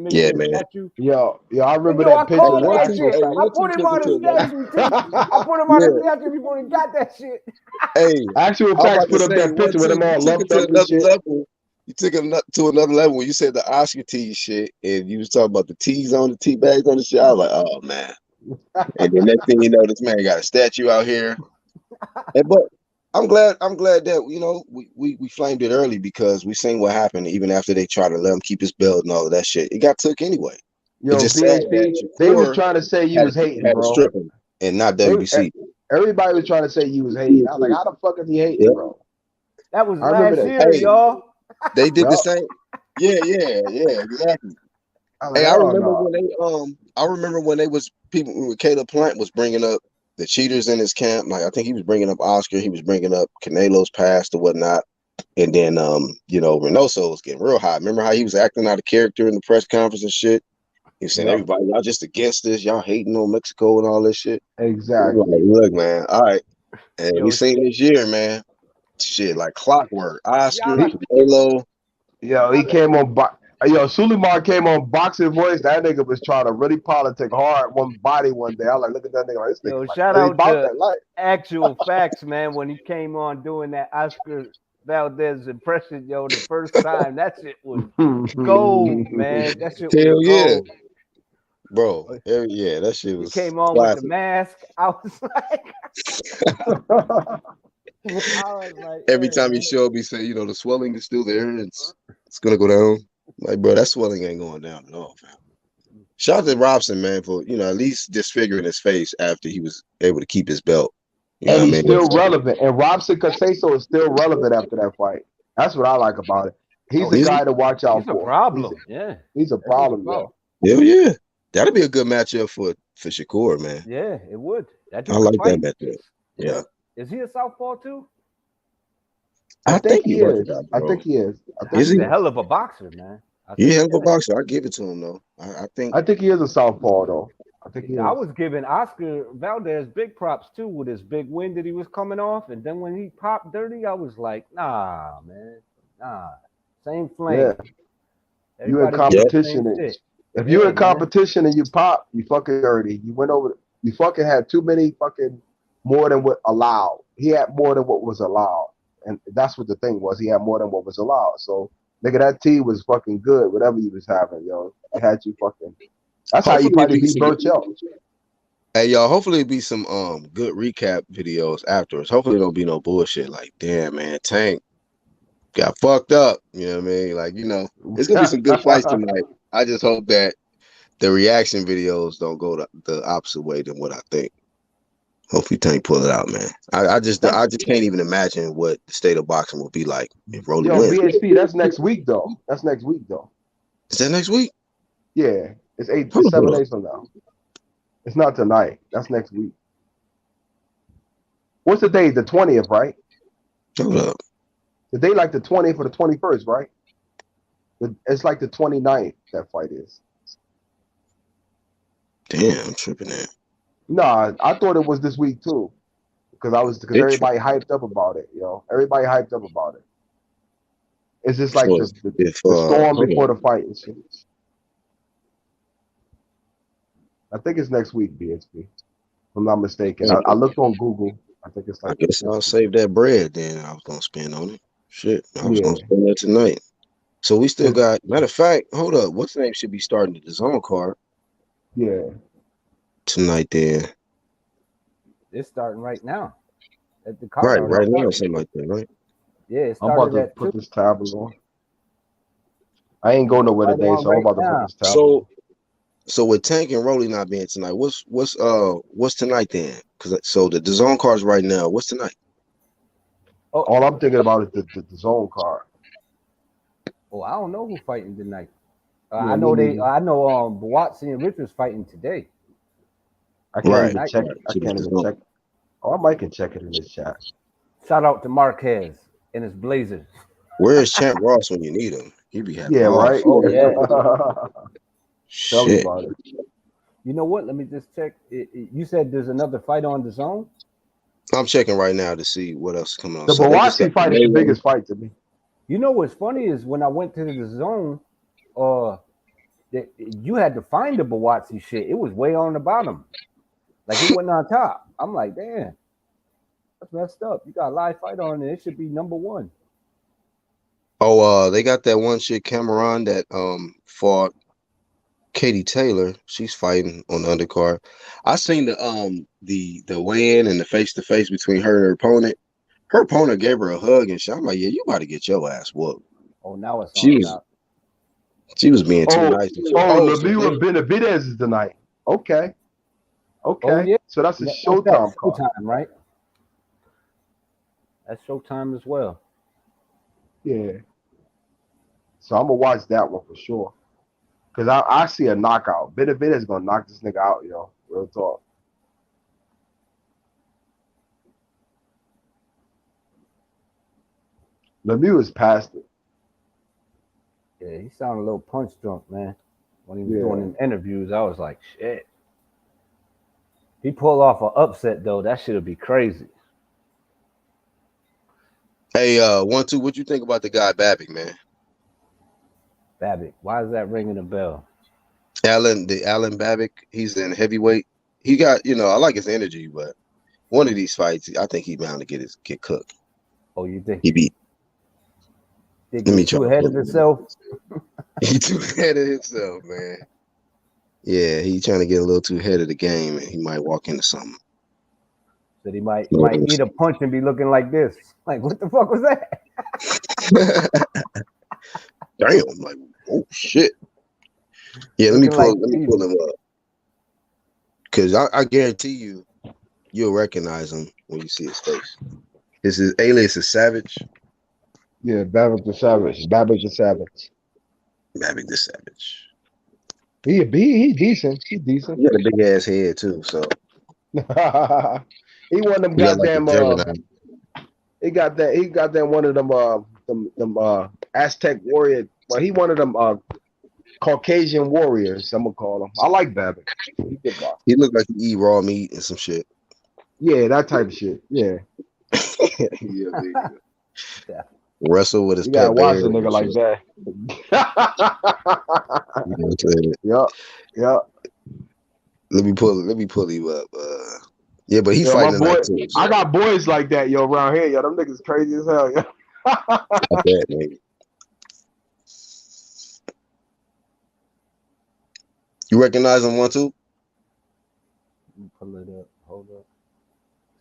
Yeah, man. Yo, I remember that picture. I put him on a statue too. I put him on a statue before he got that shit. Hey, Actual facts put up that picture with them all lumped up and shit. You took it to another level when you said the Oscar tee shit, and you was talking about the tees on the tea bags on the shit. I was like, oh man. And the next thing you know, this man got a statue out here. But I'm glad that we flamed it early because we seen what happened even after they tried to let him keep his belt and all of that shit. It got took anyway. Yo, PhD, they was trying to say you was hating, bro. Stripping and not WBC. Everybody was trying to say you was hating. I was like, how the fuck is he hating, bro? That was last year, y'all. They did the same. Yeah, exactly. Hey, I remember when they was people when Caleb Plant was bringing up the cheaters in his camp. Like I think he was bringing up Oscar, he was bringing up Canelo's past or whatnot, and then Reynoso was getting real hot. Remember how he was acting out of character in the press conference and shit? He was saying everybody, y'all just against this, y'all hating on Mexico and all this shit. Exactly. Like, look, man, all right, and we seen this year, man. Shit, like clockwork. Oscar, Canelo. Yo, he came on. Suleiman came on Boxing Voice. That nigga was trying to really politic hard one body one day. I was like, look at that nigga. This nigga shout out to Actual Facts, man. When he came on doing that Oscar Valdez impression, the first time, that shit was gold, man. That shit was gold. Bro, that shit was. He came on classic. With the mask. I was like, every time he showed me, say, the swelling is still there. It's gonna go down. Like, bro, that swelling ain't going down at all, fam. Shout out to Robson, man, for at least disfiguring his face after he was able to keep his belt. And he's still relevant. And Robson Caseso is still relevant after that fight. That's what I like about it. He's a guy to watch out for. He's a problem. He's a problem, bro. Yeah. That'd be a good matchup for Shakur, man. Yeah, it would. I like that matchup. Yeah. Is he a southpaw too? I think he is. I think he is. He's a hell of a boxer, man. Yeah, hell of a boxer. I give it to him though. I think he is a southpaw though. I think he is. I was giving Oscar Valdez big props too with his big win that he was coming off, and then when he popped dirty, I was like, nah, man, nah. Same flame. Yeah. You in Everybody competition. If you're in man. competition and you pop, you fucking dirty. You went over. You fucking had too many fucking more than what allowed. He had more than what was allowed, and that's what the thing was. He had more than what was allowed. So nigga, that tea was fucking good. Whatever you was having, yo, it had you fucking. That's how you hopefully it probably be beat some. Burchell. Hey y'all, hopefully it be some good recap videos afterwards. Hopefully it don't be no bullshit like, damn man, Tank got fucked up. You know what I mean? Like, it's gonna be some good fights tonight. I just hope that the reaction videos don't go the opposite way than what I think. Hopefully Tank pull it out, man. I just can't even imagine what the state of boxing will be like if Rolly Yo, wins. BHP, that's next week though. That's next week though. Is that next week? Yeah, it's Hold 7 up. days from now. It's not tonight. That's next week. What's the day? The 20th, right? Hold up. The day like the 20th or the 21st, right? It's like the 29th, that fight is. Damn, I'm tripping there. Nah, I thought it was this week too. Because everybody hyped up about it, yo. Everybody hyped up about it. It's just like So the storm before the fight and shit. I think it's next week, BSP. If I'm not mistaken. I looked on Google. I think it's like. I guess I'll save that bread then. I was gonna spend on it. Shit, I was gonna spend that tonight. So we still got. Matter of fact, hold up. What's the name should be starting the zone card? Yeah. Tonight then. It's starting right now. At the right now, something like that, right? Yeah, it I'm about started to put this tablet on. I ain't going nowhere today, so I'm about to put this tablet on. So with Tank and Rolly not being tonight, what's tonight then? Because so the zone cards right now. What's tonight? All I'm thinking about is the zone card. Oh, I don't know who's fighting tonight. I know Buatsi and Richards fighting today. I can't even check it. I can't even check it. Oh, I might can check it in this chat. Shout out to Marquez and his Blazers. Where is Champ Ross when you need him? He be having right. Oh yeah. Tell me about it. You know what? Let me just check. You said there's another fight on the zone? I'm checking right now to see what else is coming on. The Buatsi fight is the biggest fight to me. You know what's funny is when I went to the zone, you had to find the Buatsi shit. It was way on the bottom. Like it wasn't on top. I'm like, damn, that's messed up. You got a live fight on it. It should be number one. Oh, they got that one chick, Cameron, that fought Katie Taylor. She's fighting on the undercard. I seen the weigh-in and the face-to-face between her and her opponent. Her opponent gave her a hug and shit. I'm like, yeah, you about to get your ass whooped. Oh, now it's she on was top. She was being too nice. Lemieux Benavidez is tonight. Okay. Oh, yeah. So that's a Showtime card. Showtime, right? That's Showtime as well. Yeah. So I'm gonna watch that one for sure. Cause I see a knockout. Benavidez is gonna knock this nigga out, yo. Real talk. Lemieux is past it. Yeah, he sounded a little punch drunk, man. When he was doing them interviews, I was like, shit. He pulled off an upset though. That shit'll be crazy. Hey, 1-2, what you think about the guy Babbitt, man? Babbitt, why is that ringing a bell? Alan Babbitt, he's in heavyweight. He got, I like his energy, but one of these fights, I think he's bound to get cooked. Oh, you think he beat? Let me too ahead of himself. He too ahead of himself, man. Yeah, he trying to get a little too ahead of the game, and he might walk into something. That he might eat a punch and be looking like this. Like, what the fuck was that? Damn, like, oh shit. Yeah, let me pull him up. Because I guarantee you'll recognize him when you see his face. His alias is Savage. Yeah, Babbitt the Savage. Babbitt the Savage. Babbitt the Savage. He decent. He's decent. He got a big ass head too, so. He one of them goddamn. He got that one of them Aztec warrior Well, he one of them Caucasian warriors. I'm gonna call him. I like Babbitt. He good box. He looked like he eat raw meat and some shit. Yeah, that type of shit. Yeah. Yeah, nigga. Wrestle with his You gotta pet watch bear. a nigga like that. You know what I'm saying? Yup. Let me pull you up. Yeah, but he Yo, my fighting boy, tonight too. So. I got boys like that, yo, around here, yo. Them niggas crazy as hell, yo. I bet, nigga. You recognize him 1, 2? Pull it up. Hold up.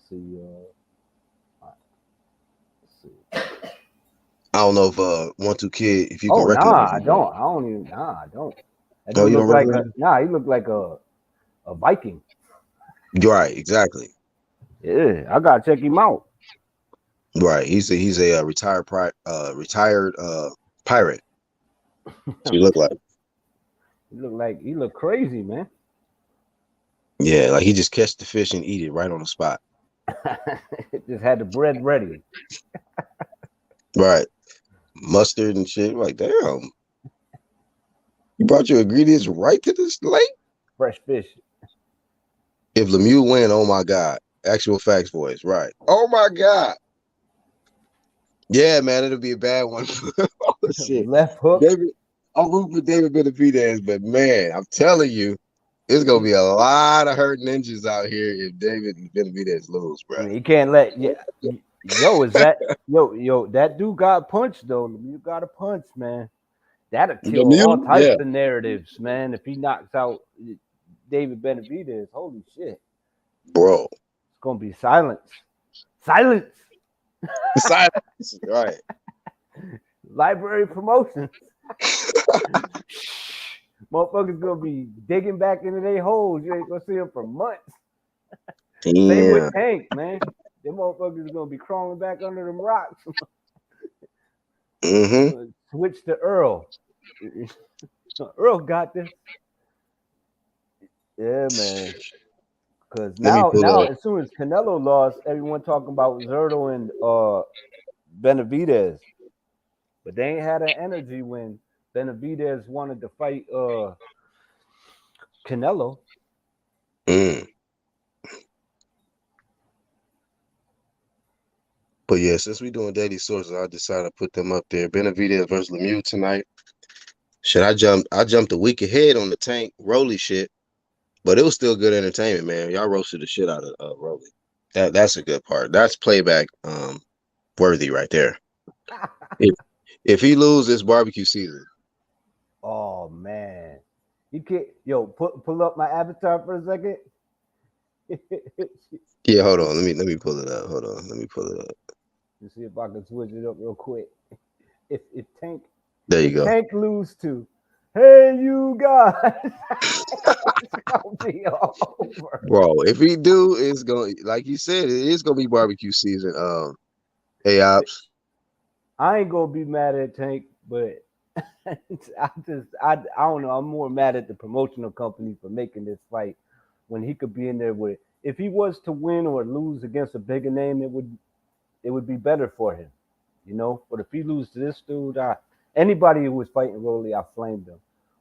See. Let's see. I don't know if 1, 2 Kid, if you can Oh recognize nah, I him. don't. I don't even. Nah, I don't. That Oh, dude you look don't like recognize him? he looked like a Viking. Right, exactly. Yeah, I gotta check him out. Right, he's a retired pirate. He look like. He look crazy, man. Yeah, like he just catch the fish and eat it right on the spot. Just had the bread ready. Right, mustard and shit. Like, damn, you brought your ingredients right to this lake. Fresh fish. If Lemieux win, oh my god, actual facts voice, right? Oh my god. Yeah, man, it'll be a bad one. Oh shit, Left hook. David. I'm rooting for David Benavidez, but man, I'm telling you, it's gonna be a lot of hurt ninjas out here if David Benavidez lose, bro. He can't let. Yeah, yo, is that yo? That dude got punched though. You got a punch, man. That'll kill all Lemieux, types yeah, of narratives, man. If he knocks out David Benavidez, holy shit, bro. it's gonna be silence. Silence. Silence, right? Library promotions. Motherfuckers gonna be digging back into their holes. You ain't gonna see them for months. Same Yeah. with Tank, man. Them motherfuckers gonna be crawling back under them rocks. Switch to Earl. Earl got this. Yeah, man. Because now, as soon as Canelo lost, everyone talking about Zerto and Benavidez. But they ain't had that energy when Benavidez wanted to fight Canelo. But yeah, since we doing daily sources, I decided to put them up there. Benavidez versus Lemieux tonight. Shit, I jumped a week ahead on the Tank Rolly shit, but it was still good entertainment, man. Y'all roasted the shit out of Rolly. That's a good part. That's playback worthy right there. If he loses, it's barbecue season. Oh man, you can't. Yo, pull up my avatar for a second. Yeah, hold on. Let me pull it up. Hold on. Let me pull it up. Let's see if I can switch it up real quick. If Tank, there you go. Tank lose to, hey you guys, it's gonna be all over. Bro, if he do, it's going like you said, it is gonna be barbecue season. Hey Ops. I ain't gonna be mad at Tank, but I don't know. I'm more mad at the promotional company for making this fight when he could be in there with. If he was to win or lose against a bigger name, it would be better for him, you know. But if he loses to this dude, anybody who was fighting Rolly, I flamed him.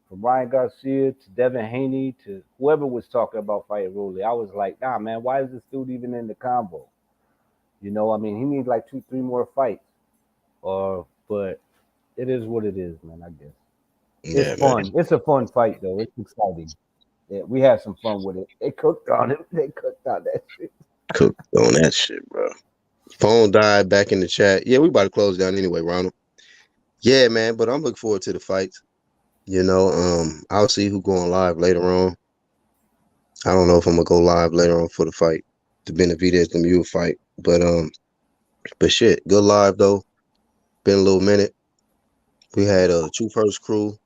From Ryan Garcia to Devin Haney to whoever was talking about fighting Rolly, I was like, nah, man, why is this dude even in the combo? You know, I mean, he needs like 2-3 more fights. But it is what it is, man. I guess it's fun. Man. It's a fun fight, though. It's exciting. Yeah, we had some fun with it. They cooked on it. They cooked on that shit. Cooked on that shit, bro. Phone died back in the chat. Yeah, we about to close down anyway, Ronald. Yeah, man. But I'm looking forward to the fights. You know, I'll see who going live later on. I don't know if I'm gonna go live later on for the fight, the Benavidez Lemieux fight. But shit, good live though. Been a little minute. We had a True First Crew,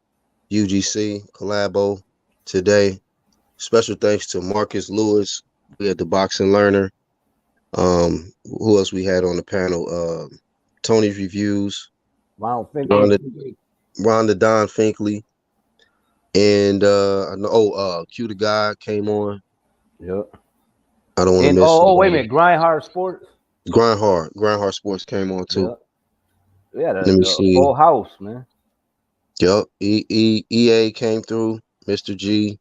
UGC, Collabo today. Special thanks to Marcus Lewis. We had the Boxing Learner. Who else we had on the panel? Tony's Reviews. Wow, Rhonda Don Finkley. And Q the Guy came on. Yep. I don't want to miss. Wait a minute, Grindhard Sports. Grindhard Sports came on too. Yeah, the full house, man. Yup. EA came through. Mr. G.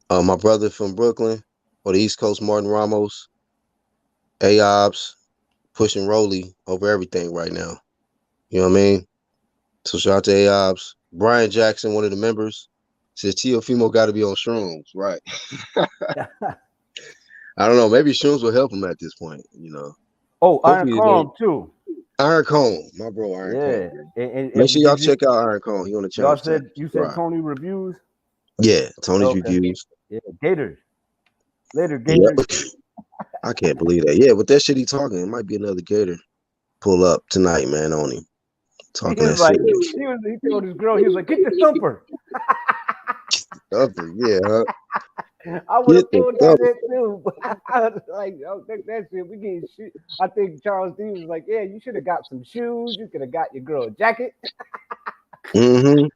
My brother from Brooklyn, or the East Coast, Martin Ramos. AOBS pushing Rolly over everything right now. You know what I mean? So shout out to AOBS. Brian Jackson, one of the members, says Teofimo got to be on shrooms. Right. I don't know. Maybe shrooms will help him at this point. You know. Oh, Iron Hopefully it don't. Cone too. Iron Cone, my bro, Iron Yeah. Cone. Make sure And y'all did you check out Iron Cone. He on the y'all challenge tab. said you said Right. Tony reviews? Yeah, Tony's Okay. reviews. Yeah, Gators. Later, Yep. Gators. I can't believe that. Yeah, with that shit he talking, it might be another Gator pull up tonight, man, on him. He Talking was that like, shit. he told his girl, he was like, get the thumper. Yeah, huh? I would have Get the pulled that thumper. shit too. I was like, oh, that shit, we getting shit. I think Charles D was like, yeah, you should have got some shoes. You could have got your girl a jacket. Mm-hmm.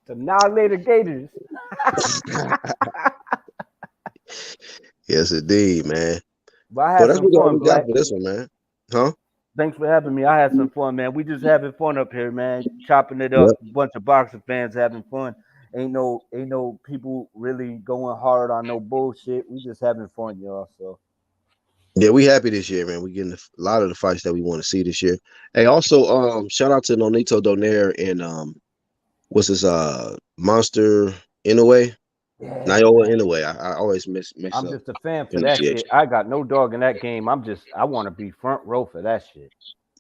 So now later Gators. Yes, indeed, man. But I Well, had that's some what fun, we got Black. for this one, man. Huh? Thanks for having me. I had some fun, man. We just having fun up here, man. Chopping it Yep. up. Bunch of boxing fans having fun. Ain't no people really going hard on no bullshit. We just having fun, y'all. So Yeah, we happy this year, man. We getting a lot of the fights that we want to see this year. Hey, also, shout out to Nonito Donaire and what's his Monster Inoue? yeah, Nayola man. Inoue. I always mix I'm up just a fan for that shit. pronunciation. I got no dog in that game. I want to be front row for that shit.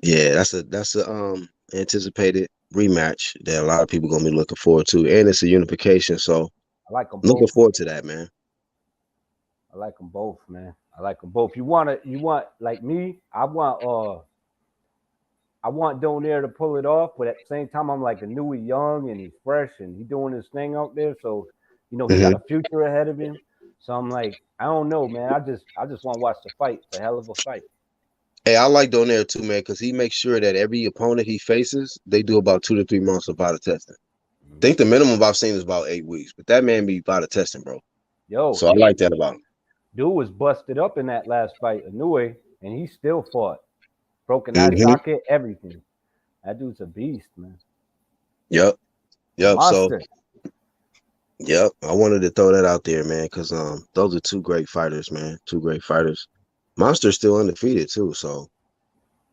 Yeah, that's a anticipated rematch that a lot of people gonna be looking forward to, and it's a unification. So I like them looking both. forward to that, man. I like them both, man. I like them both. You want like me? I want Donaire to pull it off, but at the same time, I'm like a Newey young and he's fresh and he's doing his thing out there. So, he got Hmm. a future ahead of him. So I'm like, I don't know, man. I just want to watch the fight. It's a hell of a fight. Hey, I like Donaire too, man, because he makes sure that every opponent he faces, they do about 2 to 3 months of body testing. I think the minimum I've seen is about 8 weeks, but that man be body testing, bro. Yo, So I like that about him. dude was busted up in that last fight, Inoue, and he still fought. Broken eye Hmm. socket, everything. That dude's a beast, man. Yep. So Monster. yep, I wanted to throw that out there, man, because those are two great fighters, man. Two great fighters. Monster's still undefeated too, so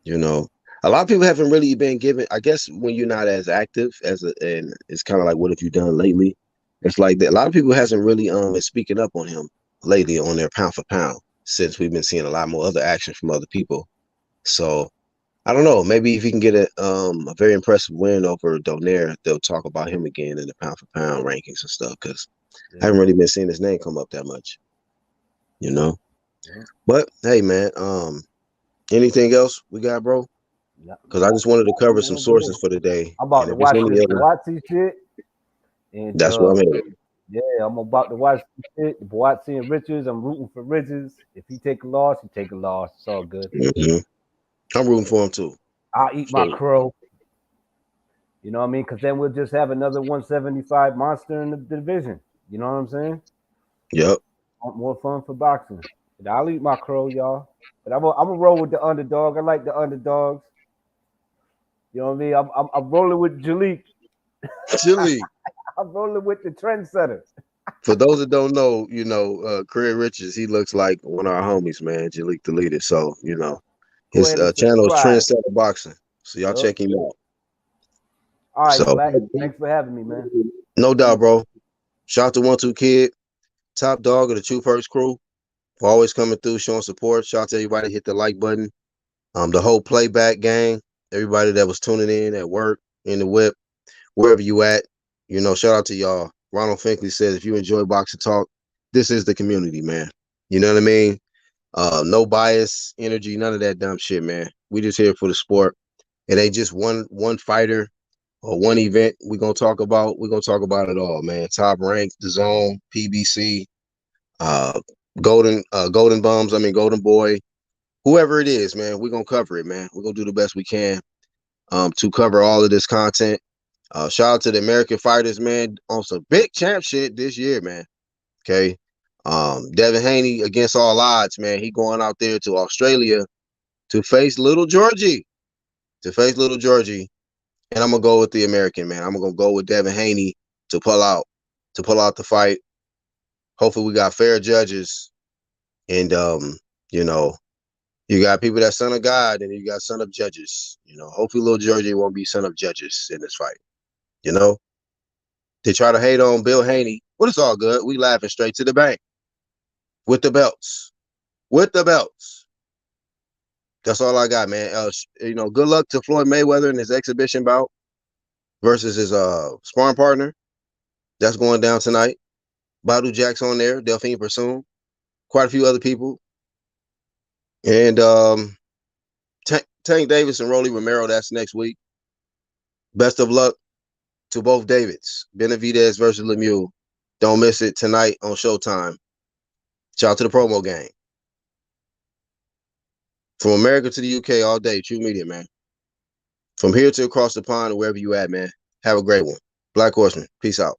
you know, a lot of people haven't really been given. I guess when you're not as active and it's kind of like, what have you done lately? It's like that. A lot of people hasn't really been speaking up on him lately on their pound for pound since we've been seeing a lot more other action from other people. So I don't know. Maybe if he can get a very impressive win over Donaire, they'll talk about him again in the pound for pound rankings and stuff. Because I haven't really been seeing his name come up that much, you know. Yeah. But hey, man, anything else we got, bro? Because I just wanted to cover some sources for the day. I'm about And to if it's watch any this other, Boatsy shit. And that's what I'm in. yeah, I'm about to watch some shit. Boatsy and Richards. I'm rooting for Richards. If he take a loss, he take a loss. It's all good. Mm-hmm. I'm rooting for him too. I'll eat my crow. You know what I mean? Because then we'll just have another 175 monster in the division. You know what I'm saying? Yep. More fun for boxing. But I'll eat my crow, y'all. But I'm gonna roll with the underdog. I like the underdogs. You know what I mean? I'm rolling with Jalik. Chili. I'm rolling with the trendsetter. For those that don't know, Craig Richards, he looks like one of our homies, man. Jalik deleted. So, Go his ahead and channel is subscribe. Trendsetter Boxing. So y'all check him out. All right, So Black. Thanks for having me, man. no doubt, bro. Shout out to 1-2 Kid, top dog of the True Perks crew, for always coming through, showing support. Shout out to everybody, hit the like button. The whole playback gang, everybody that was tuning in at work, in the whip, wherever you at, shout out to y'all. Ronald Finkley says, if you enjoy boxing talk, this is the community, man. You know what I mean? No bias, energy, none of that dumb shit, man. We just here for the sport. It ain't just one fighter or one event we're gonna talk about. We're gonna talk about it all, man. Top rank, the zone, PBC, uh, golden bums, golden boy, whoever it is, man, we're gonna cover it, man. We're gonna do the best we can to cover all of this content. Shout out to the American fighters, man, on some big champ shit this year, man. Okay. Devin Haney, against all odds, man. He going out there to Australia to face little Georgie. And I'm gonna go with the American, man. I'm gonna go with Devin Haney to pull out the fight. Hopefully we got fair judges. And you know, you got people that son of God and you got son of judges. You know, hopefully little Georgie won't be son of judges in this fight. You know? They try to hate on Bill Haney. Well, it's all good. We laughing straight to the bank. With the belts. With the belts. That's all I got, man. You know, good luck to Floyd Mayweather in his exhibition bout versus his sparring partner. That's going down tonight. Badu Jack's on there, Delphine Pursoon, quite a few other people. And Tank Davis and Rolly Romero, that's next week. Best of luck to both Davids. Benavidez versus Lemieux. Don't miss it tonight on Showtime. Shout out to the promo gang. From America to the UK all day, True Media, man. From here to across the pond or wherever you at, man. Have a great one. Black Horseman, peace out.